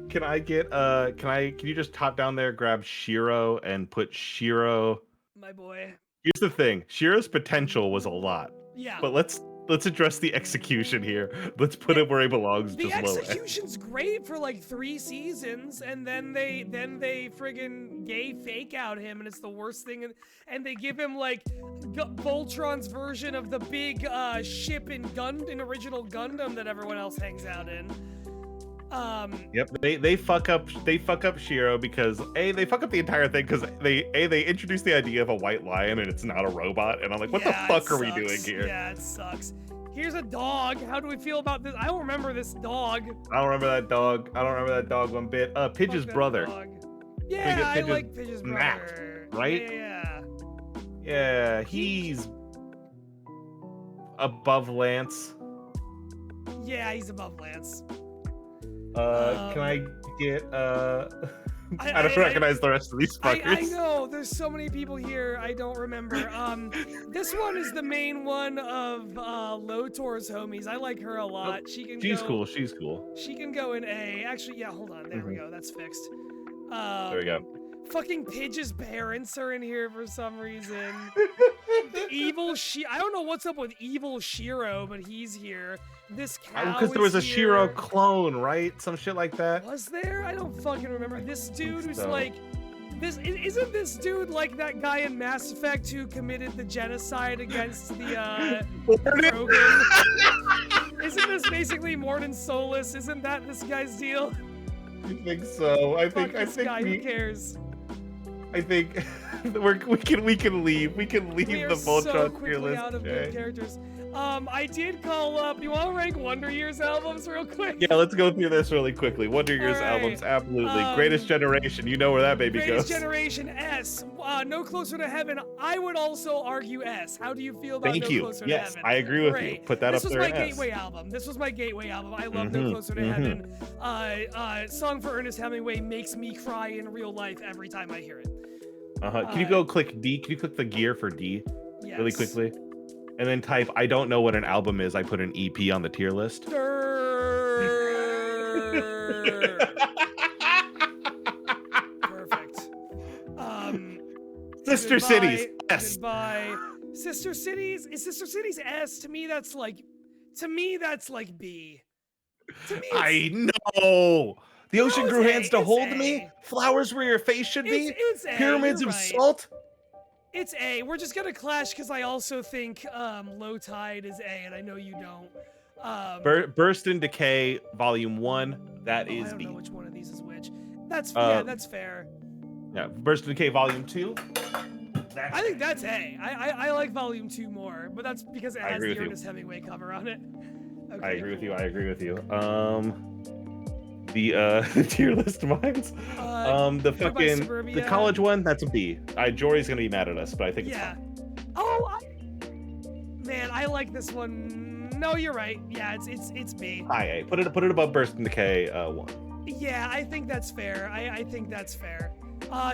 Can you just top down there, grab Shiro and put Shiro? My boy. Here's the thing. Shiro's potential was a lot. Yeah. But let's let's address the execution here. Let's put it where he belongs. The just low end. execution's great for like 3 seasons, and then they friggin' gay fake out him, and it's the worst thing. And they give him like Voltron's version of the big ship in original Gundam that everyone else hangs out in. Yep, they fuck up Shiro because they fuck up the entire thing because they introduce the idea of a white lion and it's not a robot, and I'm like, what the fuck are we doing here? Yeah, it sucks. Here's a dog. How do we feel about this? I don't remember this dog. I don't remember that dog one bit. Pidge's brother. Dog. Yeah, I like Pidge's Matt, brother. right? Yeah. He's above Lance. Yeah, he's above Lance. Can I get I don't recognize the rest of these fuckers. I know, there's so many people here, I don't remember. This one is the main one of Lotor's homies. I like her a lot. She's cool. She's cool. She can go in A. Actually, yeah, hold on. There we go. That's fixed. There we go. Fucking Pidge's parents are in here for some reason. The evil I don't know what's up with evil Shiro, but he's here. This cow because there was a here. Shiro clone, right? Some shit like that. Was there? I don't fucking remember. This dude who's so. like, isn't this dude like that guy in Mass Effect who committed the genocide against the Krogan? Isn't this basically Morden Solus? Isn't that this guy's deal? I think so. I think who cares? I think we can leave. We can leave We are the so Voltron tier quickly list. out of good characters. I did call up. You want to rank Wonder Years albums real quick? Yeah, let's go through this really quickly. Wonder Years right. albums, absolutely. Greatest Generation, you know where that baby Greatest goes. Generation S. No Closer to Heaven. I would also argue S. How do you feel about Thank No you. Closer Yes, to Heaven? I agree with Great. you. Put that this up there. This was my gateway album. This was my gateway album. I love No Closer to Heaven. Song for Ernest Hemingway makes me cry in real life every time I hear it. Can you go click D? Can you click the gear for D Yes. really quickly? And then type, I don't know what an album is. I put an EP on the tier list. Perfect. Sister Cities. S. Goodbye. Sister Cities. Is Sister Cities S? To me, that's like B. To me, I know. The ocean No, grew it's hands A, to it's hold A. me. Flowers where your face should be. It's A, Pyramids you're of right. salt. It's A. We're just gonna clash because I also think Low Tide is A, and I know you don't. Burst and Decay, Volume 1. That is I don't B. know which one of these is which. That's that's fair. Yeah, Burst and Decay, Volume 2. I think that's A. I like Volume 2 more, but that's because it I has agree the with you. Ernest Hemingway cover on it. Okay. I agree with you. The tier list mines. The fucking Suburbia. the college one, that's a B. Jory's gonna be mad at us, but I think it's Yeah. fine. Oh, man, I like this one. No, you're right. Yeah, it's B. High A. Put it above Burst and Decay 1. Yeah, I think that's fair. I think that's fair.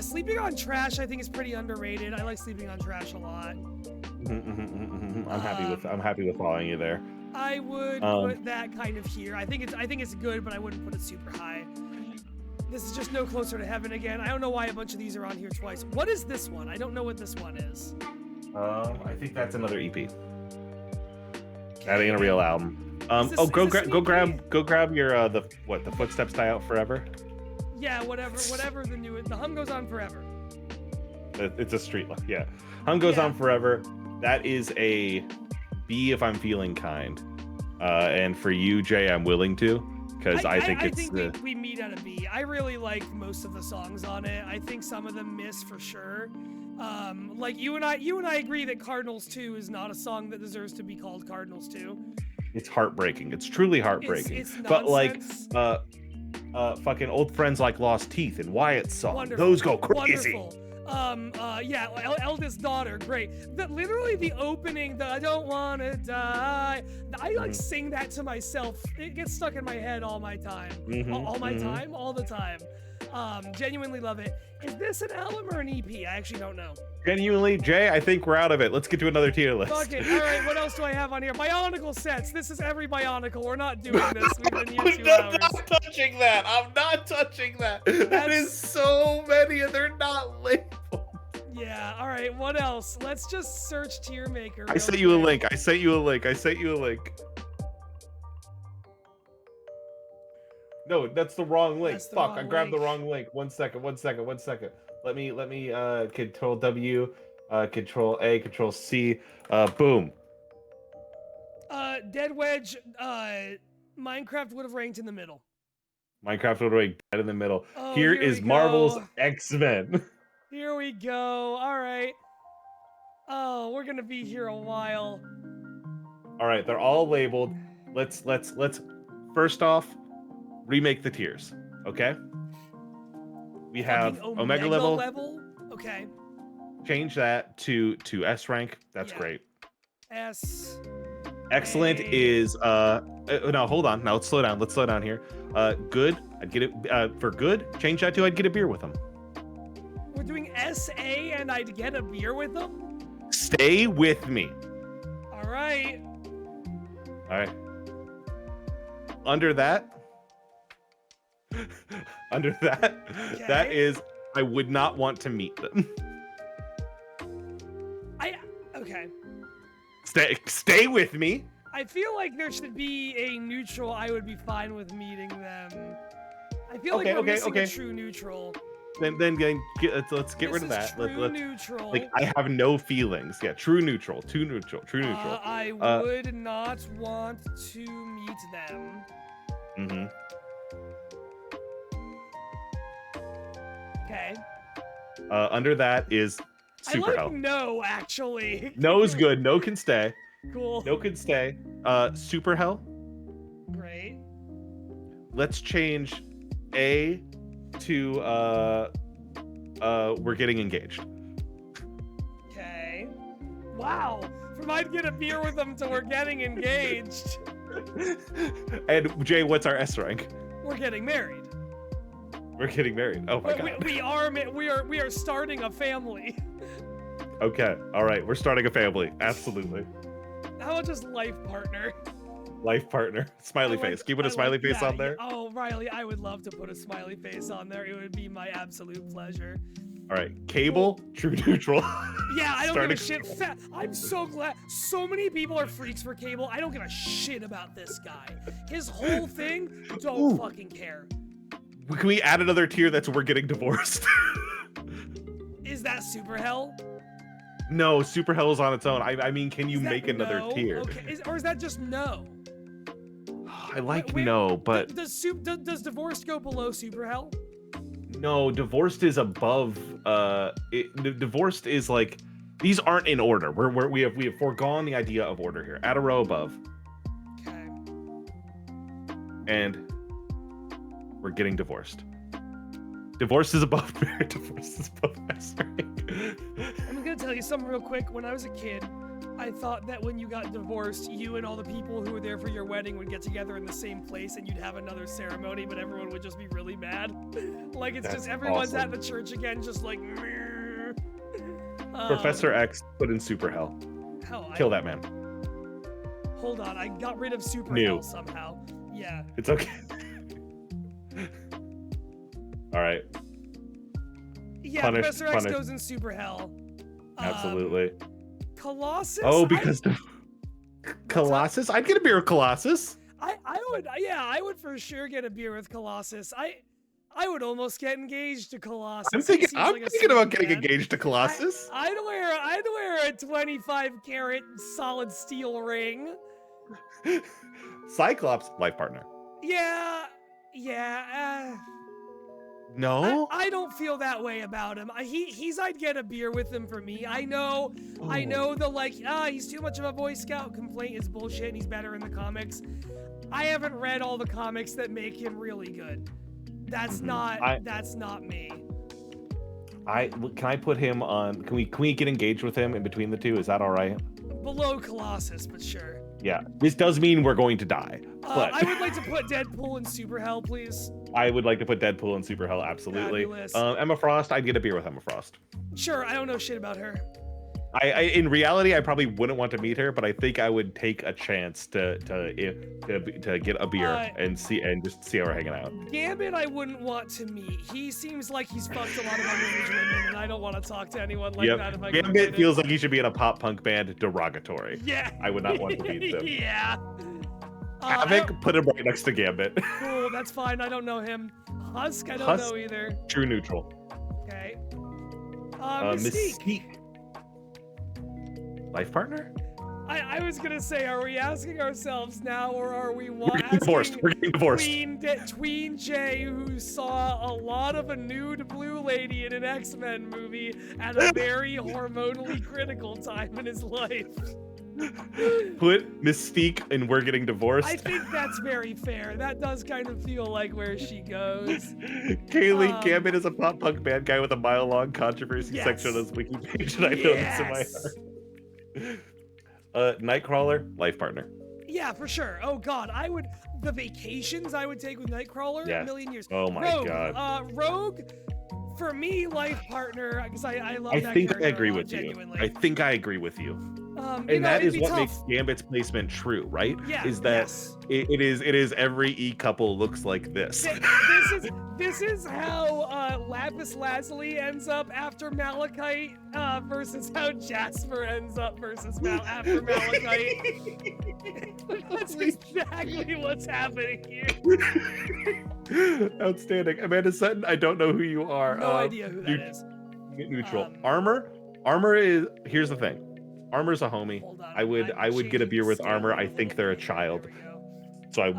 Sleeping on Trash, I think is pretty underrated. I like Sleeping on Trash a lot. I'm happy with following you there. I would put that kind of here. I think it's good, but I wouldn't put it super high. This is just No Closer to Heaven again. I don't know why a bunch of these are on here twice. What is this one? I don't know what this one is. I think that's another EP. That ain't a real album. Go grab your the Footsteps Die Out Forever. Yeah, whatever the new. The Hum Goes On Forever. It's a street life. Yeah, Hum Goes On Forever. That is a B if I'm feeling kind. And for you, Jay, I'm willing to, because I think we meet at a B. I really like most of the songs on it. I think some of them miss for sure. Like you and I agree that Cardinals 2 is not a song that deserves to be called Cardinals 2. It's heartbreaking. It's truly heartbreaking. It's but like nonsense. fucking Old Friends Like Lost Teeth and Wyatt's song. Wonderful. Those go crazy. Wonderful. Eldest Daughter, great. Literally the opening, the I don't wanna die. I like sing that to myself. It gets stuck in my head all my time. All the time. Genuinely love it. Is this an album or an EP? I actually don't know. Genuinely, Jay, I think we're out of it. Let's get to another tier list. Fuck it. All right, what else do I have on here? Bionicle sets. This is every Bionicle. We're not doing this. We've been here 2 hours. I'm not touching that. I'm not touching that. That is so many and they're not labeled. Yeah, Yeah. All right. What else? Let's just search tier maker. I real sent you a quick. link. I sent you a link. I sent you a link. No, that's the wrong link. That's the Fuck, I wrong grabbed the link. wrong link. One second. Let me Control W, Control A, Control C. Boom. Dead Wedge. Minecraft would have ranked in the middle. Minecraft would rank dead in the middle. Oh, Here here is we Marvel's go. X-Men. Here we go. All right. Oh, we're gonna be here a while. All right, they're all labeled. Let's first off remake the tiers. Okay. We have Fucking Omega level. Okay. Change that to S rank. That's Yeah. great. S. Excellent A. is no, hold on. Now let's slow down here. Good. I'd get it for good. Change that to I'd get a beer with them. We're doing SA and I'd get a beer with them? Stay with me. All right. All right. Under that, that Okay. is I would not want to meet them. Okay. Stay with me. I feel like there should be a neutral. I would be fine with meeting them. I feel like we're missing a true neutral. Then let's get rid of that. True neutral. Like I have no feelings. Yeah, true neutral. True neutral. I would not want to meet them. Mm-hmm. Okay. Under that is Super I like Hell. no, actually. No's good. No can stay. Cool. No can stay. Super Hell. Great. Let's change A to we're getting engaged. Okay. Wow. From I'd get a beer with them to we're getting engaged. And Jay, what's our S rank? We're getting married. We're getting married. Oh my god. We are starting a family. Okay. All right. We're starting a family. Absolutely. How about just life partner? Life partner. Smiley face. Can you put a smiley face on there? Oh, Riley, I would love to put a smiley face on there. It would be my absolute pleasure. All right. Cable. True neutral. Yeah, I don't give a Starting- shit. I'm so glad. So many people are freaks for Cable. I don't give a shit about this guy. His whole thing, don't fucking care. Can we add another tier that's we're getting divorced? Is that super hell? No, Super Hell is on its own. I mean, can you Is that make another no? tier? Okay. Or is that just no? I like Wait, no, but does divorced go below super hell? no, divorced is above. Divorced is like these aren't in order. We have foregone the idea of order here. Add a row above, Okay. and we're getting divorced. Divorce is above marriage. Divorce is above S rank. I'm gonna tell you something real quick. When I was a kid, I thought that when you got divorced, you and all the people who were there for your wedding would get together in the same place and you'd have another ceremony, but everyone would just be really mad. Like it's That's just everyone's awesome. at the church again, just like. Meh. Professor X put in Super Hell. Hell, Kill that man. Hold on, I got rid of super New. hell somehow. Yeah. It's okay. All right. Yeah, Punish, Professor X punish. goes in super hell. Absolutely. Colossus. Oh, because Colossus? I'd get a beer with Colossus. I would, yeah, I would for sure get a beer with Colossus. I would almost get engaged to Colossus. I'm He thinking seems like a about sweet getting man. engaged to Colossus. I'd wear a 25 karat solid steel ring. Cyclops, life partner. Yeah. No. I don't feel that way about him. He's I'd get a beer with him for me. I know the like he's too much of a Boy Scout complaint is bullshit and he's better in the comics. I haven't read all the comics that make him really good. That's that's not me. Can I put him on? Can we get engaged with him in between the two? Is that all right? Below Colossus, but sure. Yeah. This does mean we're going to die. But I would like to put Deadpool in Super Hell, please. I would like to put Deadpool in Super Hell. Absolutely. Fabulous. Emma Frost. I'd get a beer with Emma Frost. Sure, I don't know shit about her. I in reality, I probably wouldn't want to meet her, but I think I would take a chance to get a beer and just see how we're hanging out. Gambit, I wouldn't want to meet. He seems like he's fucked a lot of underage women, and I don't want to talk to anyone like that. If I Gambit feels like he should be in a pop punk band. Derogatory. Yeah. I would not want to meet him. Yeah. Havoc, put him right next to Gambit. Cool, that's fine. I don't know him. Husk, I don't know either. True neutral. Okay. Mystique. Life partner? I was gonna say, are we asking ourselves now, or are we We're getting divorced. We're getting divorced. Tween Jay, who saw a lot of a nude blue lady in an X-Men movie at a very hormonally critical time in his life? Put Mystique and We're Getting Divorced. I think that's very fair. That does kind of feel like where she goes. Kaylee Gambit is a pop punk bad guy with a mile-long controversy section on his wiki page, and I know this in my heart. Nightcrawler, life partner. Yeah, for sure. Oh God, the vacations I would take with Nightcrawler a million years. Oh my God. Rogue, for me, life partner, because I love that I think character I agree with genuinely. you. I think I agree with you. And that is what tough. makes Gambit's placement true, right? Yeah, is that it is every E couple looks like this. This is how Lapis Lazuli ends up after Malachite versus how Jasper ends up versus after Malachite. That's exactly what's happening here. Outstanding. Amanda Sutton, I don't know who you are. No idea who that is. Neutral. Armor is, here's the thing. Armor's a homie. I would get a beer with Armor. I think they're a child. So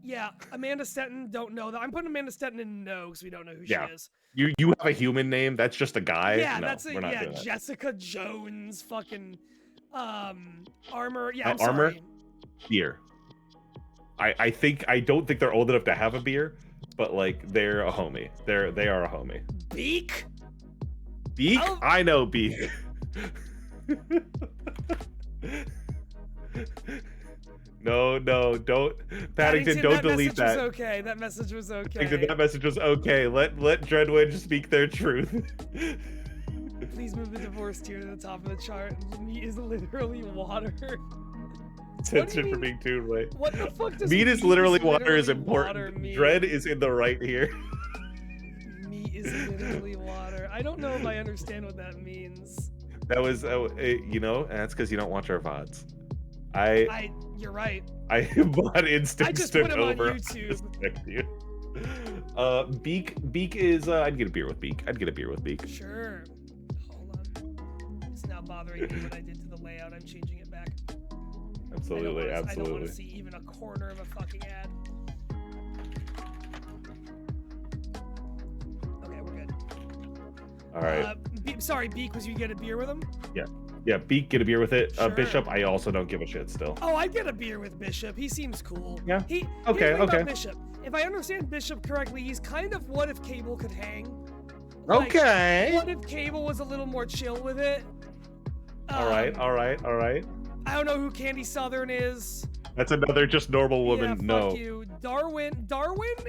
yeah, Amanda Stetton, don't know that. I'm putting Amanda Stetton in no because we don't know who she is. You have a human name. That's just a guy. Yeah, no, that's we're not doing that. Jessica Jones, fucking Armor. Yeah, I'm Armor, sorry. Beer. I don't think they're old enough to have a beer, but like they're a homie. They are a homie. Beak? Beak? I know Beak. No, don't. Paddington, don't delete that. Okay, that message was okay. Paddington, that message was okay. Let Dreadwinge speak their truth. Please move the divorce tier to the top of the chart. Meat is literally water. Attention for being tuned late. What the fuck does meat is literally water is important. Dread is in the right here. Meat is literally water. I don't know if I understand what that means. That was, that's because you don't watch our VODs. You're right. I bought Instinct I just put him over. on YouTube. Beak is, I'd get a beer with Beak. Sure. Hold on. It's now bothering me what I did to the layout. I'm changing it back. Absolutely. I don't want to see even a corner of a fucking ad. Okay, we're good. All right. Sorry, Beak, was you get a beer with him? Yeah, Beak, get a beer with it. Sure. Bishop, I also don't give a shit still. Oh, I'd get a beer with Bishop. He seems cool. Yeah. Okay. About Bishop. If I understand Bishop correctly, he's kind of what if Cable could hang. Like, Okay. What if Cable was a little more chill with it? All right. I don't know who Candy Southern is. That's another just normal woman. Yeah, no. Fuck you. Darwin?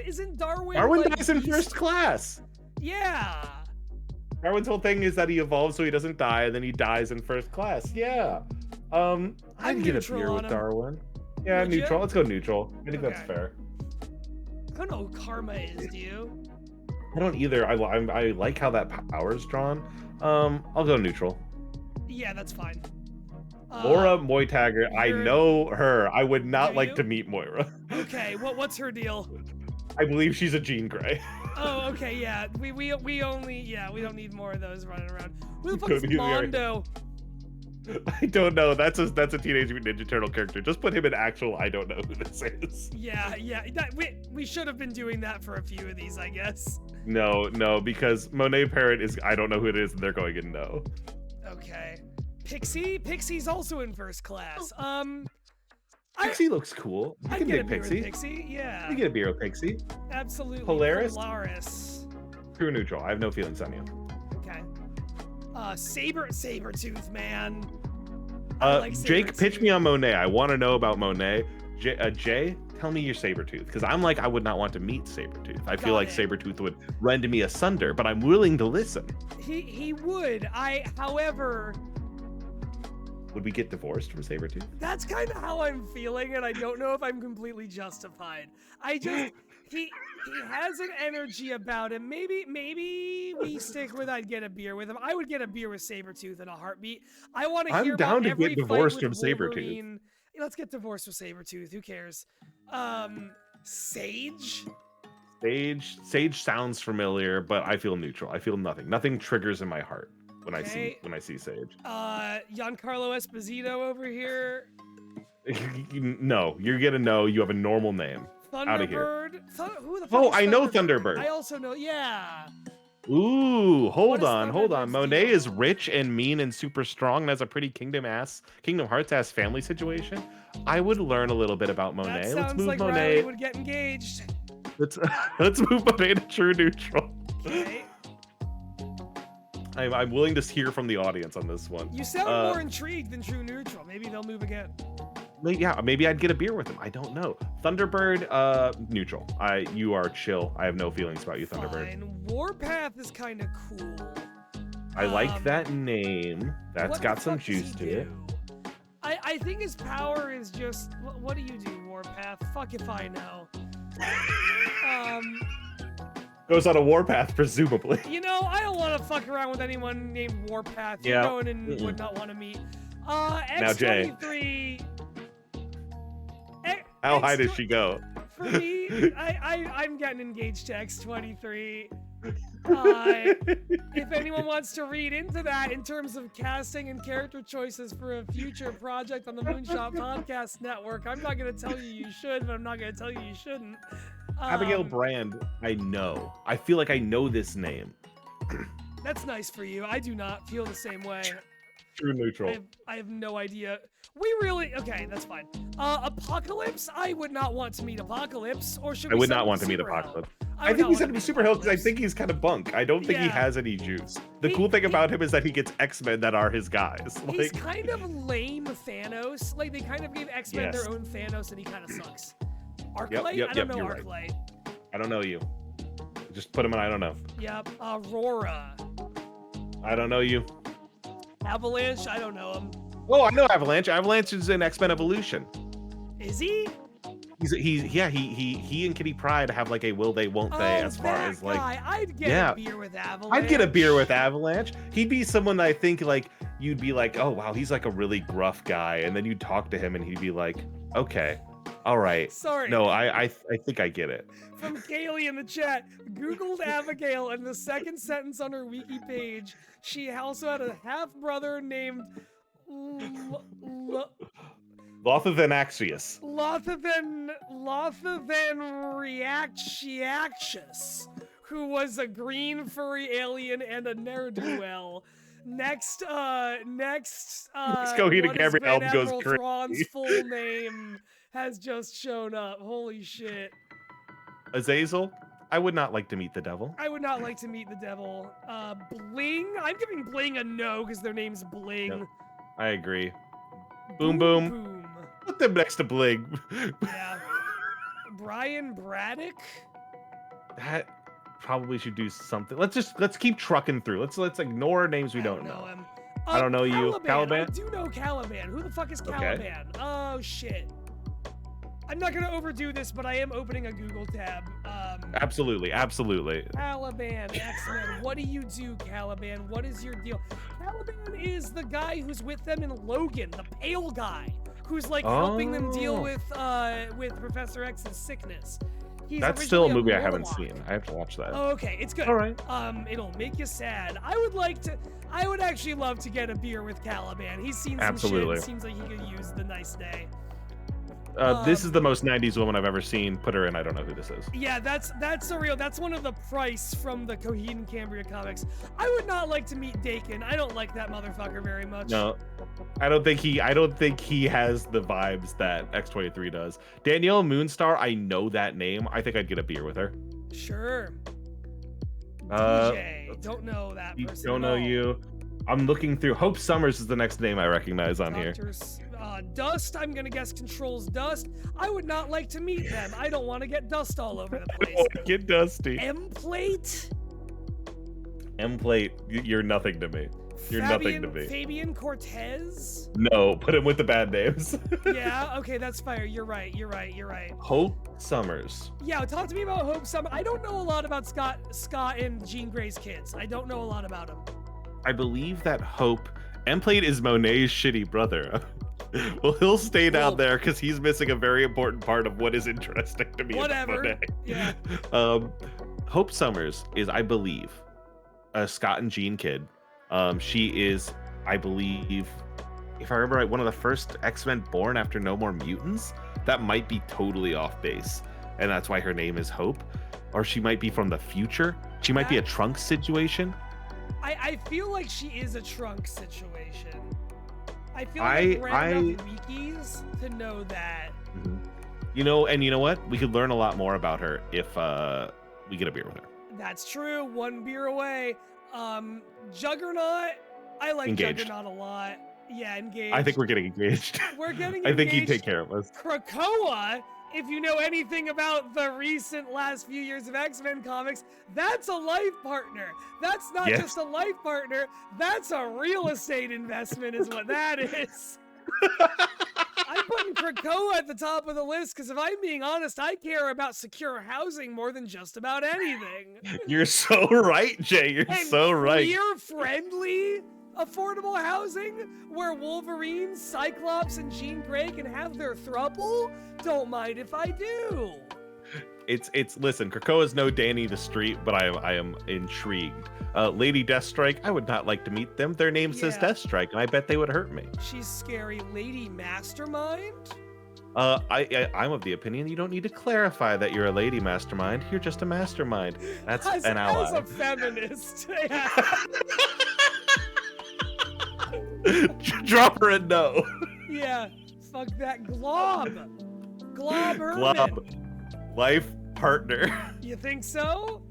Isn't Darwin? Darwin like, dies in first class. Yeah. Darwin's whole thing is that he evolves so he doesn't die, and then he dies in first class. Yeah. I'd get a beer with Darwin. Yeah, Would neutral. You? Let's go neutral. I think Okay. that's fair. I don't know who Karma is, do you? I don't either. I like how that power's drawn. I'll go neutral. Yeah, that's fine. Laura Moytagger, I know her. I would not Do like you? to meet Moira. Okay, what's her deal? I believe she's a Jean Grey. Oh, okay, yeah. We don't need more of those running around. Who the fuck Go is to the area. Mondo? I don't know. That's a Teenage Mutant Ninja Turtle character. Just put him in actual. I don't know who this is. Yeah. We should have been doing that for a few of these, I guess. No, because Monet Parrot is. I don't know who it is, and they're going in no. Okay. Pixie's also in first class. Pixie looks cool. I can get a dig beer with Pixie. Pixie, yeah. You get a beer with Pixie. Absolutely. Polaris? True neutral. I have no feelings on you. Okay. Sabretooth, man. Jake, pitch me on Monet. I want to know about Monet. Jay, tell me your Sabretooth. Because I'm like, I would not want to meet Sabretooth. I feel like Sabretooth would rend me asunder, but I'm willing to listen. He would. However, Would we get divorced from Sabretooth? that's kind of how I'm feeling, and I don't know if I'm completely justified. He has an energy about him. Maybe we stick with I'd get a beer with him. I would get a beer with Sabretooth in a heartbeat. I want to I'm hear down about to every get fight divorced with from Sabretooth. Wolverine. Let's get divorced with Sabretooth. Who cares? Sage? Sage sounds familiar, but I feel neutral. I feel nothing. Nothing triggers in my heart when I see Sage. Giancarlo Esposito over here. No, you're gonna know you have a normal name. Out of here. Thunderbird? Who the fuck Oh, is I know Thunderbird. I also know, yeah. Ooh, hold What is on. Thunderbird's Monet deal? is rich and mean and super strong and has a pretty Kingdom Hearts ass family situation. I would learn a little bit about Monet. That Let's sounds move like Monet. Riley would get engaged. Let's move Monet to true neutral. Okay. I'm willing to hear from the audience on this one. You sound more intrigued than true neutral. Maybe they'll move again. Maybe I'd get a beer with him. I don't know. Thunderbird, neutral. You are chill. I have no feelings about you, Thunderbird. Fine. Warpath is kind of cool. I like that name. That's What got the some fuck does juice he to it. do? I think his power is just. What do you do, Warpath? Fuck if I know. Goes on a warpath, presumably. You know, I don't want to fuck around with anyone named Warpath. You're Yeah. going and would not want to meet. Now, Jay. X23. How high does she go? For me, I'm getting engaged to X23. If anyone wants to read into that in terms of casting and character choices for a future project on the Moonshot Podcast Network, I'm not going to tell you you should, but I'm not going to tell you you shouldn't. Abigail Brand, I know. I feel like I know this name. That's nice for you. I do not feel the same way. True neutral. I have no idea. Okay, that's fine. Apocalypse? I would not want to meet Apocalypse, or should I we would send not him want to meet Superhell? Apocalypse. I I would think not he's want gonna be to meet super helpful because I Apocalypse. think he's kind of bunk. I don't think he Yeah. has any juice. The cool thing about him is that he gets X-Men that are his guys. He's kind of lame Thanos. Like, they kind of gave X-Men Yes. their own Thanos, and he kind of sucks. Arclight? Yep, I don't know you're right. Arclight. I don't know you. Just put him in I don't know. Yep. Aurora. I don't know you. Avalanche? I don't know him. Oh, I know Avalanche. Avalanche is in X-Men Evolution. Is he? He and Kitty Pryde have like a will they won't they as far that as like guy. I'd get Yeah. a beer with Avalanche. I'd get a beer with Avalanche. He'd be someone that I think like you'd be like, oh wow, he's like a really gruff guy, and then you'd talk to him and he'd be like, okay, all right. Sorry. No, I think I get it. From Kaylee in the chat, Googled Abigail, and the second sentence on her wiki page, she also had a half-brother named Lothathan Axius. Lothathan Reactiactius, who was a green furry alien and a ne'er-do-well. Next, Coheed and Gabrielle Van goes Admiral crazy. Thrawn's full name has just shown up. Holy shit. Azazel. I would not like to meet the devil. I would not like to meet the devil. Bling? I'm giving Bling a no because their name's Bling. Yep. I agree. Boom Boom. Boom. Put them next to Bling. Yeah. Brian Braddock? That probably should do something. Let's keep trucking through. Let's ignore names we don't know. him. I don't know you. I Caliban? do know Caliban. Who the fuck is Okay. Caliban? Oh shit. I'm not gonna overdo this, but I am opening a Google tab. Absolutely. Caliban, X-Men. What do you do, Caliban? What is your deal? Caliban is the guy who's with them in Logan, the pale guy, who's like helping them deal with Professor X's sickness. He's That's still a originally movie I haven't Warlock. seen. I have to watch that. Oh, okay, it's good. All right. It'll make you sad. I would actually love to get a beer with Caliban. He's seen some Absolutely. shit. Seems like he could use the nice day. This is the most 90s woman I've ever seen. Put her in. I don't know who this is. Yeah, that's one of the Price from the Coheed and Cambria comics. I would not like to meet Dakin. I don't like that motherfucker very much. No, I don't think he has the vibes that X-23 does. Danielle Moonstar, I know that name. I think I'd get a beer with her. Sure. Uh, DJ. Don't know that person. Don't at know all. you. I'm looking through. Hope Summers is the next name I recognize on here. Dust, I'm gonna guess controls Dust. I would not like to meet them. I don't want to get dust all over the place. Get Dusty. M-Plate? M-Plate, you're nothing to me. You're nothing to me. Fabian Cortez? No, put him with the bad names. Yeah, okay, that's fair. You're right. Hope Summers. Yeah, talk to me about Hope Summer. I don't know a lot about Scott and Jean Grey's kids. I don't know a lot about them. I believe that Hope M-Plate is Monet's shitty brother. Well, he'll stay down there because he's missing a very important part of what is interesting to me. Whatever. About Monet. Yeah. Hope Summers is, I believe, a Scott and Jean kid. She is, I believe, if I remember right, one of the first X-Men born after No More Mutants. That might be totally off base, and that's why her name is Hope. Or she might be from the future. She might be a Trunks situation. I feel like she is a Trunks situation. I feel like I've read enough wikis to know that. You know, and you know what? We could learn a lot more about her if we get a beer with her. That's true. One beer away. Juggernaut. I like Engaged. Juggernaut a lot. Yeah, engaged. I think we're getting engaged. We're getting engaged. I think he'd take care of us. Krakoa, if you know anything about the recent last few years of X-Men comics, that's a life partner. That's not just a life partner. That's a real estate investment is what that is. I'm putting Krakoa at the top of the list because if I'm being honest, I care about secure housing more than just about anything. You're so right, Jay. You're so right. Queer-friendly affordable housing where Wolverine, Cyclops, and Jean Grey can have their throuple? Don't mind if I do. It's listen, Krakoa's no Danny the Street, but I am intrigued. Lady Deathstrike, I would not like to meet them. Their name says Deathstrike, and I bet they would hurt me. She's scary. Lady Mastermind? I'm of the opinion you don't need to clarify that you're a lady mastermind. You're just a mastermind. That's an ally. As a feminist. Yeah. Drop her a no. Yeah. Fuck that. Glob Herman. Glob. Life partner. You think so?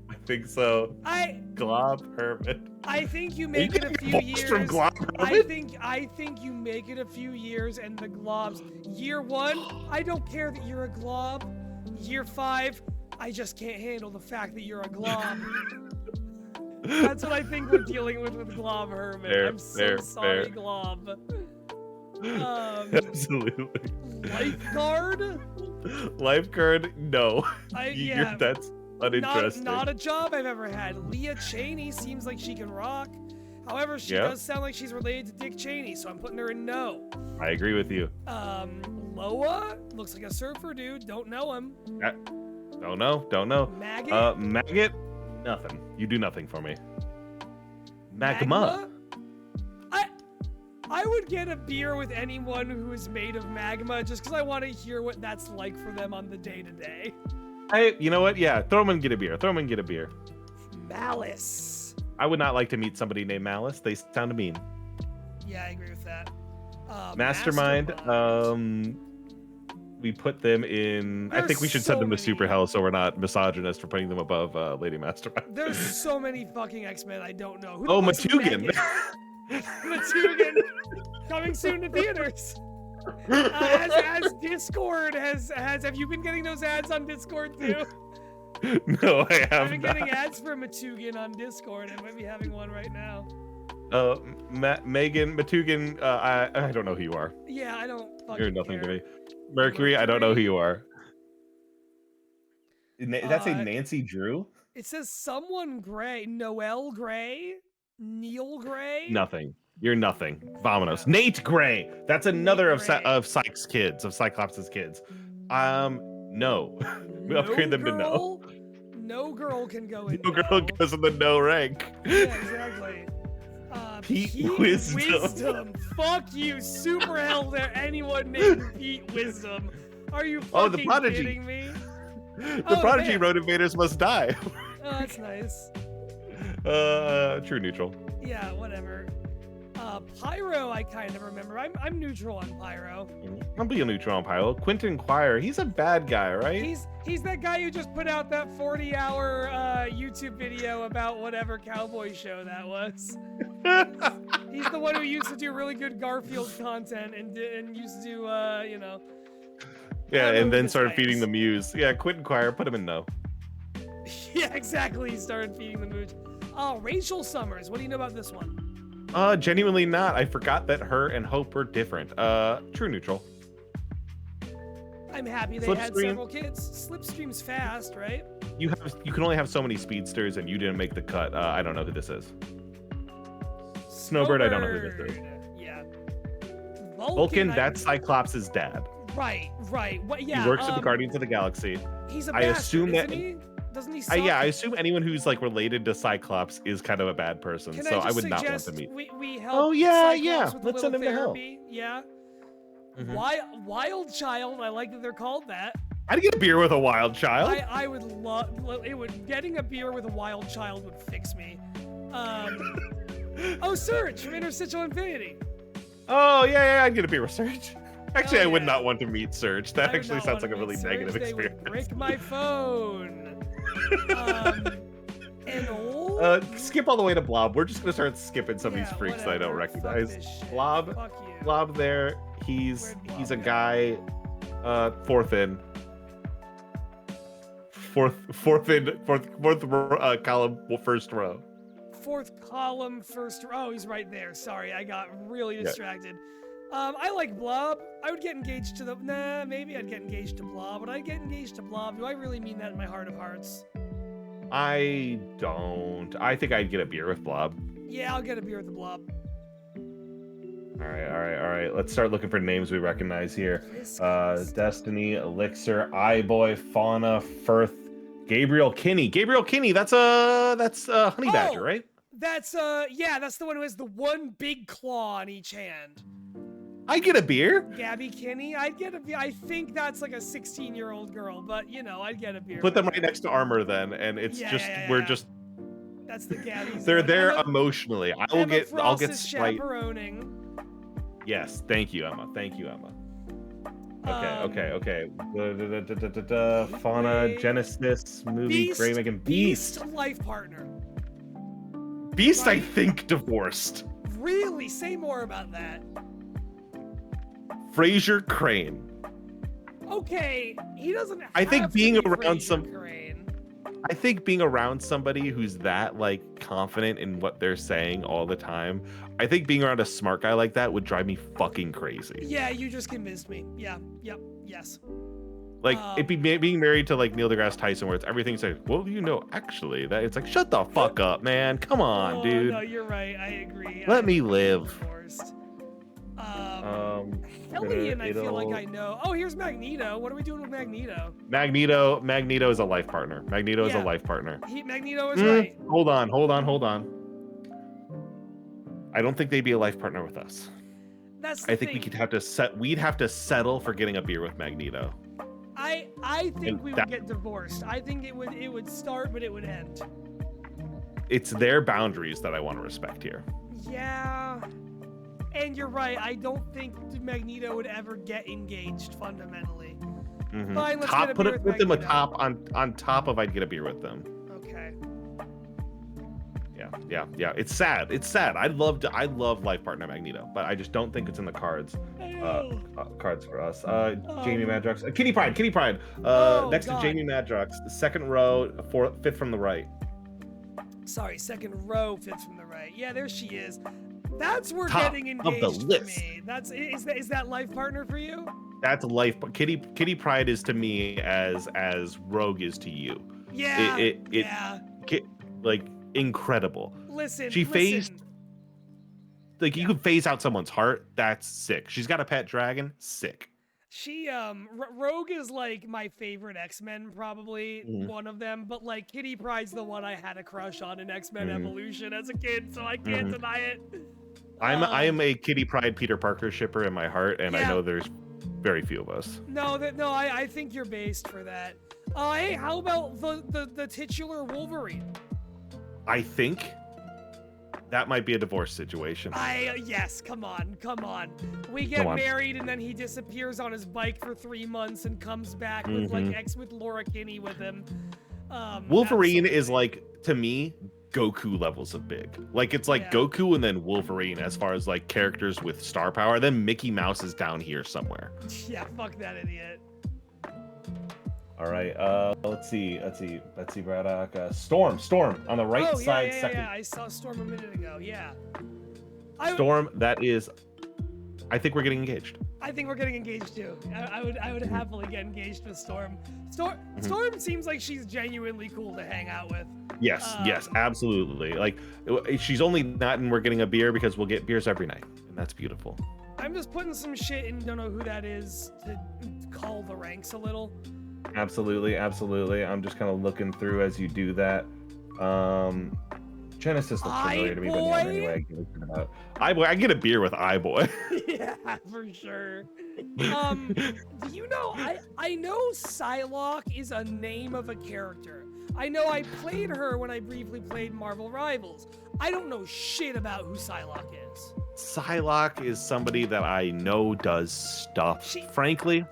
I think so. Glob Herman. I think you make it a few years. From Glob Herman? I think you make it a few years and the globs. Year 1, I don't care that you're a glob. Year 5, I just can't handle the fact that you're a glob. That's what I think we're dealing with Glob Herman. I'm so sorry, Glob. Absolutely. Lifeguard? No. That's uninteresting. Not a job I've ever had. Leah Cheney seems like she can rock. However, she does sound like she's related to Dick Cheney, so I'm putting her in no. I agree with you. Loa looks like a surfer dude. Don't know him. Don't know. Maggot? Maggot? Nothing. You do nothing for me. Magma? I would get a beer with anyone who is made of magma just because I want to hear what that's like for them on the day-to-day. You know what? Yeah, throw them and get a beer. Malice. I would not like to meet somebody named Malice. They sound mean. Yeah, I agree with that. Mastermind. We put them in. I think we should send them to Super Hell so we're not misogynist for putting them above Lady Mastermind. There's so many fucking X-Men I don't know. Matugan. Matugan. Coming soon to theaters. As Discord has have you been getting those ads on Discord too? No, I have I've been getting ads for Matugan on Discord. I might be having one right now. Megan Matugan, I don't know who you are. Yeah, I don't fucking You're nothing care. to me. Mercury, I don't know who you are. Does that say Nancy Drew? It says someone Gray. Noel Gray? Neil Gray? Nothing. You're nothing. Vamonos. Nate Gray. That's another of Cyclops' kids. No. We upgrade them to no. No girl can go in. No girl goes in the no rank. Yeah, exactly. Pete Wisdom. Fuck you. Super hell there. Anyone named Pete Wisdom. Are you fucking kidding me? The Prodigy wrote Invaders Must Die. Oh, that's nice. True neutral. Yeah, whatever. Pyro, I kind of remember. I'm neutral on Pyro. I'll be a neutral on Pyro. Quentin Quire, he's a bad guy, right? He's that guy who just put out that 40-hour YouTube video about whatever cowboy show that was. He's the one who used to do really good Garfield content and used to do, Yeah, and then started feeding the Muse. Yeah, Quentin Quire, put him in no. Yeah, exactly. He started feeding the Muse. Oh, Rachel Summers. What do you know about this one? Genuinely not. I forgot that her and Hope were different. True neutral. I'm happy they had Slipstream. several kids. Slipstream's fast, right? You can only have so many speedsters, and you didn't make the cut. I don't know who this is. Snowbird, I don't know who this is. Yeah. Vulcan, that's Cyclops' dad. Right. What? Yeah. He works at the Guardians of the Galaxy. He's a I bastard, assume isn't that- he? Doesn't he suck? Yeah, I assume anyone who's like related to Cyclops is kind of a bad person, Can so I I just would not want suggest to meet. we help Oh, yeah, Cyclops yeah. with a Let's send little him to hell. therapy? Yeah. Mhm. Wild Child. I like that they're called that. I'd get a beer with a wild child. I would love it. Would getting a beer with a wild child would fix me. Oh, Surge from Interstitial Infinity. Oh yeah, I'd get a beer with Surge. Actually, I would yeah. not want to meet Surge. That I would actually not sounds want like a to really meet negative Surge. They experience. would break my phone. And old. Skip all the way to Blob. We're just gonna start skipping some of these Yeah, freaks that I don't whatever. Fuck recognize. this shit. Blob, Fuck you. Blob there. He's Where'd a Blob guy. Fourth column, first row. Fourth column, first row. Oh, he's right there. Sorry, I got really Yeah. distracted. I like Blob. I would get engaged to the. Nah, maybe I'd get engaged to Blob, but I'd get engaged to Blob. Do I really mean that in my heart of hearts? I don't. I think I'd get a beer with Blob. Yeah, I'll get a beer with the Blob. All right. Let's start looking for names we recognize here. Destiny, Elixir, Eyeboy, Fauna, Firth, Gabriel Kinney. Gabriel Kinney, that's Honey Badger, right? That's that's the one who has the one big claw on each hand. I get a beer. Gabby Kinney, I'd get a beer. I think that's like a 16-year-old girl, but you know, I'd get a beer. Put them with right her. next to Armor then, and it's we're just That's the Gabby's. they're one. there Emma- emotionally. I'll Emma get Frost is Sprite. chaperoning. Yes, thank you, Emma. Um, Okay. Fauna, Genesis, movie, Grey Megan, Beast. life partner. Beast, I Right. think divorced. Really? Say more about that. Fraser Crane. Okay, he doesn't. I think have to being be around Fraser some- Crane. I think being around somebody who's that like confident in what they're saying all the time, I think being around a smart guy like that would drive me fucking crazy. Yeah, you just convinced me. Yeah. Yep. Yes. Like it'd be being married to like Neil deGrasse Tyson, where it's everything's like, well, you know, actually, that it's like, shut the fuck up, man. Come on, Oh, dude. No, you're right. I agree. Let me I'm live. divorced. Gonna- I feel like it'll- I know. Oh, here's Magneto. What are we doing with Magneto? Magneto is a life partner. Magneto is a Yeah. life partner. Magneto is right. Hold on. I don't think they'd be a life partner with us. That's the I think thing. we'd have to settle for getting a beer with Magneto. I think And we that- would get divorced. I think it would start, but it would end. It's their boundaries that I want to respect here. Yeah. And you're right. I don't think Magneto would ever get engaged fundamentally. Mhm. Fine, let's get a Put beer it with put them Magneto. on top of I'd get a beer with them. Okay. Yeah. It's sad. I love life partner Magneto, but I just don't think it's in the cards. Cards for us. Jamie Madrox. Kitty Pryde. Oh, Next God. to Jamie Madrox, the second row, fifth from the right. Sorry, second row, fifth from the right. Yeah, there she is. That's where Top getting of the engaged for list. me. Is that life partner for you? That's life. Kitty Pryde is to me as Rogue is to you. Yeah. Yeah. Like incredible. Listen. She phased. listen. Like you could phase out someone's heart. That's sick. She's got a pet dragon. Sick. She Rogue is like my favorite X-Men, probably one of them, but like Kitty Pryde's the one I had a crush on in X-Men Evolution as a kid, so I can't deny it. I am a Kitty Pryde Peter Parker shipper in my heart, and I Yeah. know there's very few of us. I think you're based for that. Hey, how about the titular Wolverine? I think that might be a divorce situation. Yes, come on. We get Come on. married and then he disappears on his bike for 3 months and comes back with with Laura Kinney with him. Wolverine is absolutely. like, to me, Goku levels of big. Like it's like Yeah. Goku and then Wolverine as far as like characters with star power. Then Mickey Mouse is down here somewhere. Yeah, fuck that idiot. All right. Let's see, Braddock. Storm on the right Oh, side, yeah. second. I saw Storm a minute ago. Yeah. Storm. That is. I think we're getting engaged. I think we're getting engaged too. I would happily get engaged with Storm. Storm seems like she's genuinely cool to hang out with. Yes, absolutely. Like, she's only not in We're Getting a Beer because we'll get beers every night, and that's beautiful. I'm just putting some shit and don't know who that is to call the ranks a little. Absolutely. I'm just kind of looking through as you do that. Genesis looks familiar to me, but never anyway. I get a beer with iBoy. Yeah, for sure. Do you know? I know Psylocke is a name of a character. I know I played her when I briefly played Marvel Rivals. I don't know shit about who Psylocke is. Psylocke is somebody that I know does stuff. Frankly,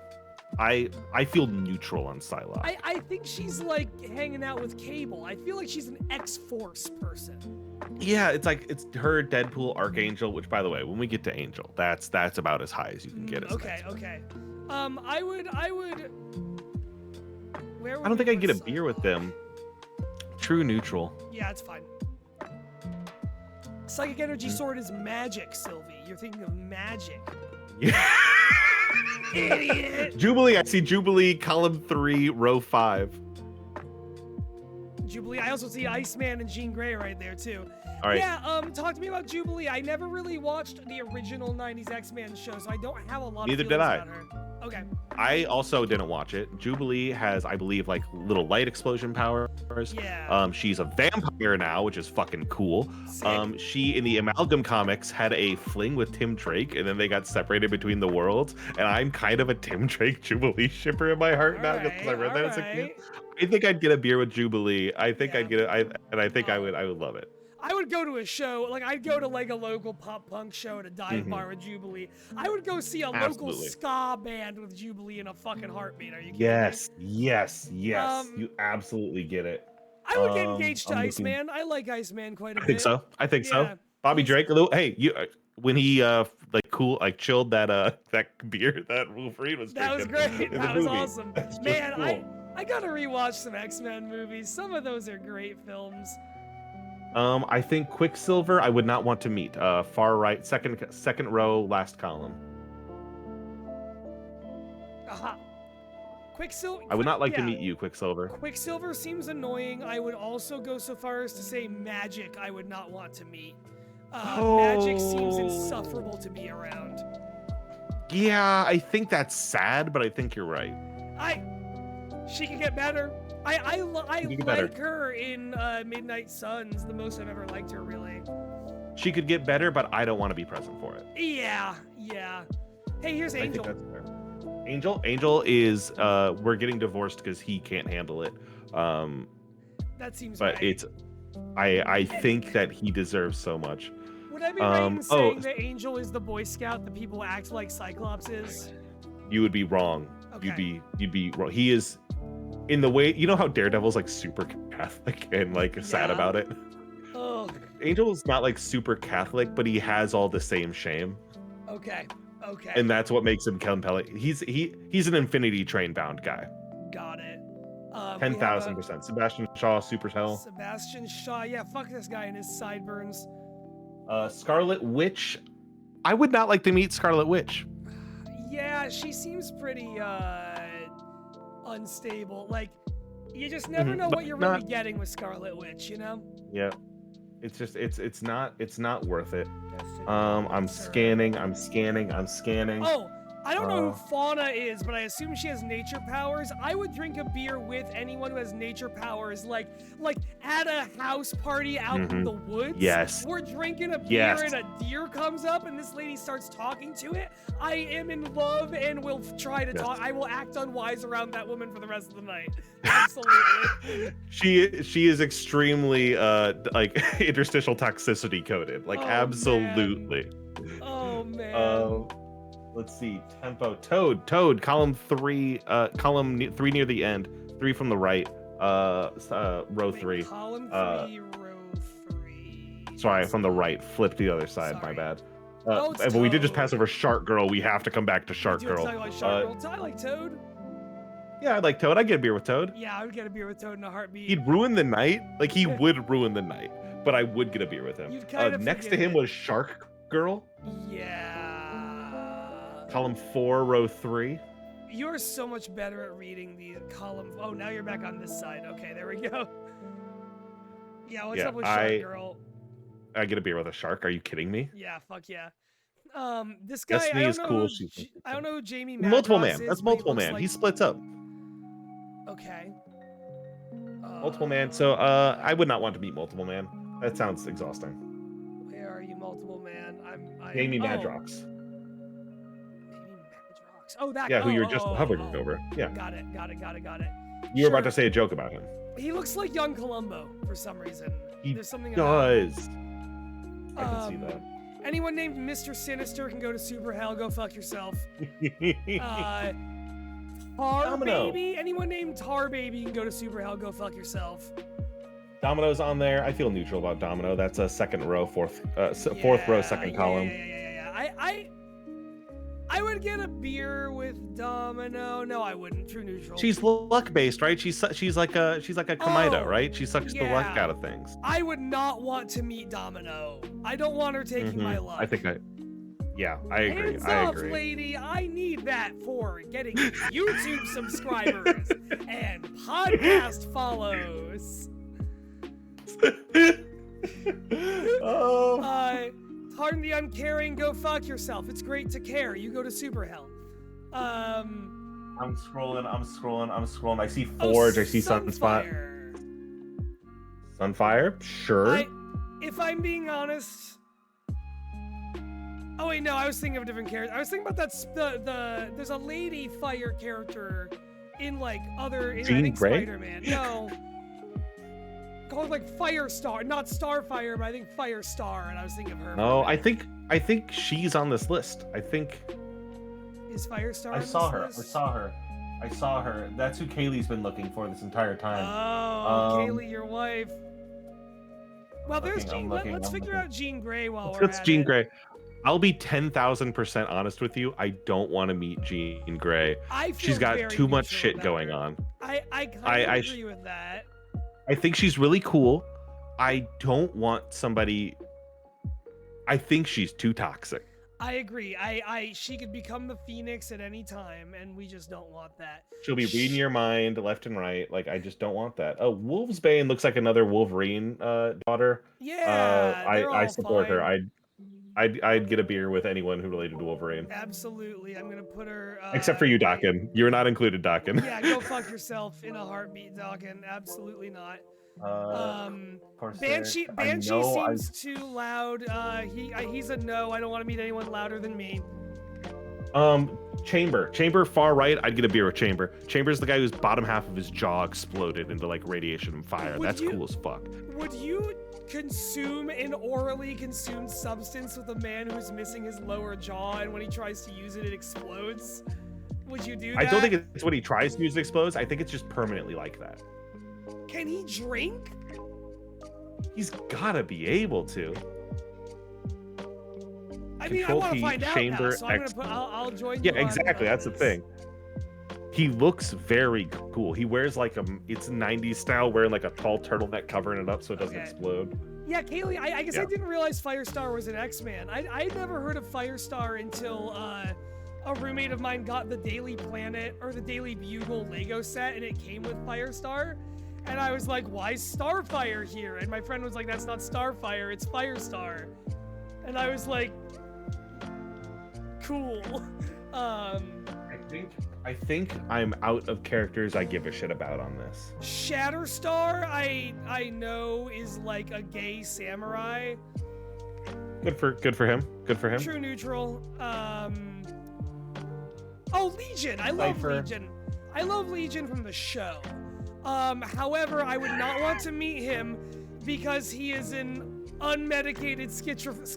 I feel neutral on Psylocke. I think she's like hanging out with Cable. I feel like she's an X-Force person. Yeah, it's her Deadpool Archangel, which, by the way, when we get to Angel, that's about as high as you can get. Okay. I would. Where would I don't think we I'd get a put beer with Psylocke? them. True neutral. Yeah, it's fine. Psychic Energy Sword is magic, Sylvie. You're thinking of magic. Yeah. Idiot. Jubilee. I see Jubilee, column 3, row 5. Jubilee. I also see Iceman and Jean Grey right there too. All right. Yeah. Talk to me about Jubilee. I never really watched the original '90s X-Men show, so I don't have a lot. Neither of did feelings I. about her. Okay. I also didn't watch it. Jubilee has, I believe, like little light explosion powers. Yeah. She's a vampire now, which is fucking cool. Sick. She in the Amalgam comics had a fling with Tim Drake, and then they got separated between the worlds. And I'm kind of a Tim Drake Jubilee shipper in my heart now because I read that as a kid. I think I'd get a beer with Jubilee. I think I'd get it. I think I would love it. I would go to a show, like I'd go to like a local pop punk show at a dive bar with Jubilee. I would go see a local ska band with Jubilee in a fucking heartbeat. Are you kidding me? Yes. You absolutely get it. I would get engaged to Iceman. I like Iceman quite a bit. I think so. Bobby Drake. Hey, you when he chilled that beer that Wolverine was drinking. That was great. That was awesome. Man, cool. I gotta rewatch some X-Men movies. Some of those are great films. I think Quicksilver I would not want to meet. Far right, second row, last column. Aha. Quicksilver. I would not like to meet you, Quicksilver. Quicksilver seems annoying. I would also go so far as to say Magic I would not want to meet. Magic seems insufferable to be around. Yeah, I think that's sad, but I think you're right. She can get better. I get like better. her in Midnight Suns, the most I've ever liked her, really. She could get better, but I don't want to be present for it. Yeah. Hey, here's Angel. I think that's fair. Angel is we're getting divorced because he can't handle it. That seems but right. it's I think that he deserves so much. Would I be right in saying that Angel is the Boy Scout that people act like Cyclops is? You would be wrong. Okay. You'd be wrong. He is in the way, you know how Daredevil's like super Catholic and like sad about it? Oh. Angel is not like super Catholic, but he has all the same shame. Okay. And that's what makes him compelling. He's an Infinity Train bound guy. Got it. 10,000%. Sebastian Shaw, Super Hell. Sebastian Shaw, yeah, fuck this guy and his sideburns. Scarlet Witch. I would not like to meet Scarlet Witch. Yeah, she seems pretty unstable. Like, you just never know what you're really getting with Scarlet Witch, you know? Yeah. It's just it's not worth it. I'm scanning. Oh, I don't know who Fauna is, but I assume she has nature powers. I would drink a beer with anyone who has nature powers, like at a house party out in the woods. Yes. We're drinking a beer and a deer comes up and this lady starts talking to it. I am in love and will try to talk. I will act unwise around that woman for the rest of the night. Absolutely. She is extremely like interstitial toxicity coded. Like absolutely. Man. Oh man. Let's see. Tempo. Toad. Column 3 near the end. 3 from the right. Row 3. Column 3, row 3. Sorry, from the right. Flip to the other side. My bad. But Toad. we did just pass over Shark Girl. We have to come back to Shark Girl. I like Shark Girl. I like Toad. Yeah, I like Toad. I'd get a beer with Toad. Yeah, I would get a beer with Toad in a heartbeat. He'd ruin the night. Like, he would ruin the night. But I would get a beer with him. You'd kind of Next to forgive him it. was Shark Girl. Yeah. Column 4, row 3. You're so much better at reading the column. Oh, now you're back on this side. Okay, there we go. Yeah, what's up with Shark Girl? I get a beer with a shark. Are you kidding me? Yeah, fuck yeah. This guy, Destiny I is don't cool. know. I don't know who Jamie Madrox Multiple man. is, That's but he multiple looks man. like- He splits up. Okay. Multiple man. So I would not want to meet multiple man. That sounds exhausting. Where are you, multiple man? I'm Jamie oh. Madrox. Jamie Madrox. Oh, that. Yeah, who oh, you were oh, just oh, hovering oh. over. Yeah. Got it. You were about Sure. to say a joke about him. He looks like young Columbo for some reason. He There's something about does. I can see that. Anyone named Mr. Sinister can go to Super Hell. Go fuck yourself. Tar Domino. Baby. Anyone named Tar Baby can go to Super Hell. Go fuck yourself. Domino's on there. I feel neutral about Domino. That's a second row, fourth row, second column. Yeah. I would get a beer with Domino. No, I wouldn't. True neutral. She's luck based, right? She's like a Kamida, Oh, right? She sucks the luck yeah. out of things. I would not want to meet Domino. I don't want her taking my luck. I agree. Hands I off, agree. lady. I need that for getting YouTube subscribers and podcast follows. Oh. Pardon the uncaring. Go fuck yourself. It's great to care. You go to Super Hell. I'm scrolling. I see Forge. I see Sunspot. Sunfire? Sure. If I'm being honest. Oh wait, no, I was thinking of a different character. I was thinking about that. There's a lady fire character in like other. I Jean think Grey? Spider-Man. No. Called like Firestar, not Starfire, but I think Firestar, and I was thinking of her. No, I think she's on this list. I think Is Firestar? I on saw this her. list? I saw her. That's who Kaylee's been looking for this entire time. Oh, Kaylee, your wife. Well, there's I'm Jean. Let's figure out Jean Grey while we're That's at Jean it. Grey. I'll be 10,000% honest with you. I don't want to meet Jean Grey. I feel She's got very too much neutral shit about going her. on. I kind I of agree with that. I think she's really cool. I don't want somebody. I think she's too toxic. I agree. She could become the Phoenix at any time, and we just don't want that. She'll be reading your mind left and right. Like, I just don't want that. Oh, Wolvesbane looks like another Wolverine daughter. Yeah, they're I all support her. fine. I'd get a beer with anyone who related to Wolverine. Absolutely. I'm gonna put her. Except for you, Dakin. You're not included, Dakin. Yeah, go fuck yourself in a heartbeat, Dakin. Absolutely not. Banshee seems too loud. He's a no. I don't want to meet anyone louder than me. Chamber far right. I'd get a beer with Chamber. Chamber's the guy whose bottom half of his jaw exploded into like radiation and fire. That's cool as fuck. Would you consume an orally consumed substance with a man who's missing his lower jaw, and when he tries to use it, it explodes? Would you do that? I don't think it's when he tries to use it explodes. I think it's just permanently like that. Can he drink? He's gotta be able to. I mean, I Control want to key, find out chamber, now, so I'm X- gonna put. I'll join Yeah, you. on exactly. That's the this. thing. He looks very cool. He wears like it's 90s style, wearing like a tall turtleneck covering it up so it doesn't Okay. explode. Yeah, Kaylee, I guess I Yeah. didn't realize Firestar was an X-Man. I'd never heard of Firestar until a roommate of mine got the Daily Planet or the Daily Bugle Lego set, and it came with Firestar. And I was like, why is Starfire here? And my friend was like, that's not Starfire, it's Firestar. And I was like, cool. I think I'm out of characters I give a shit about on this. Shatterstar, I know is like a gay samurai. Good for him. Good for him. True neutral. Oh, Legion. I love Cypher. Legion. I love Legion from the show. However, I would not want to meet him because he is an unmedicated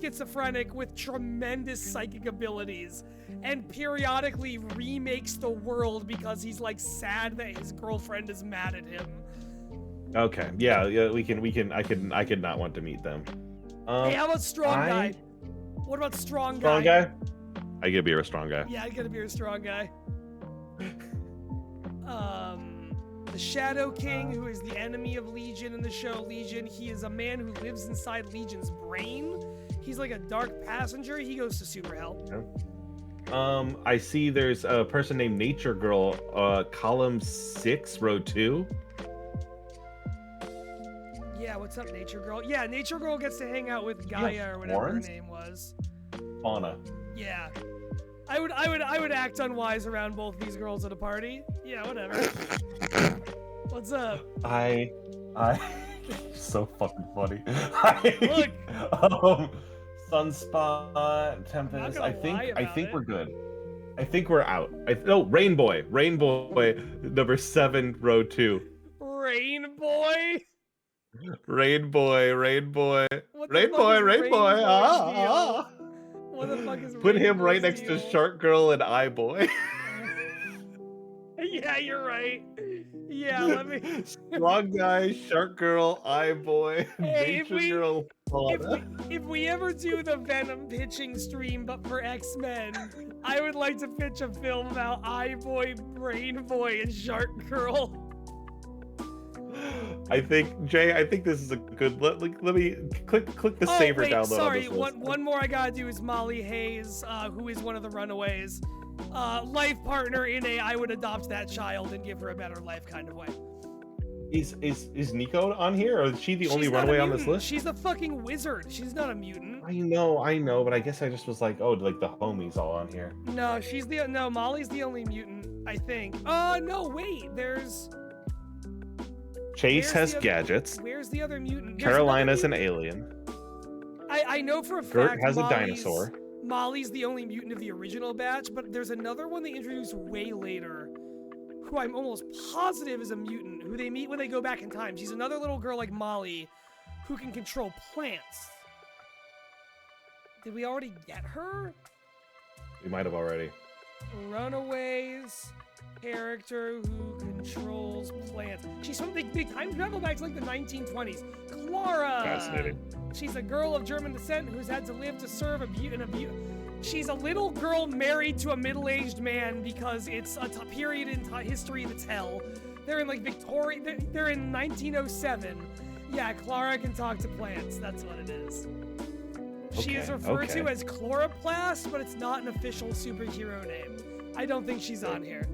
schizophrenic with tremendous psychic abilities and periodically remakes the world because he's like sad that his girlfriend is mad at him. Okay. Yeah, we can I could not want to meet them. Hey, how about Strong Guy? What about Strong Guy? Strong guy? I get a beer with Strong Guy. Yeah, I gotta be a Strong Guy. The Shadow King, who is the enemy of Legion in the show Legion. He is a man who lives inside Legion's brain. He's like a dark passenger. He goes to Super Hell. I see there's a person named Nature Girl, column 6, row 2. Yeah, what's up, Nature Girl? Yeah, Nature Girl gets to hang out with Gaia or whatever her name was. Fauna. Yeah. I would act unwise around both these girls at a party. Yeah, whatever. What's up? I so fucking funny. Look. Sunspot, Tempest. I think it. we're good. I think we're out. Rainboy, number 7, row 2. Rainboy? Rainboy. What the fuck is Rainboy's deal? What the fuck is Put him right Rainboy's next deal? to Shark Girl and Eye Boy. Yeah, you're right. Yeah, let me. Strong guy, Shark Girl, Eye Boy, Hey, Nature Girl. if we ever do the Venom pitching stream, but for X-Men, I would like to pitch a film about Eye Boy, Brain Boy, and Shark Girl. I think this is a good. Let me click the save or download. Sorry, on this list. one more I gotta do is Molly Hayes, who is one of the Runaways, life partner in a I would adopt that child and give her a better life kind of way. Is Nico on here, or is she the only She's not a runaway on this mutant. list? She's a fucking wizard. She's not a mutant. I know, but I guess I just was like, oh, like the homies all on here. No, Molly's the only mutant, I think. No, wait, there's. Chase Where's has the other- gadgets. Where's the other mutant? There's Carolina's an another mutant. alien. I know for a Gert fact has a Molly's- dinosaur. Molly's the only mutant of the original batch, but there's another one they introduced way later, who I'm almost positive is a mutant, who they meet when they go back in time. She's another little girl like Molly, who can control plants. Did we already get her? We might have already. Runaways character who controls plants. She's from the time travel back to like the 1920s. Clara. Fascinating. She's a girl of German descent who's had to live to serve She's a little girl married to a middle-aged man because it's a period in history that's hell. They're in like Victoria. They're in 1907. Yeah, Clara can talk to plants. That's what it is. She is referred to as Chloroplast, but it's not an official superhero name. I don't think she's on here.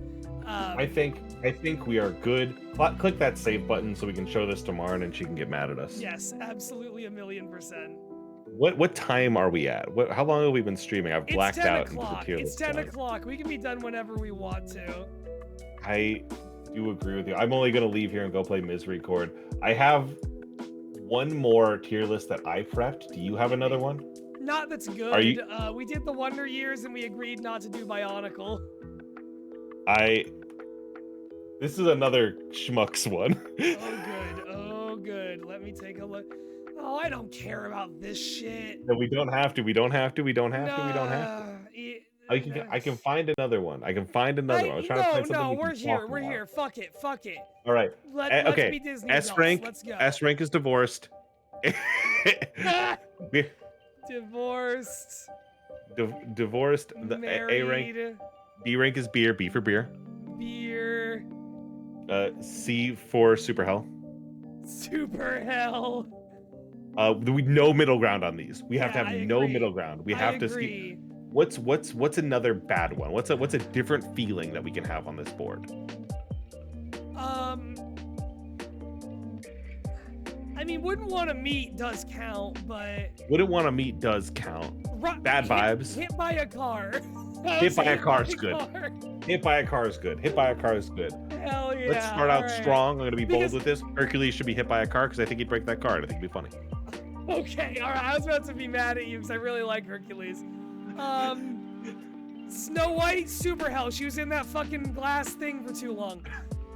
I think we are good. Click that save button so we can show this to Marn and she can get mad at us. Yes, absolutely 1,000,000%. What time are we at? How long have we been streaming? I've blacked out into the tier It's list 10 time. o'clock. We can be done whenever we want to. I do agree with you. I'm only gonna leave here and go play Misery Chord. I have one more tier list that I prepped. Do you have another one? Not that's good. Are you- We did the Wonder Years and we agreed not to do Bionicle. This is another schmucks one. Oh, good. Let me take a look. Oh, I don't care about this shit. No, we don't have to. We don't have to. I can find another one. I was trying to find something. No, we we're can here. talk We're about. here. Fuck it. All right. Let's okay. be Disney S adults. rank. Let's go. S rank is divorced. Divorced. Divorced. The A rank. Married. B rank is beer. B for beer. Beer. C for super hell. Super hell. We no middle ground on these. We have to Yeah, have I no agree. middle ground. We I have to agree. What's another bad one? What's a different feeling that we can have on this board? I mean, wouldn't want to meet does count, but Wouldn't want to meet does count. Bad vibes. Hit by a car. Hit by a car is good. car. Hit by a car is good. Hit by a car is good. Hell yeah. Let's start out alright. strong. I'm gonna be bold Because- with this. Hercules should be hit by a car because I think he'd break that car. And I think it'd be funny. Okay, all right. I was about to be mad at you because I really like Hercules. Snow White, super hell. She was in that fucking glass thing for too long.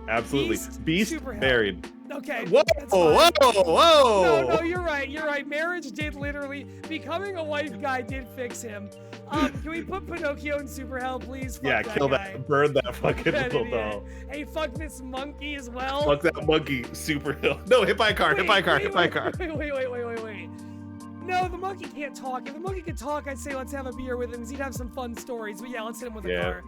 Absolutely. Beast super hell. married. Okay. Whoa! that's fine. Whoa! No, you're right. Marriage did literally becoming a wife guy did fix him. Can we put Pinocchio in super hell, please? Fuck Yeah, that kill guy. that. Burn that fucking That little idiot. doll. Hey, fuck this monkey as well. Fuck that monkey. Super hill. No, hit by a car. Hit by a car. Hit by a car. Wait. No, the monkey can't talk. If the monkey could talk, I'd say let's have a beer with him because he'd have some fun stories. But yeah, let's hit him with a Yeah. car.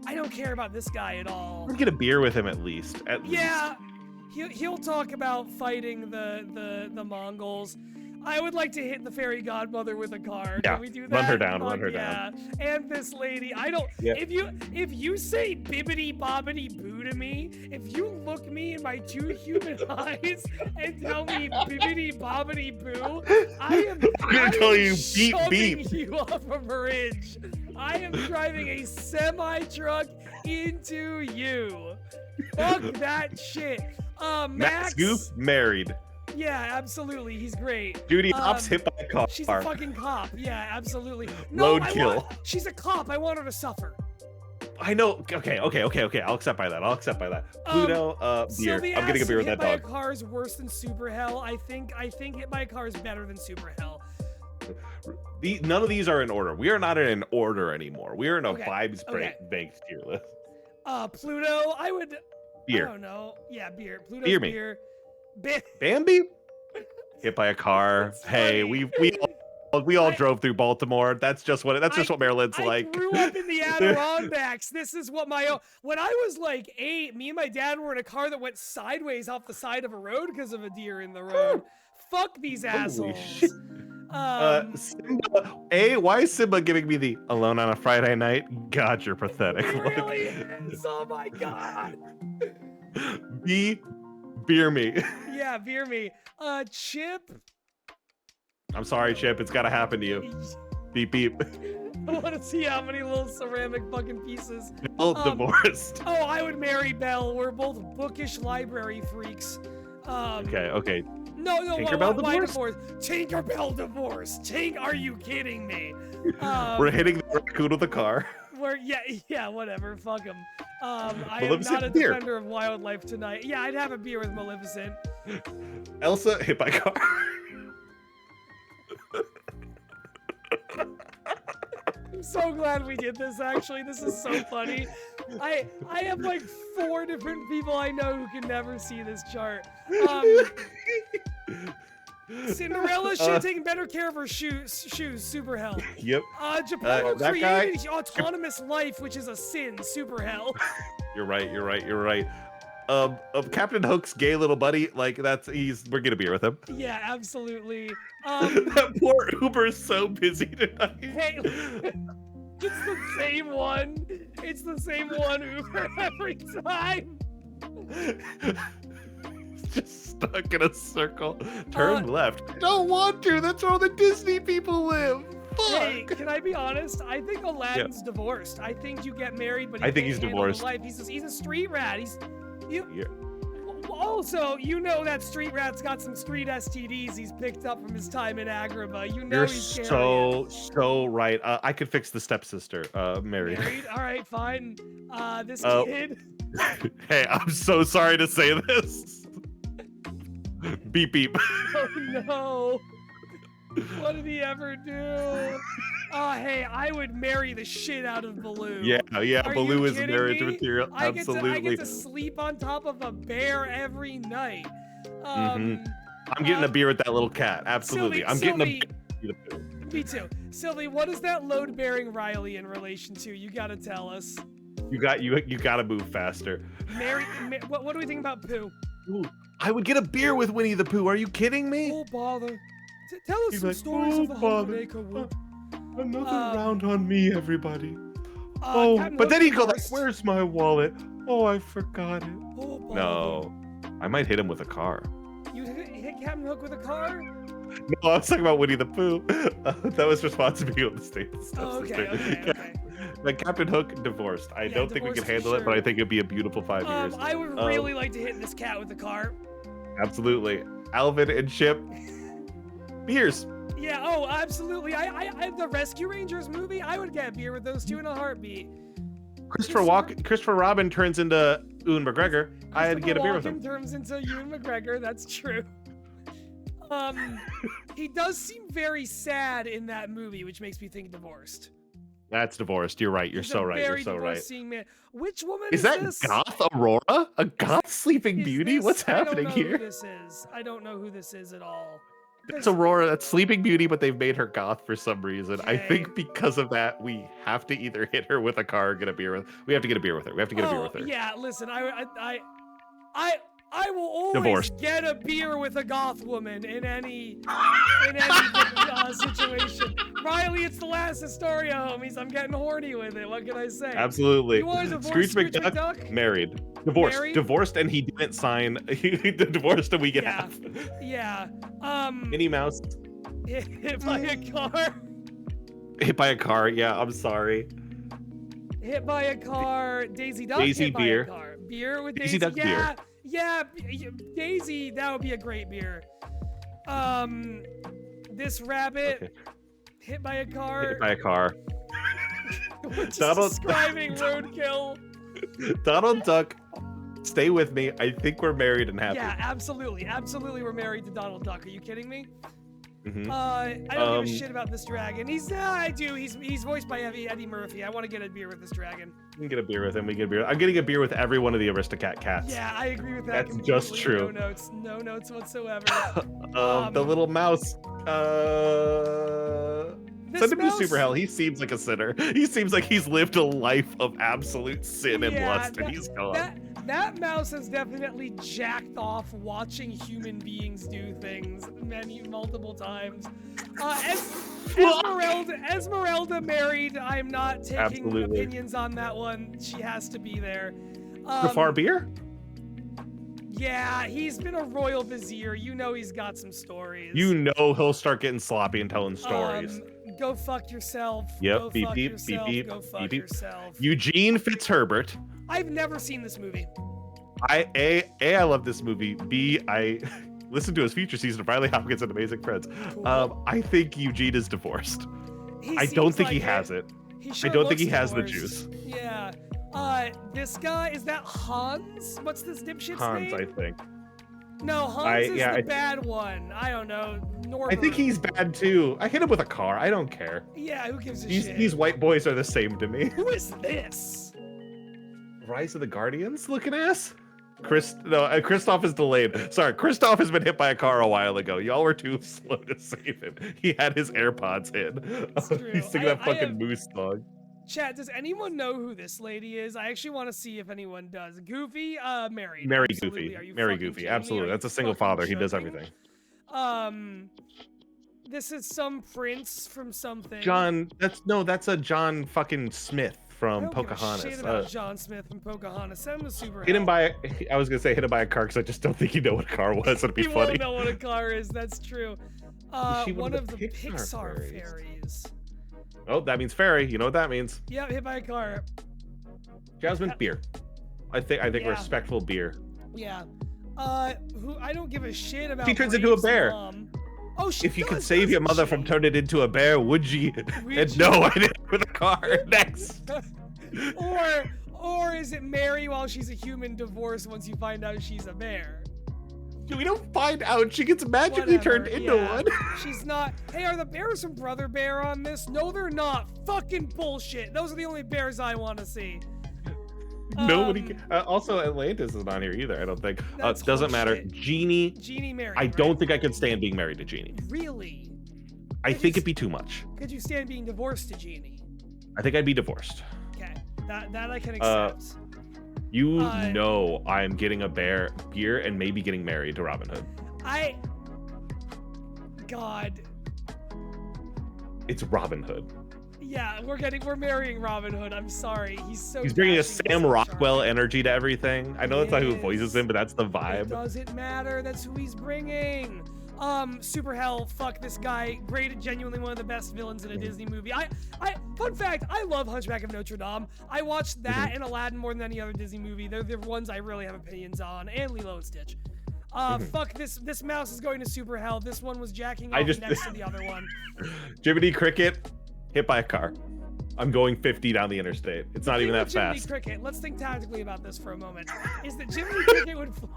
I don't care about this guy at all. I'd get a beer with him at least. Yeah, he'll talk about fighting the Mongols. I would like to hit the fairy godmother with a car. Yeah, Can we do that? run her down, Fuck run her yeah. down. And this lady, I don't. Yeah. If you say bibbity bobbity boo to me, if you look me in my 2 human eyes and tell me bibbity bobbity boo, I'm gonna tell you beep, shoving beep. you off a bridge. I am driving a semi truck into you. Fuck that shit. Max Goof married. Yeah, absolutely. He's great. Duty ops hit by a car. She's a fucking cop. Yeah, absolutely. No, Load kill. She's a cop. I want her to suffer. I know. Okay. I'll accept by that. Pluto, beer. Sylvia I'm getting a beer with hit that by dog. a car is worse than super hell. I think hit by a car is better than super hell. None of these are in order. We are not in an order anymore. We are in a Okay, vibes okay. bank tier list. Pluto, I would. Beer. I don't know. Yeah, beer. Pluto's Beer me. beer. Bambi? Hit by a car. It's Hey, funny. we all drove through Baltimore. That's just what Maryland's I like. grew up in the Adirondacks. This is what when I was like 8, me and my dad were in a car that went sideways off the side of a road because of a deer in the road. Fuck these Holy assholes. shit. Simba. Why is Simba giving me the alone on a Friday night? God, you're pathetic. It really is. Oh my god. Beer me. Yeah, beer me. Chip. I'm sorry, Chip. It's gotta happen to you. Beep beep. I want to see how many little ceramic fucking pieces. Divorced. Oh, I would marry Belle. We're both bookish library freaks. Okay. No, Tinkerbell why divorce? Tinkerbell divorce. Are you kidding me? We're hitting the raccoon with a car. Yeah, whatever. Fuck him. I am Maleficent not a beer. defender of wildlife tonight. Yeah, I'd have a beer with Maleficent. Elsa hit by car. I'm so glad we did this, actually. This is so funny. I have like 4 different people I know who can never see this chart. Cinderella should taking better care of her shoes. Super hell. Yep. Geppetto that guy- created autonomous life, which is a sin. Super hell. You're right. Captain Hook's gay little buddy, like we're gonna beer with him. Yeah, absolutely. That poor Uber's so busy tonight. Hey, it's the same one. It's the same one Uber every time. Just stuck in a circle. Turn left. I don't want to. That's where all the Disney people live. Fuck. Hey, can I be honest? I think Aladdin's divorced. I think you get married, but I think can't he's handle divorced. Life. He's a street rat. Yeah. Also, you know that street rat's got some street STDs he's picked up from his time in Agrabah. You know You're he's so right. I could fix the stepsister. Married. married. All right, fine. This Oh. kid. Hey, I'm so sorry to say this. Beep beep. Oh no. What did he ever do? Hey, I would marry the shit out of Baloo. Yeah. Are Baloo you is kidding marriage me? material. I Absolutely. get to sleep on top of a bear every night. I'm getting a beer with that little cat. Absolutely. I'm getting a. Me too. Sylvie, what is that load-bearing Riley in relation to? You gotta tell us. You gotta move faster. What do we think about Pooh? Ooh, I would get a beer with Winnie the Pooh. Are you kidding me? Oh bother. Tell us He's some like, stories "Oh, of the bother. Holiday Wood. Another round on me, everybody. Captain But then Hook he'd go like, divorced. "Where's my wallet? Oh, I forgot it." Oh, bother. No, I might hit him with a car. You hit Captain Hook with a car? No, I was talking about Winnie the Pooh. That was responsibility of the state. Oh, okay. Like Captain Hook divorced. I don't think we can divorced for handle it, but I sure. think it'd be a beautiful 5 years. I would really like to hit this cat with a car. Absolutely. Alvin and Chip. Beers. Yeah, oh, absolutely. I the Rescue Rangers movie, I would get a beer with those two in a heartbeat. Christopher Robin turns into Ewan McGregor. I'd get a beer with him. Turns into Ewan McGregor, that's true. He does seem very sad in that movie, which makes me think divorced. That's divorced. You're right. You're He's so a right. You're very so right. divorced-seeing man. Which woman Is that this? Goth Aurora? A Goth Sleeping Is Beauty? this- What's I don't happening know here? Who this is. I don't know who this is at all. That's Aurora. That's Sleeping Beauty, but they've made her goth for some reason. I Okay. think because of that, we have to either hit her with a car or get a beer with. We have to get a beer with her. We have to get a beer with her. Yeah, listen, I will always Divorced. get a beer with a goth woman in any situation. Riley, it's the last Historia Homies. I'm getting horny with it. What can I say? Absolutely. You want to divorce Scrooge Scrooge McDuck, McDuck? married. Divorced. Married? Divorced, and he didn't sign. He divorced, and we get Yeah. half. Yeah. Minnie Mouse Hit by a car. hit by a car. Yeah, I'm sorry. Hit by a car. Daisy Duck. Daisy hit by beer. a car. Beer with Daisy Daisy. Duck beer. Yeah. Daisy. That would be a great beer. This rabbit. Okay. Hit by a car. Hit by a car. We're just Donald- describing roadkill. Donald Duck, stay with me. I think we're married and happy. Yeah, absolutely. Absolutely, we're married to Donald Duck. Are you kidding me? Mhm. I don't give a shit about this dragon. I do. He's voiced by Eddie Murphy. I want to get a beer with this dragon. We can get a beer with him. We get a beer. I'm getting a beer with every one of the Aristocat cats. Yeah, I agree with that. That's just completely. true. No notes whatsoever. The little mouse. This Send him to mouse- super hell. He seems like a sinner. He seems like he's lived a life of absolute sin and Yeah, lust, and he's gone. That mouse has definitely jacked off watching human beings do things multiple times. Esmeralda married. I'm not taking Absolutely. opinions on that one. She has to be there. Jafar beer? Yeah, he's been a royal vizier. You know he's got some stories. You know he'll start getting sloppy and telling stories. Go fuck yourself. Yep, Go beep, fuck beep, yourself. beep, beep, Go fuck beep, beep. yourself. Eugene Fitzherbert. I've never seen this movie. I love this movie. B, I listened to his future season of Riley Hopkins and Amazing Friends. Cool. I think Eugene is divorced. He I don't seems think like he has it. He sure I don't think looks he has the divorced. juice. Yeah. This guy, is that Hans? What's this dipshit's Hans, name? I think. No, Hans is yeah, the bad one. I don't know. Norbert. I think he's bad too. I hit him with a car. I don't care. Yeah, who gives a These shit? these white boys are the same to me. Who is this? Rise of the Guardians looking ass? Christoph is delayed. Sorry, Christoph has been hit by a car a while ago. Y'all were too slow to save him. He had his AirPods in. It's true. He's singing that I fucking have- Moose song. Chat, does anyone know who this lady is? I actually want to see if anyone does. Goofy? Married. Mary Absolutely. Goofy. Are you Mary fucking Goofy. kidding me? Absolutely. Are That's you a single fucking father. He does joking? everything. This is some prince from something. That's a John fucking Smith I from don't give a Pocahontas. shit about John Smith from Pocahontas. Send him a super Hit him help. I was gonna say hit him by a car because I just don't think you know what a car was. It'd be You funny. won't know what a car is. That's true. Is she One of the Pixar Pixar fairies? fairies. Oh, that means fairy. You know what that means. Yep, hit by a car. Jasmine beer. I think Yeah. respectful beer. Yeah. Who I don't give a shit about. She turns into a Brave's or mom. Oh, she If you could does, save your doesn't mother she? from turning into a bear, would you? Would And you? no, I didn't with a car. Next. Or is it Mary while she's a human divorced once you find out she's a bear? We don't find out. She gets magically Whatever, turned into yeah. one. She's not. Hey, are the bears from Brother Bear on this? No, they're not. Fucking bullshit. Those are the only bears I want to see. Nobody. Also, Atlantis isn't on here either. I don't think. That's Doesn't matter. horseshit. Genie. Mary. I right? don't think I could stand being married to Genie. Really? I Could think you it'd be too much. Could you stand being divorced to Genie? I think I'd be divorced. Okay, that I can accept. You Uh, know I'm getting a beer and maybe getting married to Robin Hood. God. It's Robin Hood. Yeah, we're marrying Robin Hood. I'm sorry. He's bringing a dashing, Sam so Rockwell charming. energy to everything. I know that's not who voices Yes. him, but that's the It vibe. doesn't matter. That's who he's bringing. Super hell. Fuck this guy. Great, genuinely one of the best villains in a Disney movie. Fun fact. I love Hunchback of Notre Dame. I watched that and Aladdin more than any other Disney movie. They're the ones I really have opinions on, and Lilo and Stitch. Fuck this mouse is going to super hell. This one was jacking off next to the other one. Jiminy Cricket hit by a car. I'm going 50 down the interstate. It's not even that Jiminy fast. Cricket. Let's think tactically about this for a moment. Is that Jiminy Cricket would fly?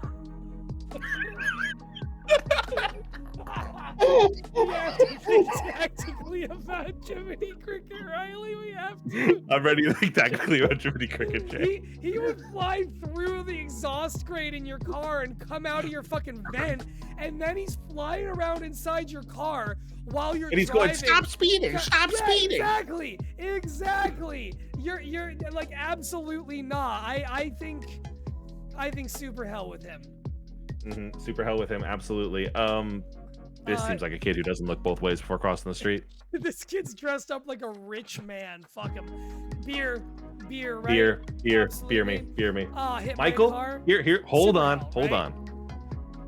We have to think tactically about Jiminy Cricket Riley. We have to. I'm ready to think tactically about Jiminy Cricket, Jay. He would fly through the exhaust grate in your car and come out of your fucking vent, and then he's flying around inside your car while you're And he's driving. going, stop speeding, stop Yeah, speeding. Exactly. You're like absolutely not. I think super hell with him. Super hell with him, absolutely. This seems like a kid who doesn't look both ways before crossing the street. This kid's dressed up like a rich man. Fuck him. Beer, right? Beer me, Absolutely. beer me. Hit Michael, my car. here, hold Super on, hell, hold right? on.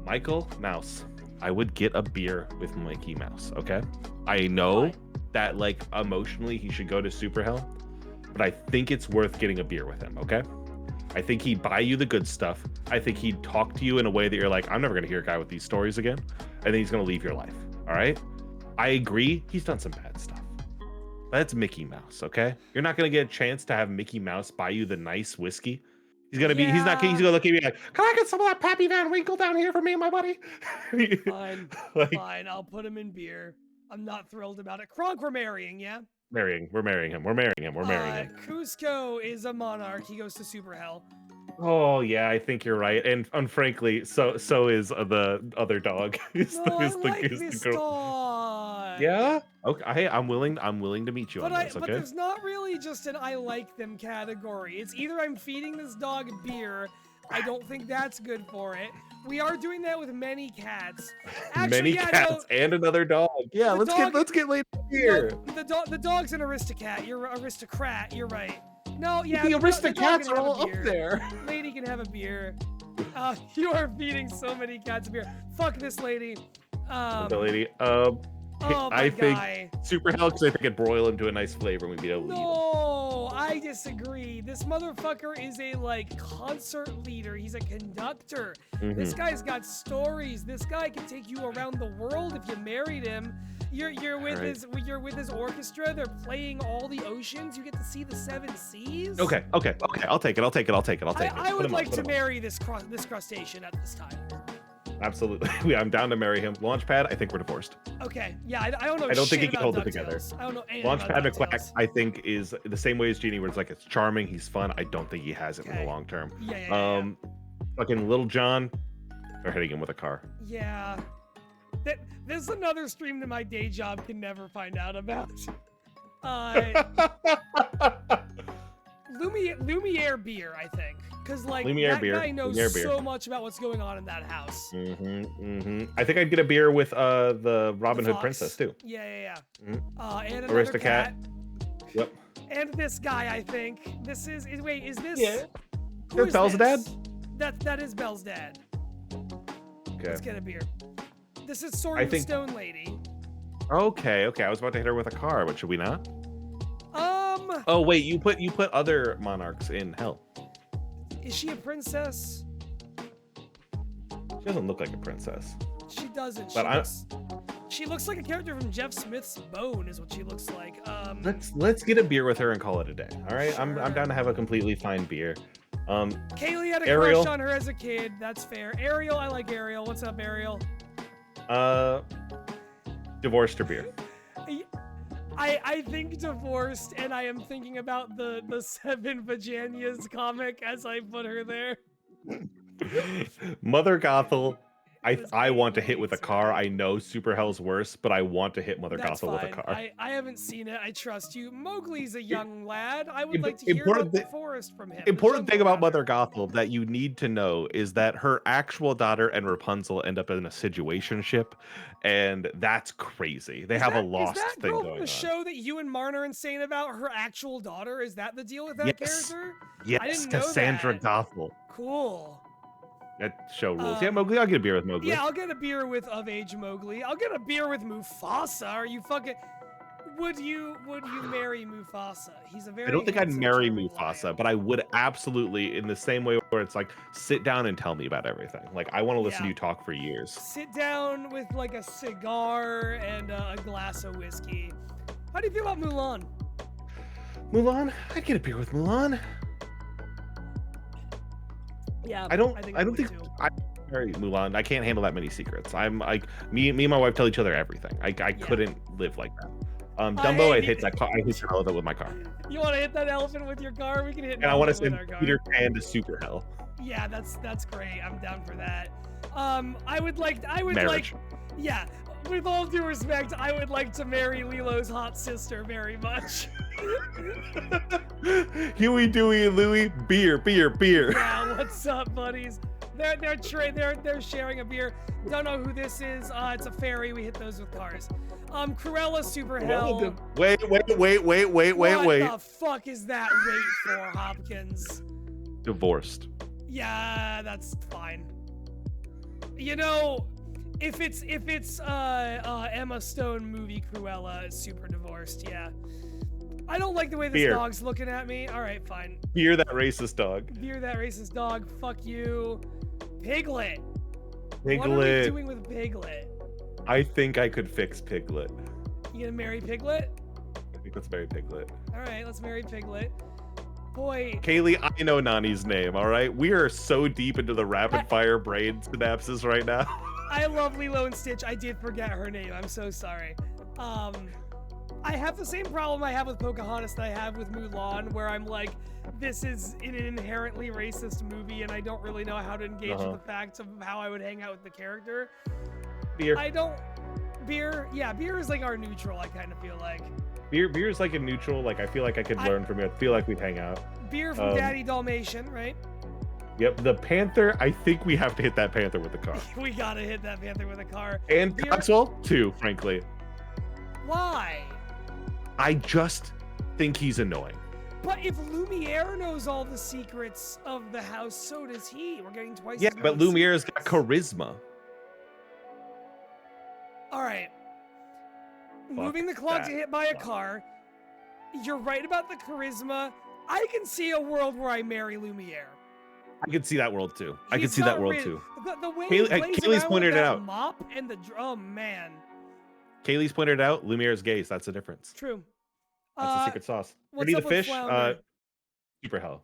Michael Mouse, I would get a beer with Mikey Mouse, okay? I know Why? that, like, emotionally he should go to Super Hell, but I think it's worth getting a beer with him, okay? I think he'd buy you the good stuff. I think he'd talk to you in a way that you're like, I'm never gonna hear a guy with these stories again. And then he's gonna leave your life, all right? I agree, he's done some bad stuff. But that's Mickey Mouse, okay? You're not gonna get a chance to have Mickey Mouse buy you the nice whiskey. He's gonna be, he's gonna look at me like, can I get some of that Pappy Van Winkle down here for me and my buddy? Fine, Like, fine. I'll put him in beer. I'm not thrilled about it. Kronk, we're marrying, yeah? we're marrying him. Cusco is a monarch. He goes to super hell. Oh yeah, I think you're right. And frankly, so is the other dog. Is No, I is like is this girl. dog. Yeah. Okay. I'm willing to meet you But on this. but Okay. there's not really just an I like them category. It's either I'm feeding this dog beer. I don't think that's good for it. We are doing that with many cats. Actually, Many yeah, cats and another dog. Yeah. The dog- Let's get laid no, here. the dog's an aristocrat. You're aristocrat. You're right. No, yeah. The dog Aristocats can are have a all up beer. there. Lady can have a beer. You are feeding so many cats beer. Fuck this lady. The lady. Oh, my I think guy. super hell because I think it'd broil him to a nice flavor and we'd be able to eat him. No, I disagree. This motherfucker is a like concert leader. He's a conductor. This guy's got stories. This guy can take you around the world if you married him. You're with his orchestra. They're playing all the oceans. You get to see the 7 seas. Okay. I'll take it. I Put would him on, like put to him on. marry this crustacean at this time. Absolutely. I'm down to marry him. Launchpad, I think we're divorced. Okay. Yeah, I don't know. I don't think he shit can about hold it together. DuckTales. I don't know anything Launchpad about McQuack, DuckTales. I think, is the same way as Genie, where it's like it's charming, he's fun. I don't think he has it in Okay. the long term. Yeah. Fucking Little John, they're hitting him with a car. Yeah. This is another stream that my day job can never find out about. Lumiere beer, I think. Because, like, Lumiere that beer, guy knows Lumiere beer. so much about what's going on in that house. I think I'd get a beer with the Robin The Hood fox. princess too. Yeah. Mhm. And another Aristocat. cat. Yep. And this guy, I think. Is this? Yeah. Who That's is Belle's this? That is Belle's dad. Okay. Let's get a beer. This is Sword I of the think- Stone Lady. Okay. I was about to hit her with a car, but should we not? Um, Oh wait, you put other monarchs in hell. is she a princess? She doesn't look like a princess. She doesn't. But She looks like a character from Jeff Smith's Bone, is what she looks like. Let's get a beer with her and call it a day. All right, I'm Sure. down to have a completely fine beer. Kaylee had a Ariel. crush on her as a kid. That's fair. Ariel, I like Ariel. What's up, Ariel? Divorced or beer? I think divorced, and I am thinking about the 7 Vajanias comic as I put her there. Mother Gothel. was I want to hit great. with a car. I know Super Hell's worse, but I want to hit Mother That's Gothel with a fine. car. I haven't seen it. I trust you. Mowgli's a young lad. I would Im- like to hear important about the thi- forest from him. Important thing about Mother. Mother Gothel that you need to know is that her actual daughter and Rapunzel end up in a situationship, and that's crazy. They have a lost Is that thing girl going from the on. show that you and Marn are insane about, her actual daughter? Is that the deal with that Yes. character? Yes, didn't know Cassandra that. Gothel. Cool. That show rules. Yeah, Um, Mowgli. I'll get a beer with Mowgli. Yeah, I'll get a beer with of age Mowgli. I'll get a beer with Mufasa. Are you fucking? Would you marry Mufasa? He's a very. I don't think I'd handsome, marry charming Mufasa, lion. but I would absolutely, in the same way where it's like, sit down and tell me about everything. Like, I want to listen to Yeah. you talk for years. Sit down with like a cigar and a glass of whiskey. How do you feel about Mulan? Mulan, I'd get a beer with Mulan. Yeah, I don't I think would too. marry Mulan. I can't handle that many secrets. I'm like me and my wife tell each other everything. I couldn't live like that. Dumbo, I hit that car. I hit all of it with my car. You want to hit that elephant with your car? We can hit. And I want to Dumbo with send our car. Peter Pan to Super Hell. Yeah, that's great. I'm down for that. I would Marriage. yeah. With all due respect, I would like to marry Lilo's hot sister very much. Huey, Dewey, and Louie, beer. Yeah, what's up, buddies? They're sharing a beer. Don't know who this is. It's a fairy. We hit those with cars. Cruella Super Hell. Wait. What the fuck is that wait for, Hopkins? Divorced. Yeah, that's fine. You know, if it's Emma Stone movie Cruella super divorced, yeah. I don't like the way this dog's looking at me. All right, fine. Beer that racist dog. Beer that racist dog. Fuck you. Piglet. Piglet. What are we doing with Piglet? I think I could fix Piglet. You gonna marry Piglet? I think let's marry Piglet. All right, let's marry Piglet. Boy. Kaylee, I know Nani's name, all right? We are so deep into the rapid fire brain synapses right now. I love Lilo and Stitch. I did forget her name. I'm so sorry. I have the same problem I have with Pocahontas that I have with Mulan, where I'm like, this is an inherently racist movie, and I don't really know how to engage with the facts of how I would hang out with the character. Beer. Beer? Yeah, beer is like our neutral, I kind of feel like. Beer is like a neutral, like I feel like I could learn from it. I feel like we'd hang out. Beer from Daddy Dalmatian, right? Yep, the Panther, I think we have to hit that Panther with the car. We gotta hit that Panther with a car. And Coxwell, too, frankly. Why? I just think he's annoying. But if Lumiere knows all the secrets of the house, so does he. We're getting twice Yeah, as but many Lumiere's secrets. got charisma. All right. Moving the clock to hit by a car. You're right about the charisma. I can see a world where I marry Lumiere. I can see that world too. I can He's see that not world really- too. The way Kaylee's pointed it out. Mop and the oh man. Kaylee's pointed it out. Lumiere's gay, so that's the difference. True. That's the secret sauce. What's Ready the up with fish? Flounder? Super Hell.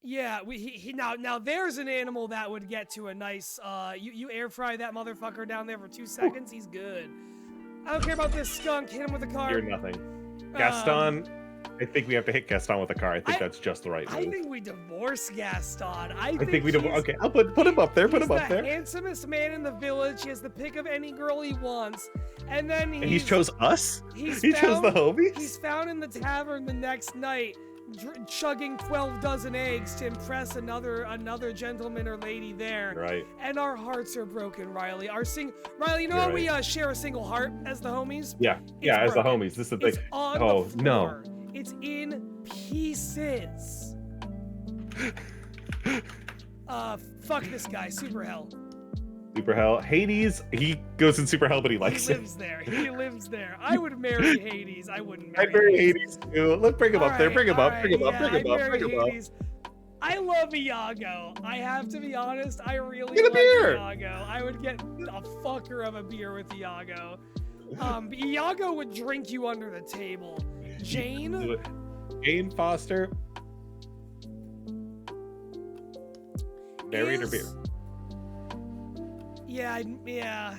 Yeah, he now there's an animal that would get to a nice you air fry that motherfucker down there for 2 seconds, he's good. I don't care about this skunk, hit him with a car. You're nothing. Gaston, I think we have to hit Gaston with a car. I think that's just the right move. I think we divorce Gaston. I think we divorce. Okay, I'll put him up there. Put him up there. He's the handsomest man in the village. He has the pick of any girl he wants, and then He chose us. He chose the homies. He's found in the tavern the next night, chugging 12 dozen eggs to impress another gentleman or lady there. Right. And our hearts are broken, Riley. Riley, you know how we share a single heart as the homies? Yeah, It's as the broken. homies. This is the It's thing. on Oh the no. floor. It's in pieces. Fuck this guy. Super Hell. Super Hell. Hades, he goes in Super Hell, but he likes He it. lives there. He lives there. I would marry Hades. I wouldn't marry I'd marry Hades too. Let's bring him up there. Bring him up. Bring him up. Bring him up. Bring him up. I love Iago. I have to be honest. I really Get a like beer. Iago. I would get a fucker of a beer with Iago. Iago would drink you under the table. Jane Foster. Married or beer? Yeah.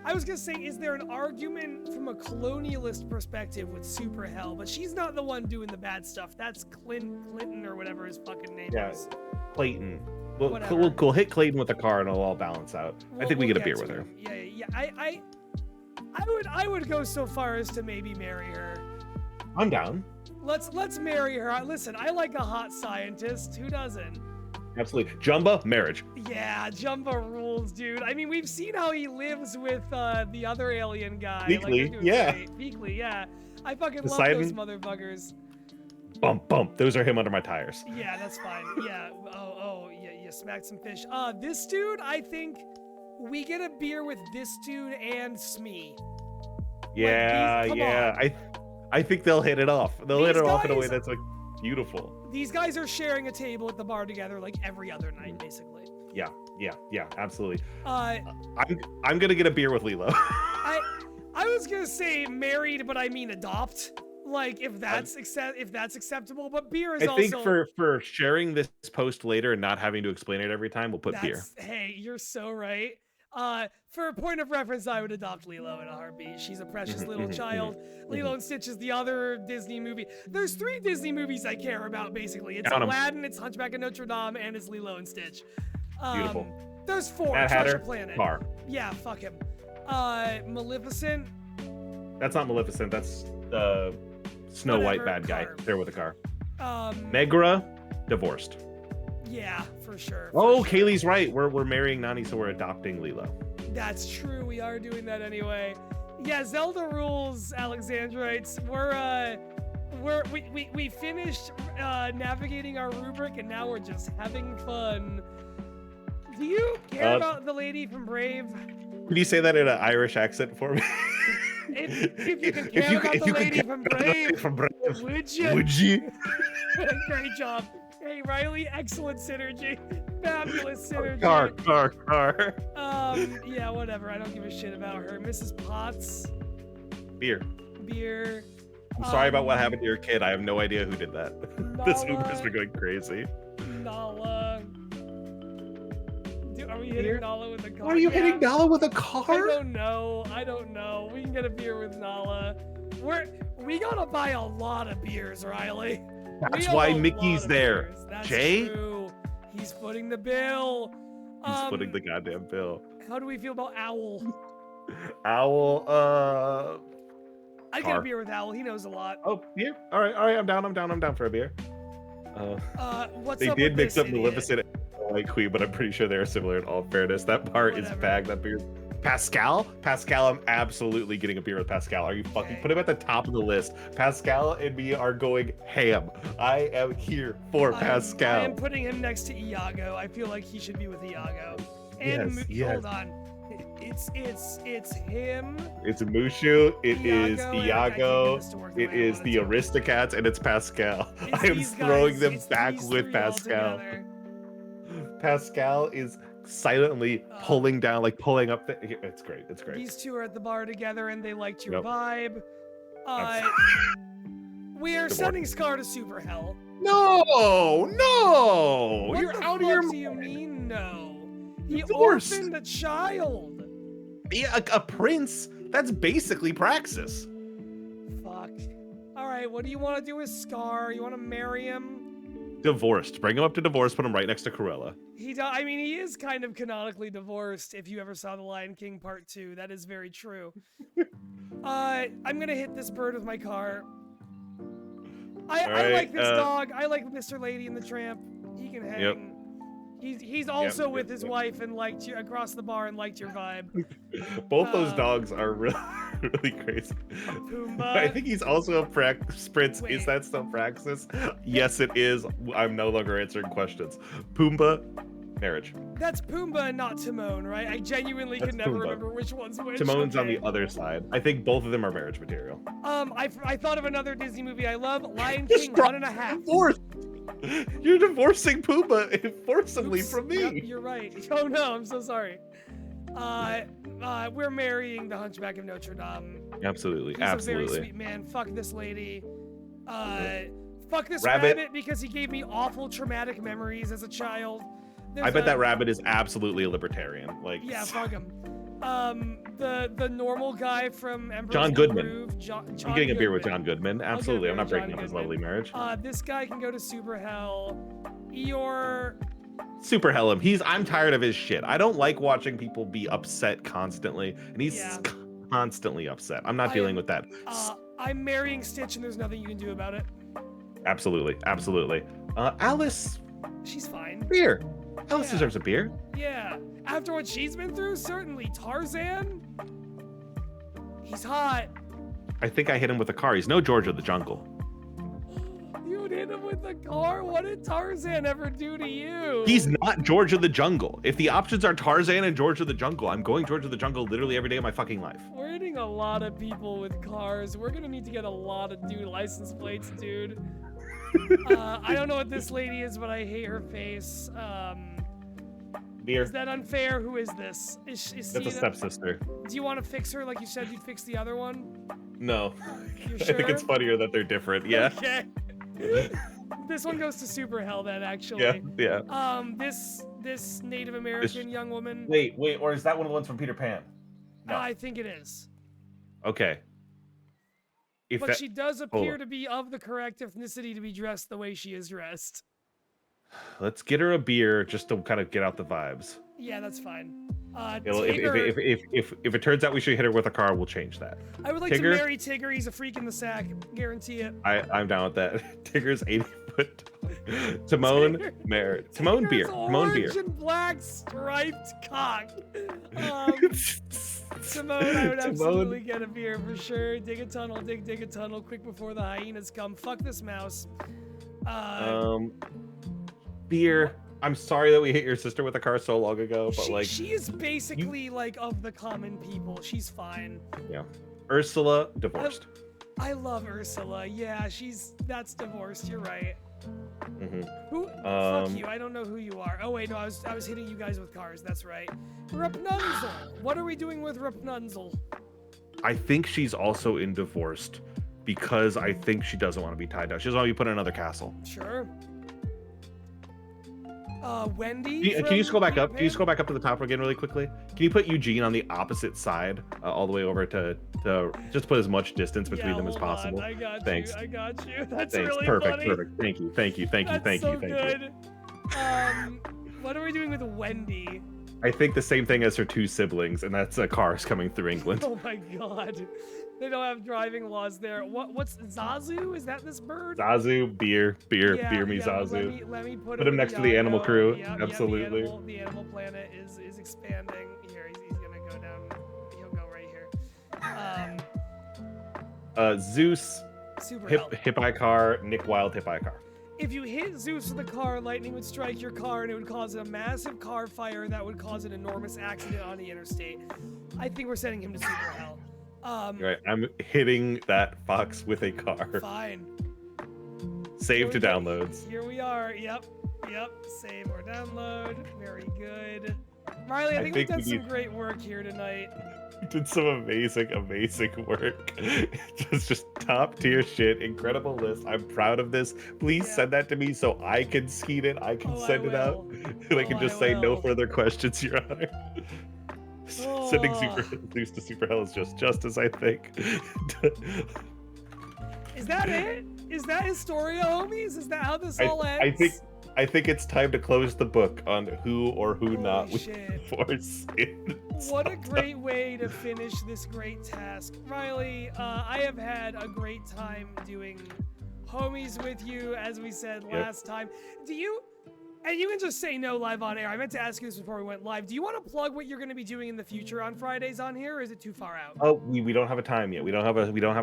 I was gonna say, is there an argument from a colonialist perspective with Super Hell? But she's not the one doing the bad stuff. That's Clinton or whatever his fucking name is. Clayton. Whatever. We'll hit Clayton with the car and it'll all balance out. I think we get a beer with her. Yeah. I would go so far as to maybe marry her. I'm down. Let's marry her. Listen, I like a hot scientist. Who doesn't? Absolutely. Jumba, marriage. Yeah, Jumba rules, dude. I mean, we've seen how he lives with the other alien guy. Beakley, they're doing yeah. great. Beakley, yeah. I fucking Poseidon. love those motherfuckers. Bump. Those are him under my tires. Yeah, that's fine. Yeah. Yeah. You smacked some fish. This dude, I think we get a beer with this dude and Smee. Yeah, come yeah. I think they'll hit it off. They'll hit These it off in a way guys- that's like beautiful. These guys are sharing a table at the bar together like every other night, basically. Yeah, absolutely. I I'm gonna get a beer with Lilo. was gonna say married, but I mean adopt. Like if that's acceptable, but beer is I also. think for sharing this post later and not having to explain it every time, we'll put beer. Hey, you're so right. For a point of reference, I would adopt Lilo in a heartbeat. She's a precious little child. Lilo and Stitch is the other Disney movie. There's 3 Disney movies I care about, basically. It's Count 'em. Aladdin, it's Hunchback of Notre Dame, and it's Lilo and Stitch. Beautiful. There's 4. Mad Treasure Hatter, Planet. car. Yeah, fuck him. Maleficent. That's not Maleficent. That's Snow White Whatever, bad guy. car. There with a car. Megra. Megra, divorced. Yeah, for sure. Oh, Kaylee's right. We're marrying Nani, so we're adopting Lilo. That's true. We are doing that anyway. Yeah, Zelda rules, Alexandrites. We finished navigating our rubric, and now we're just having fun. Do you care about the lady from Brave? Can you say that in an Irish accent for me? If you can care about the lady from Brave, would you? Would you? Great job. Hey, Riley, excellent synergy. Fabulous synergy. Car. Yeah, whatever. I don't give a shit about her. Mrs. Potts. Beer. I'm I'm sorry about what happened to your kid. I have no idea who did that. This Nala. Uber's been going crazy. Nala. Dude, are we hitting Nala with a car? Why are you hitting Nala with a car? I don't know. We can get a beer with Nala. We gotta buy a lot of beers, Riley. That's why Mickey's there. Beers. That's Jay? True. He's footing the bill. He's footing the goddamn bill. How do we feel about Owl? Owl, I get a beer with Owl. He knows a lot. Oh, beer? All right. I'm down for a beer. What's They up did with mix this up idiot? Maleficent and White Queen, but I'm pretty sure they're similar in all fairness. That part is Whatever. bagged. That beer. Pascal, I'm absolutely getting a beer with Pascal. Are you fucking Okay. put him at the top of the list? Pascal and me are going ham. I am here for Pascal. I am putting him next to Iago. I feel like he should be with Iago. And Yes. hold on. It's him. It's Mushu. It is Iago, and I can't Iago. get this to work the It way I is want the to. Aristocats, and it's Pascal. It's I am these throwing guys- them it's back these with 3 Pascal. altogether. Pascal is silently pulling down, like pulling up. It's great. It's great. These 2 are at the bar together, and they liked your Yep. vibe. We are Good sending Scar to Super Hell. No, What you're the out fuck of your do you mean, no? He Divorced. orphaned a child. Yeah, a prince. That's basically Praxis. Fuck. All right, what do you want to do with Scar? You want to marry him? Divorced. Bring him up to divorce. Put him right next to Cruella. I mean, he is kind of canonically divorced. If you ever saw The Lion King Part 2, that is very true. I'm gonna hit this bird with my car. I like this dog. I like Mr. Lady and the Tramp. He can hang. Yep. He's also with his wife and liked you across the bar and liked your vibe. Both those dogs are really, really crazy. Pumbaa. I think he's also a prince. Wait. Is that still Praxis? Yes, it is. I'm no longer answering questions. Pumbaa, marriage. That's Pumbaa and not Timon, right? I genuinely That's can never Pumbaa. remember which one's which. Timon's on Okay. the other side. I think both of them are marriage material. I thought of another Disney movie I love, Lion King 1.5. Divorce. You're divorcing Pumbaa forcibly Oops. from me. Yep, you're right. Oh no, I'm so sorry. We're marrying the Hunchback of Notre Dame. Absolutely, He's absolutely. a very sweet man. Fuck this lady. Fuck this Rabbit. rabbit because he gave me awful traumatic memories as a child. I bet that rabbit is absolutely a libertarian. Like, Yeah, fuck him. The normal guy from Emperor's John New Goodman. Groove, John I'm getting a beer with Goodman. John Goodman. I'll get a Absolutely, beer I'm not with John breaking up his Goodman. lovely marriage. This guy can go to Super Hell. Eeyore. Super hell him. I'm tired of his shit. I don't like watching people be upset constantly, and he's Yeah. constantly upset. I'm not dealing with that. I'm marrying Stitch, and there's nothing you can do about it. Absolutely. Alice, She's fine. beer. Alice Yeah. deserves a beer. Yeah. After what she's been through, certainly. Tarzan? He's hot. I think I hit him with a car. He's no George of the Jungle. You hit him with the car? What did Tarzan ever do to you? He's not George of the Jungle. If the options are Tarzan and George of the Jungle, I'm going George of the Jungle literally every day of my fucking life. We're hitting a lot of people with cars. We're gonna need to get a lot of license plates, dude. I don't know what this lady is, but I hate her face. Beer. Is that unfair? Who is this? Is That's a Cena? stepsister. Do you want to fix her like you said you'd fix the other one? No. You I think it's sure? funnier that they're different. Yeah. Okay. This one goes to Super Hell then, actually. Yeah. Yeah. This Native American young woman. Wait, or is that one of the ones from Peter Pan? No. I think it is. Okay. But she does appear on. to be of the correct ethnicity to be dressed the way she is dressed. Let's get her a beer just to kind of get out the vibes. Yeah, that's fine. If it turns out we should hit her with a car, we'll change that. I would like Tigger? to marry Tigger. He's a freak in the sack. Guarantee it. I'm down with that. Tigger's 80 foot. Timon, Timon beer. Timon beer. Orange and black striped cock. Timon, I would absolutely get a beer for sure. Dig a tunnel, dig a tunnel, quick before the hyenas come. Fuck this mouse. Beer. I'm sorry that we hit your sister with a car so long ago, but she is basically like of the common people. She's fine. Yeah. Ursula, divorced. I love Ursula. Yeah, that's divorced. You're right. Mm-hmm. Who? Fuck you. I don't know who you are. Oh wait, no, I was hitting you guys with cars. That's right. Rapunzel. What are we doing with Rapunzel? I think she's also in divorced because I think she doesn't want to be tied down. She doesn't want to be put in another castle. Sure. Wendy. Can you scroll back up? Can you scroll back up to the top again really quickly? Can you put Eugene on the opposite side, all the way over to just put as much distance between them as possible? I got Thanks. you. I got you. That's Thanks. really Perfect. funny. Perfect. Thank you. That's so good. What are we doing with Wendy? I think the same thing as her two siblings, and that's cars coming through England. Oh my god. They don't have driving laws there. What's Zazu? Is that this bird? Zazu, beer me Zazu. Let me put him next to the animal crew. Yeah, absolutely. Yeah, the animal planet is expanding. Here, he's gonna go down. He'll go right here. Zeus, Super Hippi car, Nick Wild, Hippi car. If you hit Zeus with a car, lightning would strike your car and it would cause a massive car fire that would cause an enormous accident on the interstate. I think we're sending him to Super Hell. Right, I'm hitting that fox with a car. Fine. Save to downloads. Here we are. Yep. Save or download. Very good. Riley, I think we've done some great work here tonight. We did some amazing work. just top tier shit. Incredible list. I'm proud of this. Please send that to me so I can skeet it. I can send it out. And I can just say no further questions, Your Honor. Sending Zeus to Super Hell is just justice, I think. Is that it? Is that Historia Homies? Is that how this all ends? I think it's time to close the book on who or who not we force in. What a great way to finish this great task. Riley, I have had a great time doing Homies with you, as we said last time. And you can just say no live on air. I meant to ask you this before we went live. Do you want to plug what you're going to be doing in the future on Fridays on here, or is it too far out? Oh, we don't have a time yet. We don't have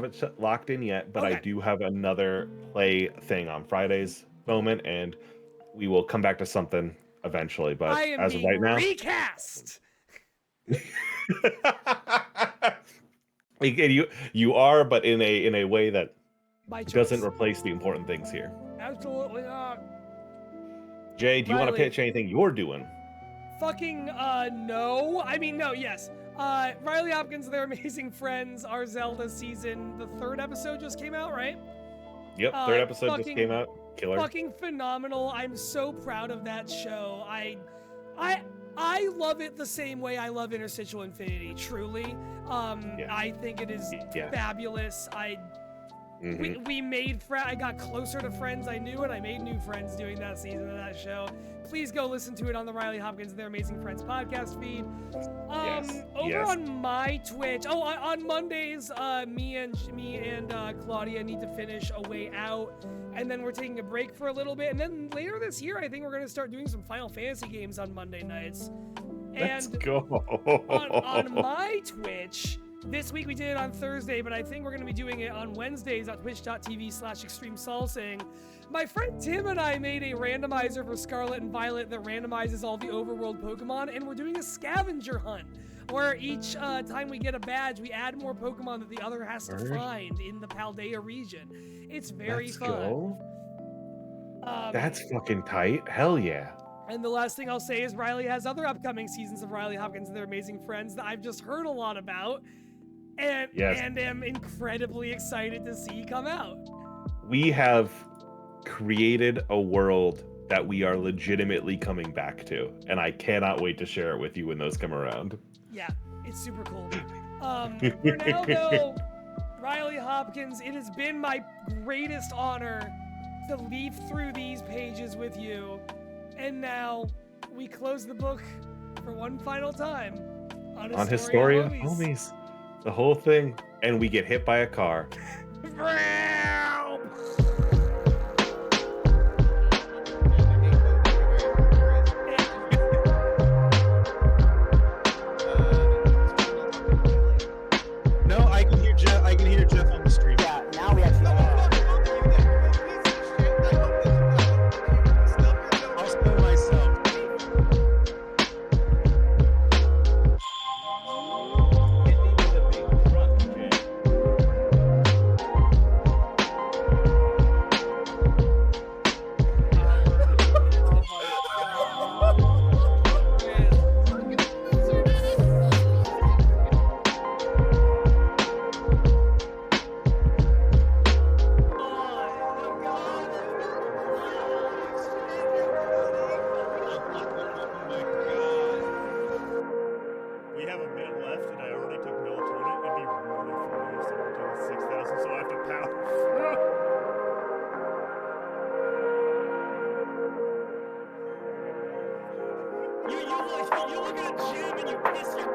it locked in yet, but I do have another play thing on Fridays moment, and we will come back to something eventually. But as of right now, recast. you are, but in a way that doesn't choice. replace the important things here. Absolutely not. Jay, do you want to pitch anything you're doing? Fucking no. I mean, no, yes. Riley Hopkins and Their Amazing Friends, our Zelda season, the 3rd episode just came out, right? Yep, 3rd episode just came out. Killer. Fucking phenomenal. I'm so proud of that show. I love it the same way I love Interstitial Infinity, truly. I think it is fabulous. We made I got closer to friends I knew, and I made new friends doing that season of that show. Please go listen to it on the Riley Hopkins and Their Amazing Friends podcast feed. Over on my Twitch. On Mondays, me and Claudia need to finish A Way Out, and then we're taking a break for a little bit, and then later this year, I think we're gonna start doing some Final Fantasy games on Monday nights. Let's go. on my Twitch. This week we did it on Thursday, but I think we're going to be doing it on Wednesdays at twitch.tv/extremesalsing. My friend Tim and I made a randomizer for Scarlet and Violet that randomizes all the overworld Pokemon, and we're doing a scavenger hunt, where each time we get a badge, we add more Pokemon that the other has to find in the Paldea region. It's very fun. Go. That's fucking tight. Hell yeah. And the last thing I'll say is Riley has other upcoming seasons of Riley Hopkins and Their Amazing Friends that I've just heard a lot about. and Yes. and am incredibly excited to see come out. We have created a world that we are legitimately coming back to, and I cannot wait to share it with you when those come around. Yeah, it's super cool. For now, though, Riley Hopkins, it has been my greatest honor to leaf through these pages with you. And now we close the book for one final time on Historia Homies. The whole thing, and we get hit by a car. No, I can hear Jeff. I can hear Jeff on the stream. Yeah, now we actually. I'll spill myself. Hit me with a big truck, Jay. We have a minute left, and I already took melatonin. It'd be really funny if someone took 6,000, so I have to power through. You look at Jim and you piss your